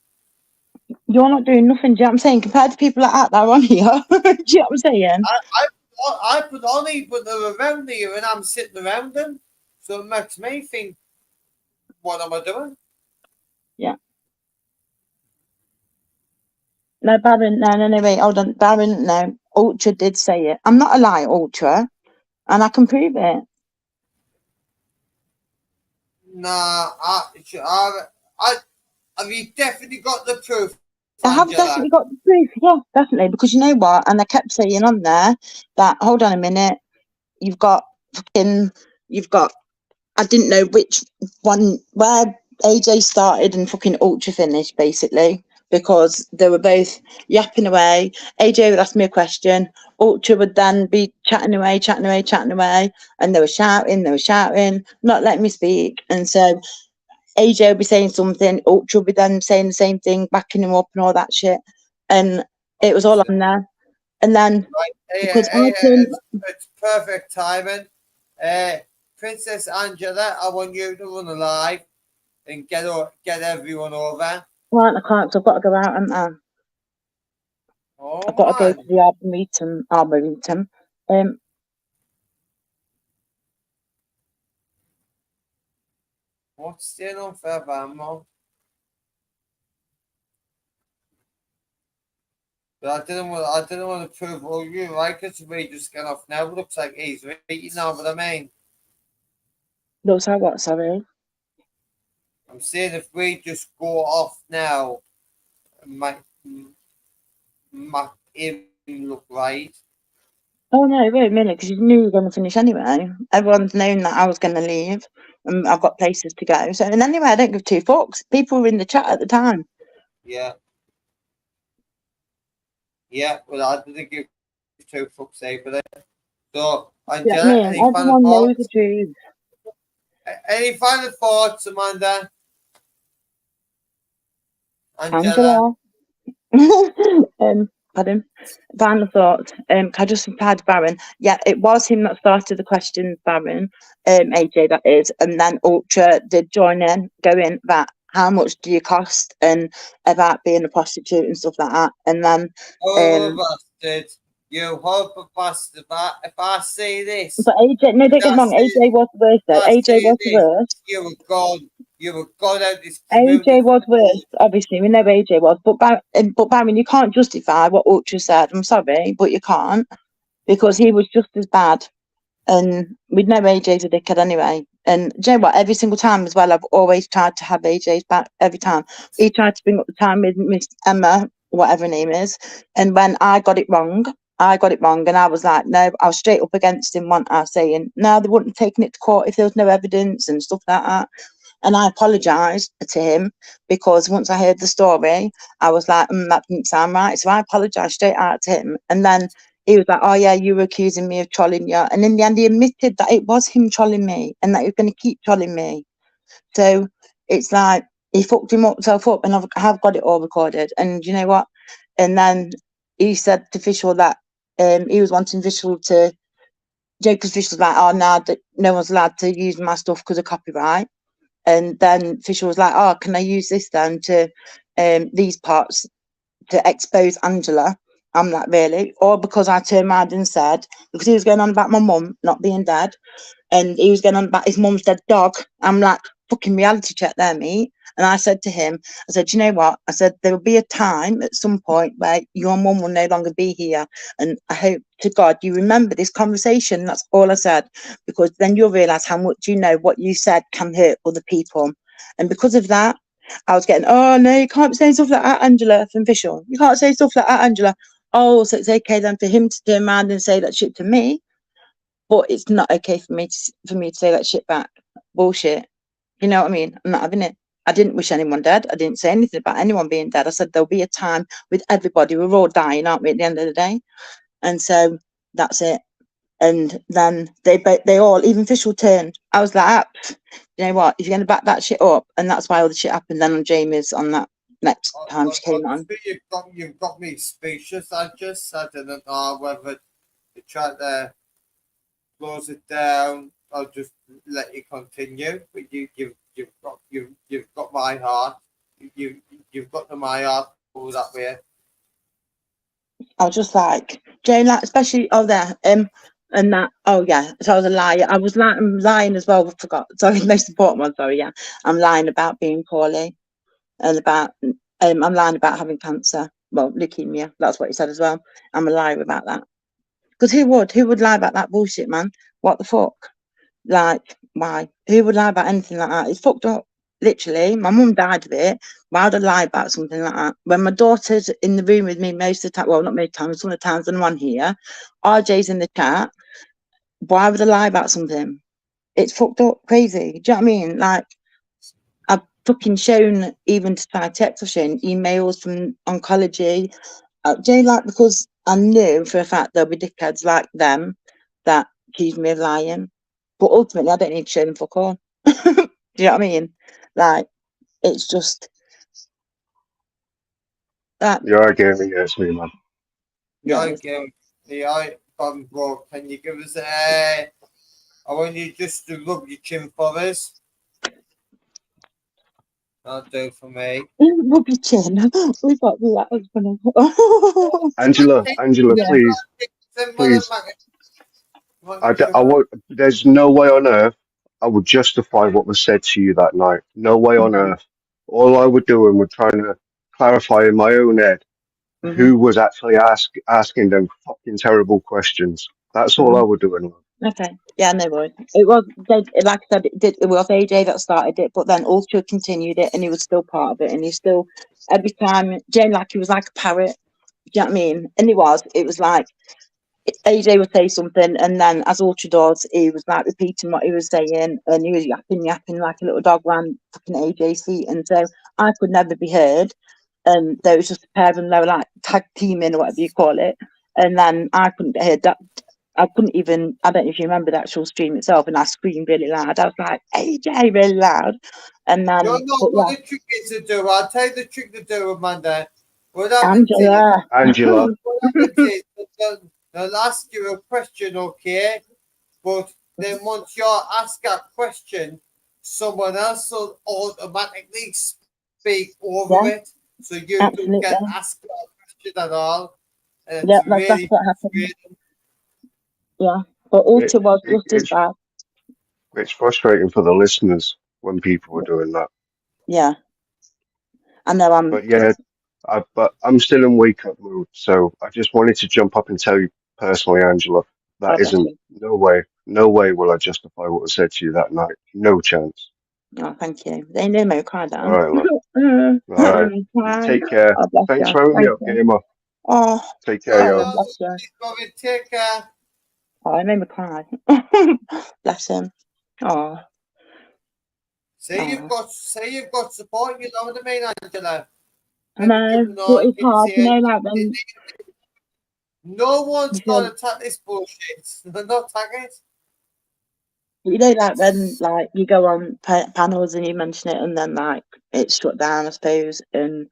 You're not doing nothing, do you know what I'm saying? Compared to people like that are on here. Do you know what I'm saying? I put on people that are around here, and I'm sitting around them. So it makes me think, what am I doing? Yeah. No, Baron, no, wait, hold on. Baron, no. Ultra did say it. I'm not a lie, Ultra, and I can prove it. Nah, have you definitely got the proof? I have definitely got the proof, yeah, definitely, because you know what? And I kept saying on there that, hold on a minute, I didn't know which one, where AJ started and fucking Ultra finished, basically, because they were both yapping away. AJ would ask me a question, Ultra would then be chatting away, and they were shouting, not letting me speak. And so AJ would be saying something, Ultra would be then saying the same thing, backing him up and all that shit. And it was all on there. And then, because it's perfect timing. Princess Angela, I want you to run a live and get everyone over. Right, I can't, so I've got to go out, haven't I? I've got to go to the Arboretum. What's staying on forever, Mom? But I didn't want to prove all you, right? Because we just get off now. It looks like he's right, you know what I mean? Looks like what, sorry? I'm saying if we just go off now, it might even look right. Oh no, wait a minute, because you knew you were going to finish anyway. Everyone's known that I was going to leave, and I've got places to go. So, and anyway, I don't give two fucks. People were in the chat at the time. Yeah. Yeah, well, I didn't give two fucks either. So, Angela, Yeah, any everyone final knows thoughts? the truth. Any final thoughts, Amanda? Angela. Pardon. Final thoughts. Can I just reply to Baron? Yeah, it was him that started the questions, Baron. AJ, that is. And then Ultra did join in, going that how much do you cost and about being a prostitute and stuff like that. And then Bastard. You hope a bastard. If I see this. But AJ, no, don't get me wrong, AJ was the worst though. AJ was the worst. You were gone. You were gone out this AJ was worse, obviously. We know AJ was, but Baron, you can't justify what Ultra said. I'm sorry, but you can't, because he was just as bad. And we know AJ's a dickhead anyway. And do you know what? Every single time as well, I've always tried to have AJ's back. Every time he tried to bring up the time with Miss Emma, whatever her name is, and when I got it wrong, and I was like, no, I was straight up against him, wasn't I, saying no, they wouldn't have taken it to court if there was no evidence and stuff like that. And I apologised to him, because once I heard the story, I was like, that didn't sound right. So I apologised straight out to him. And then he was like, oh yeah, you were accusing me of trolling you. And in the end, he admitted that it was him trolling me and that he was going to keep trolling me. So it's like, he fucked himself up, and I have got it all recorded. And you know what? And then he said to Vishal that he was wanting Vishal to, because Vishal was like, oh, no, no one's allowed to use my stuff because of copyright. And then Fisher was like, oh, can I use this then to these parts to expose Angela? I'm like, really? Or because I turned around and said, because he was going on about my mum not being dead, and he was going on about his mum's dead dog. I'm like, fucking reality check there, mate. And I said to him, I said, you know what? I said, there will be a time at some point where your mum will no longer be here. And I hope to God you remember this conversation. That's all I said, because then you'll realise how much you know what you said can hurt other people. And because of that, I was getting, oh no, you can't be saying stuff like that, Angela, from Visual. You can't say stuff like that, Angela. Oh, so it's okay then for him to turn around and say that shit to me, but it's not okay for me to say that shit back. Bullshit. You know what I mean? I'm not having it. I didn't wish anyone dead. I didn't say anything about anyone being dead. I said there'll be a time with everybody. We're all dying, aren't we, at the end of the day? And so that's it. And then they all, even Fischel turned. I was like, you know what? If you're going to back that shit up, and that's why all the shit happened then on Jamie's on that next time she came on. You've got me speechless. I didn't know whether to try to close it down or just let you continue. But you've got my heart. You've got my heart all that way. I was just like, Jane, like, especially and that, oh yeah, so I was a liar. I'm lying as well. I forgot. Sorry, the most important one. Sorry, yeah, I'm lying about being poorly, and about I'm lying about having cancer. Well, leukemia. That's what he said as well. I'm a liar about that. Because who would lie about that bullshit, man? What the fuck? Like, why? Who would lie about anything like that? It's fucked up. Literally, my mum died of it. Why would I lie about something like that? When my daughter's in the room with me most of the time, well, not most times, some of the times when I'm on here, RJ's in the chat. Why would I lie about something? It's fucked up, crazy. Do you know what I mean? Like, I've fucking shown, even to try text, I've shown emails from oncology. Jay, like, because I knew for a fact there'll be dickheads like them that accuse me of lying. But ultimately, I don't need to show them fuck all. Do you know what I mean? Like, it's just that. You're again, yes, me, man. Yeah, bro, can you give us I want you just to rub your chin for us. That'll do for me. Rub your chin. We got that was funny. Angela, Yeah. please. I won't. There's no way on earth I would justify what was said to you that night. No way on earth. All I would do and was trying to clarify in my own head who was actually asking them fucking terrible questions. That's all I would do. Okay. Yeah, no worries. It was, like I said, it was AJ that started it, but then Ultra continued it, and he was still part of it, and he still, every time, Jane, like, he was like a parrot. Do you know what I mean? And it was like, AJ would say something, and then as Ultra does, he was like repeating what he was saying, and he was yapping like a little dog around fucking AJ's feet, and so I could never be heard. And there was just a pair of them, they were like tag teaming or whatever you call it, and then I couldn't get heard. I couldn't even, I don't know if you remember the actual stream itself, and I screamed really loud. I was like, AJ, really loud. And then, you know what the trick is to do. I'll tell you the trick to do, Amanda. Angela. They'll ask you a question, okay? But then once you ask that question, someone else will automatically speak over it. So you don't get asked that question at all. And yeah, that's what happened. Yeah, but Ultra was just as bad. It's frustrating for the listeners when people are doing that. Yeah, I know. But yeah, but I'm still in wake up mood, so I just wanted to jump up and tell you personally, Angela, that isn't no way will I justify what was said to you that night. No chance. Oh, thank you. They knew me cry down. All right, love. All right. Take care. Thanks for having me up, Gamer. Oh, take care, y'all. Bless you. Take care. Oh, I made me cry. Bless him. Oh. Say you've got support. You know what I mean, Angela. I know, but it's hard, you know, like when no one's gonna attack this bullshit. They're not attacking it. You know, like when like you go on panels and you mention it, and then like it's shut down, I suppose, and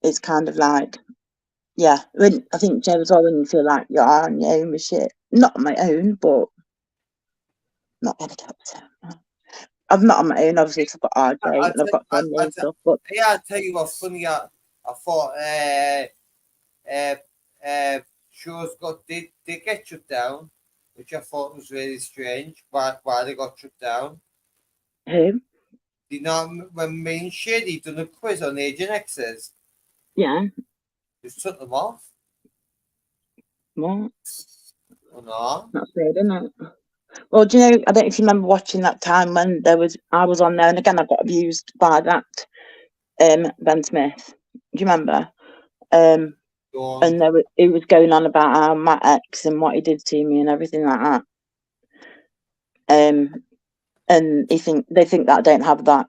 it's kind of like, yeah. When I think Joe as well, when you feel like you're on your own with shit, not on my own, but not helicopter. I'm not on my own, obviously, because I've got RJ and I've got family and stuff. But yeah, I'll tell you what's funny. I thought shows did get shut down, which I thought was really strange. Why they got shut down? Who? You know, when me and Shady done a quiz on Agent X's. Yeah. Just took them off. What? Oh, no. That's weird, isn't it? Well, do you know, I don't know if you remember watching that time when I was on there, and again I got abused by that Ben Smith. Do you remember? And it was going on about how my ex and what he did to me and everything like that. And they think that I don't have that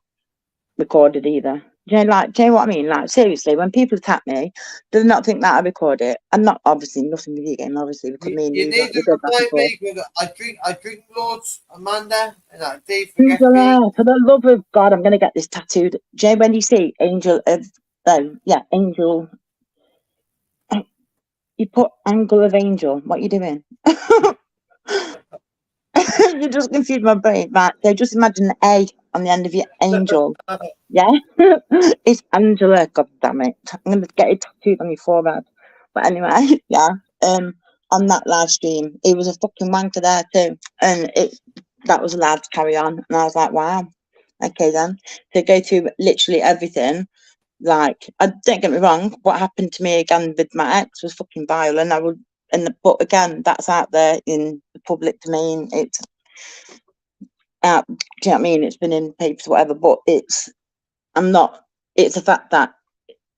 recorded either. Do you know what I mean? Like, seriously, when people attack me, do they not think that I record it? And not obviously nothing with you game, obviously, because me and you need to remind me because I drink loads, Amanda, and I do forget me. Angela, for the love of God, I'm gonna get this tattooed. Jay, when you see Angel of Angel, you put angle of angel. What are you doing? You just confused my brain, right? So just imagine the A on the end of your angel. Yeah, it's Angela. God damn it! I'm gonna get it tattooed on your forehead. But anyway, yeah. On that live stream, he was a fucking wanker there too, and that was allowed to carry on. And I was like, wow, okay then. To go through literally everything. Like, I don't get me wrong. What happened to me again with my ex was fucking vile, and but again, that's out there in the public domain. It's out. Do you know what I mean? It's been in papers, whatever. But it's a fact that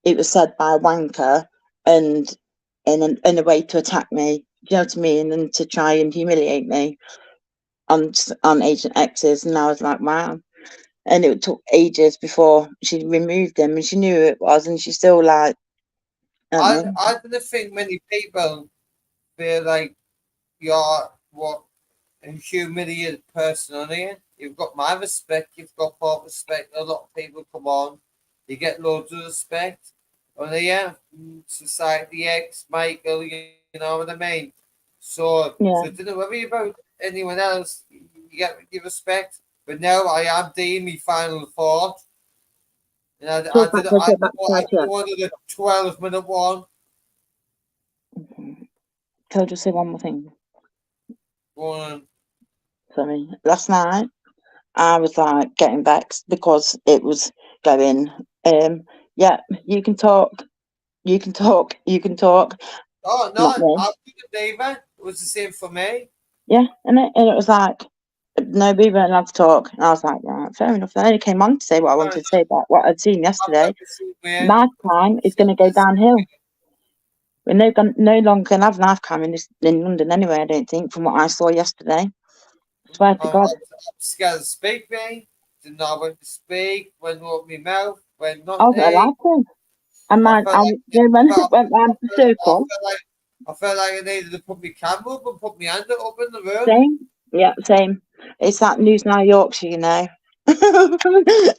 it was said by a wanker and in a way to attack me. Do you know what I mean? And to try and humiliate me on Agent X's. And I was like, wow. And it took ages before she removed him, and she knew who it was, and she's still like. I don't think many people feel like you're what a humiliated person on here. You've got my respect, you've got Paul's respect. A lot of people come on, you get loads of respect. On here, Society X, Michael, you know what I mean? So don't worry about anyone else. You get your respect. But now I am doing my final thought. And I wanted a 12-minute one. Can I just say one more thing? Go on. Sorry. Last night, I was like getting vexed because it was going, yeah, you can talk. You can talk. You can talk. Oh, no, I couldn't, David. It was the same for me. Yeah, and it was like, no, we weren't allowed to talk. And I was like, right, fair enough. And then he came on to say what I wanted to say about what I'd seen yesterday. Knife crime is going to go downhill. We're no longer going to have knife crime in London anyway, I don't think, from what I saw yesterday. I swear to God. I'm scared to speak, mate. Didn't know when to speak, when to open my mouth, when not. I was allowed to. And when it went round the circle. I felt like I needed to put my camera up and put my hand up in the room. Same. Yeah, same. It's that News Now Yorkshire, you know.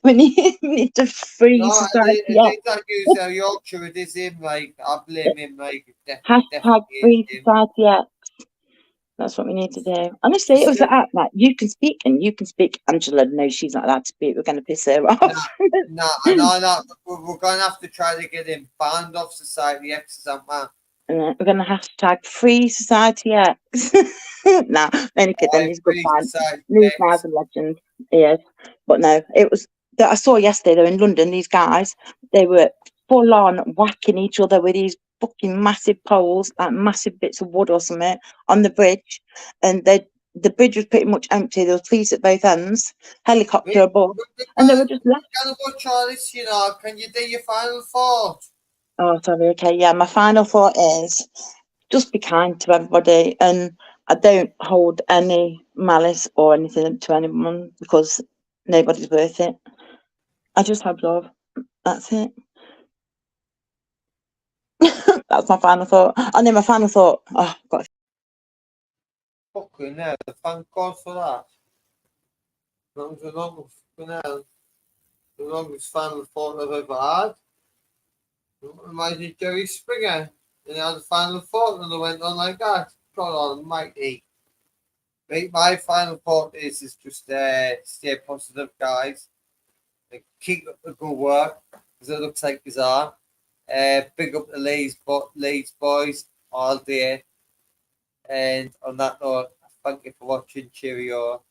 we need to free society. It's that News Now Yorkshire. It is him, like, I blame him, like. Hashtag free society X. That's what we need to do. Honestly, it was an act that you can speak and you can speak. Angela, no, she's not allowed to speak. We're going to piss her off. No. We're going to have to try to get him banned off Society X, aren't we? We're going to hashtag free society X. Nah, only kidding. He's a good man. News Now's a legend. Yes, but no, it was that I saw yesterday. Though in London, these guys, they were full on whacking each other with these fucking massive poles, like massive bits of wood or something, on the bridge, and the bridge was pretty much empty. There was police at both ends, helicopter above, and they were just left. Charles, you know, can you do your final thought? Oh, sorry. Okay, yeah. My final thought is just be kind to everybody, and I don't hold any malice or anything to anyone because nobody's worth it. I just have love. That's it. That's my final thought. And then my final thought. Oh, God. Fucking hell, thank God for that. That was the longest final thought I've ever had. Imagine Jerry Springer, and he had a final thought and it went on like that. God almighty. My final thought is just stay positive, guys. Keep up the good work, because it looks like you are. Big up the Leeds boys all day. And on that note, thank you for watching. Cheerio.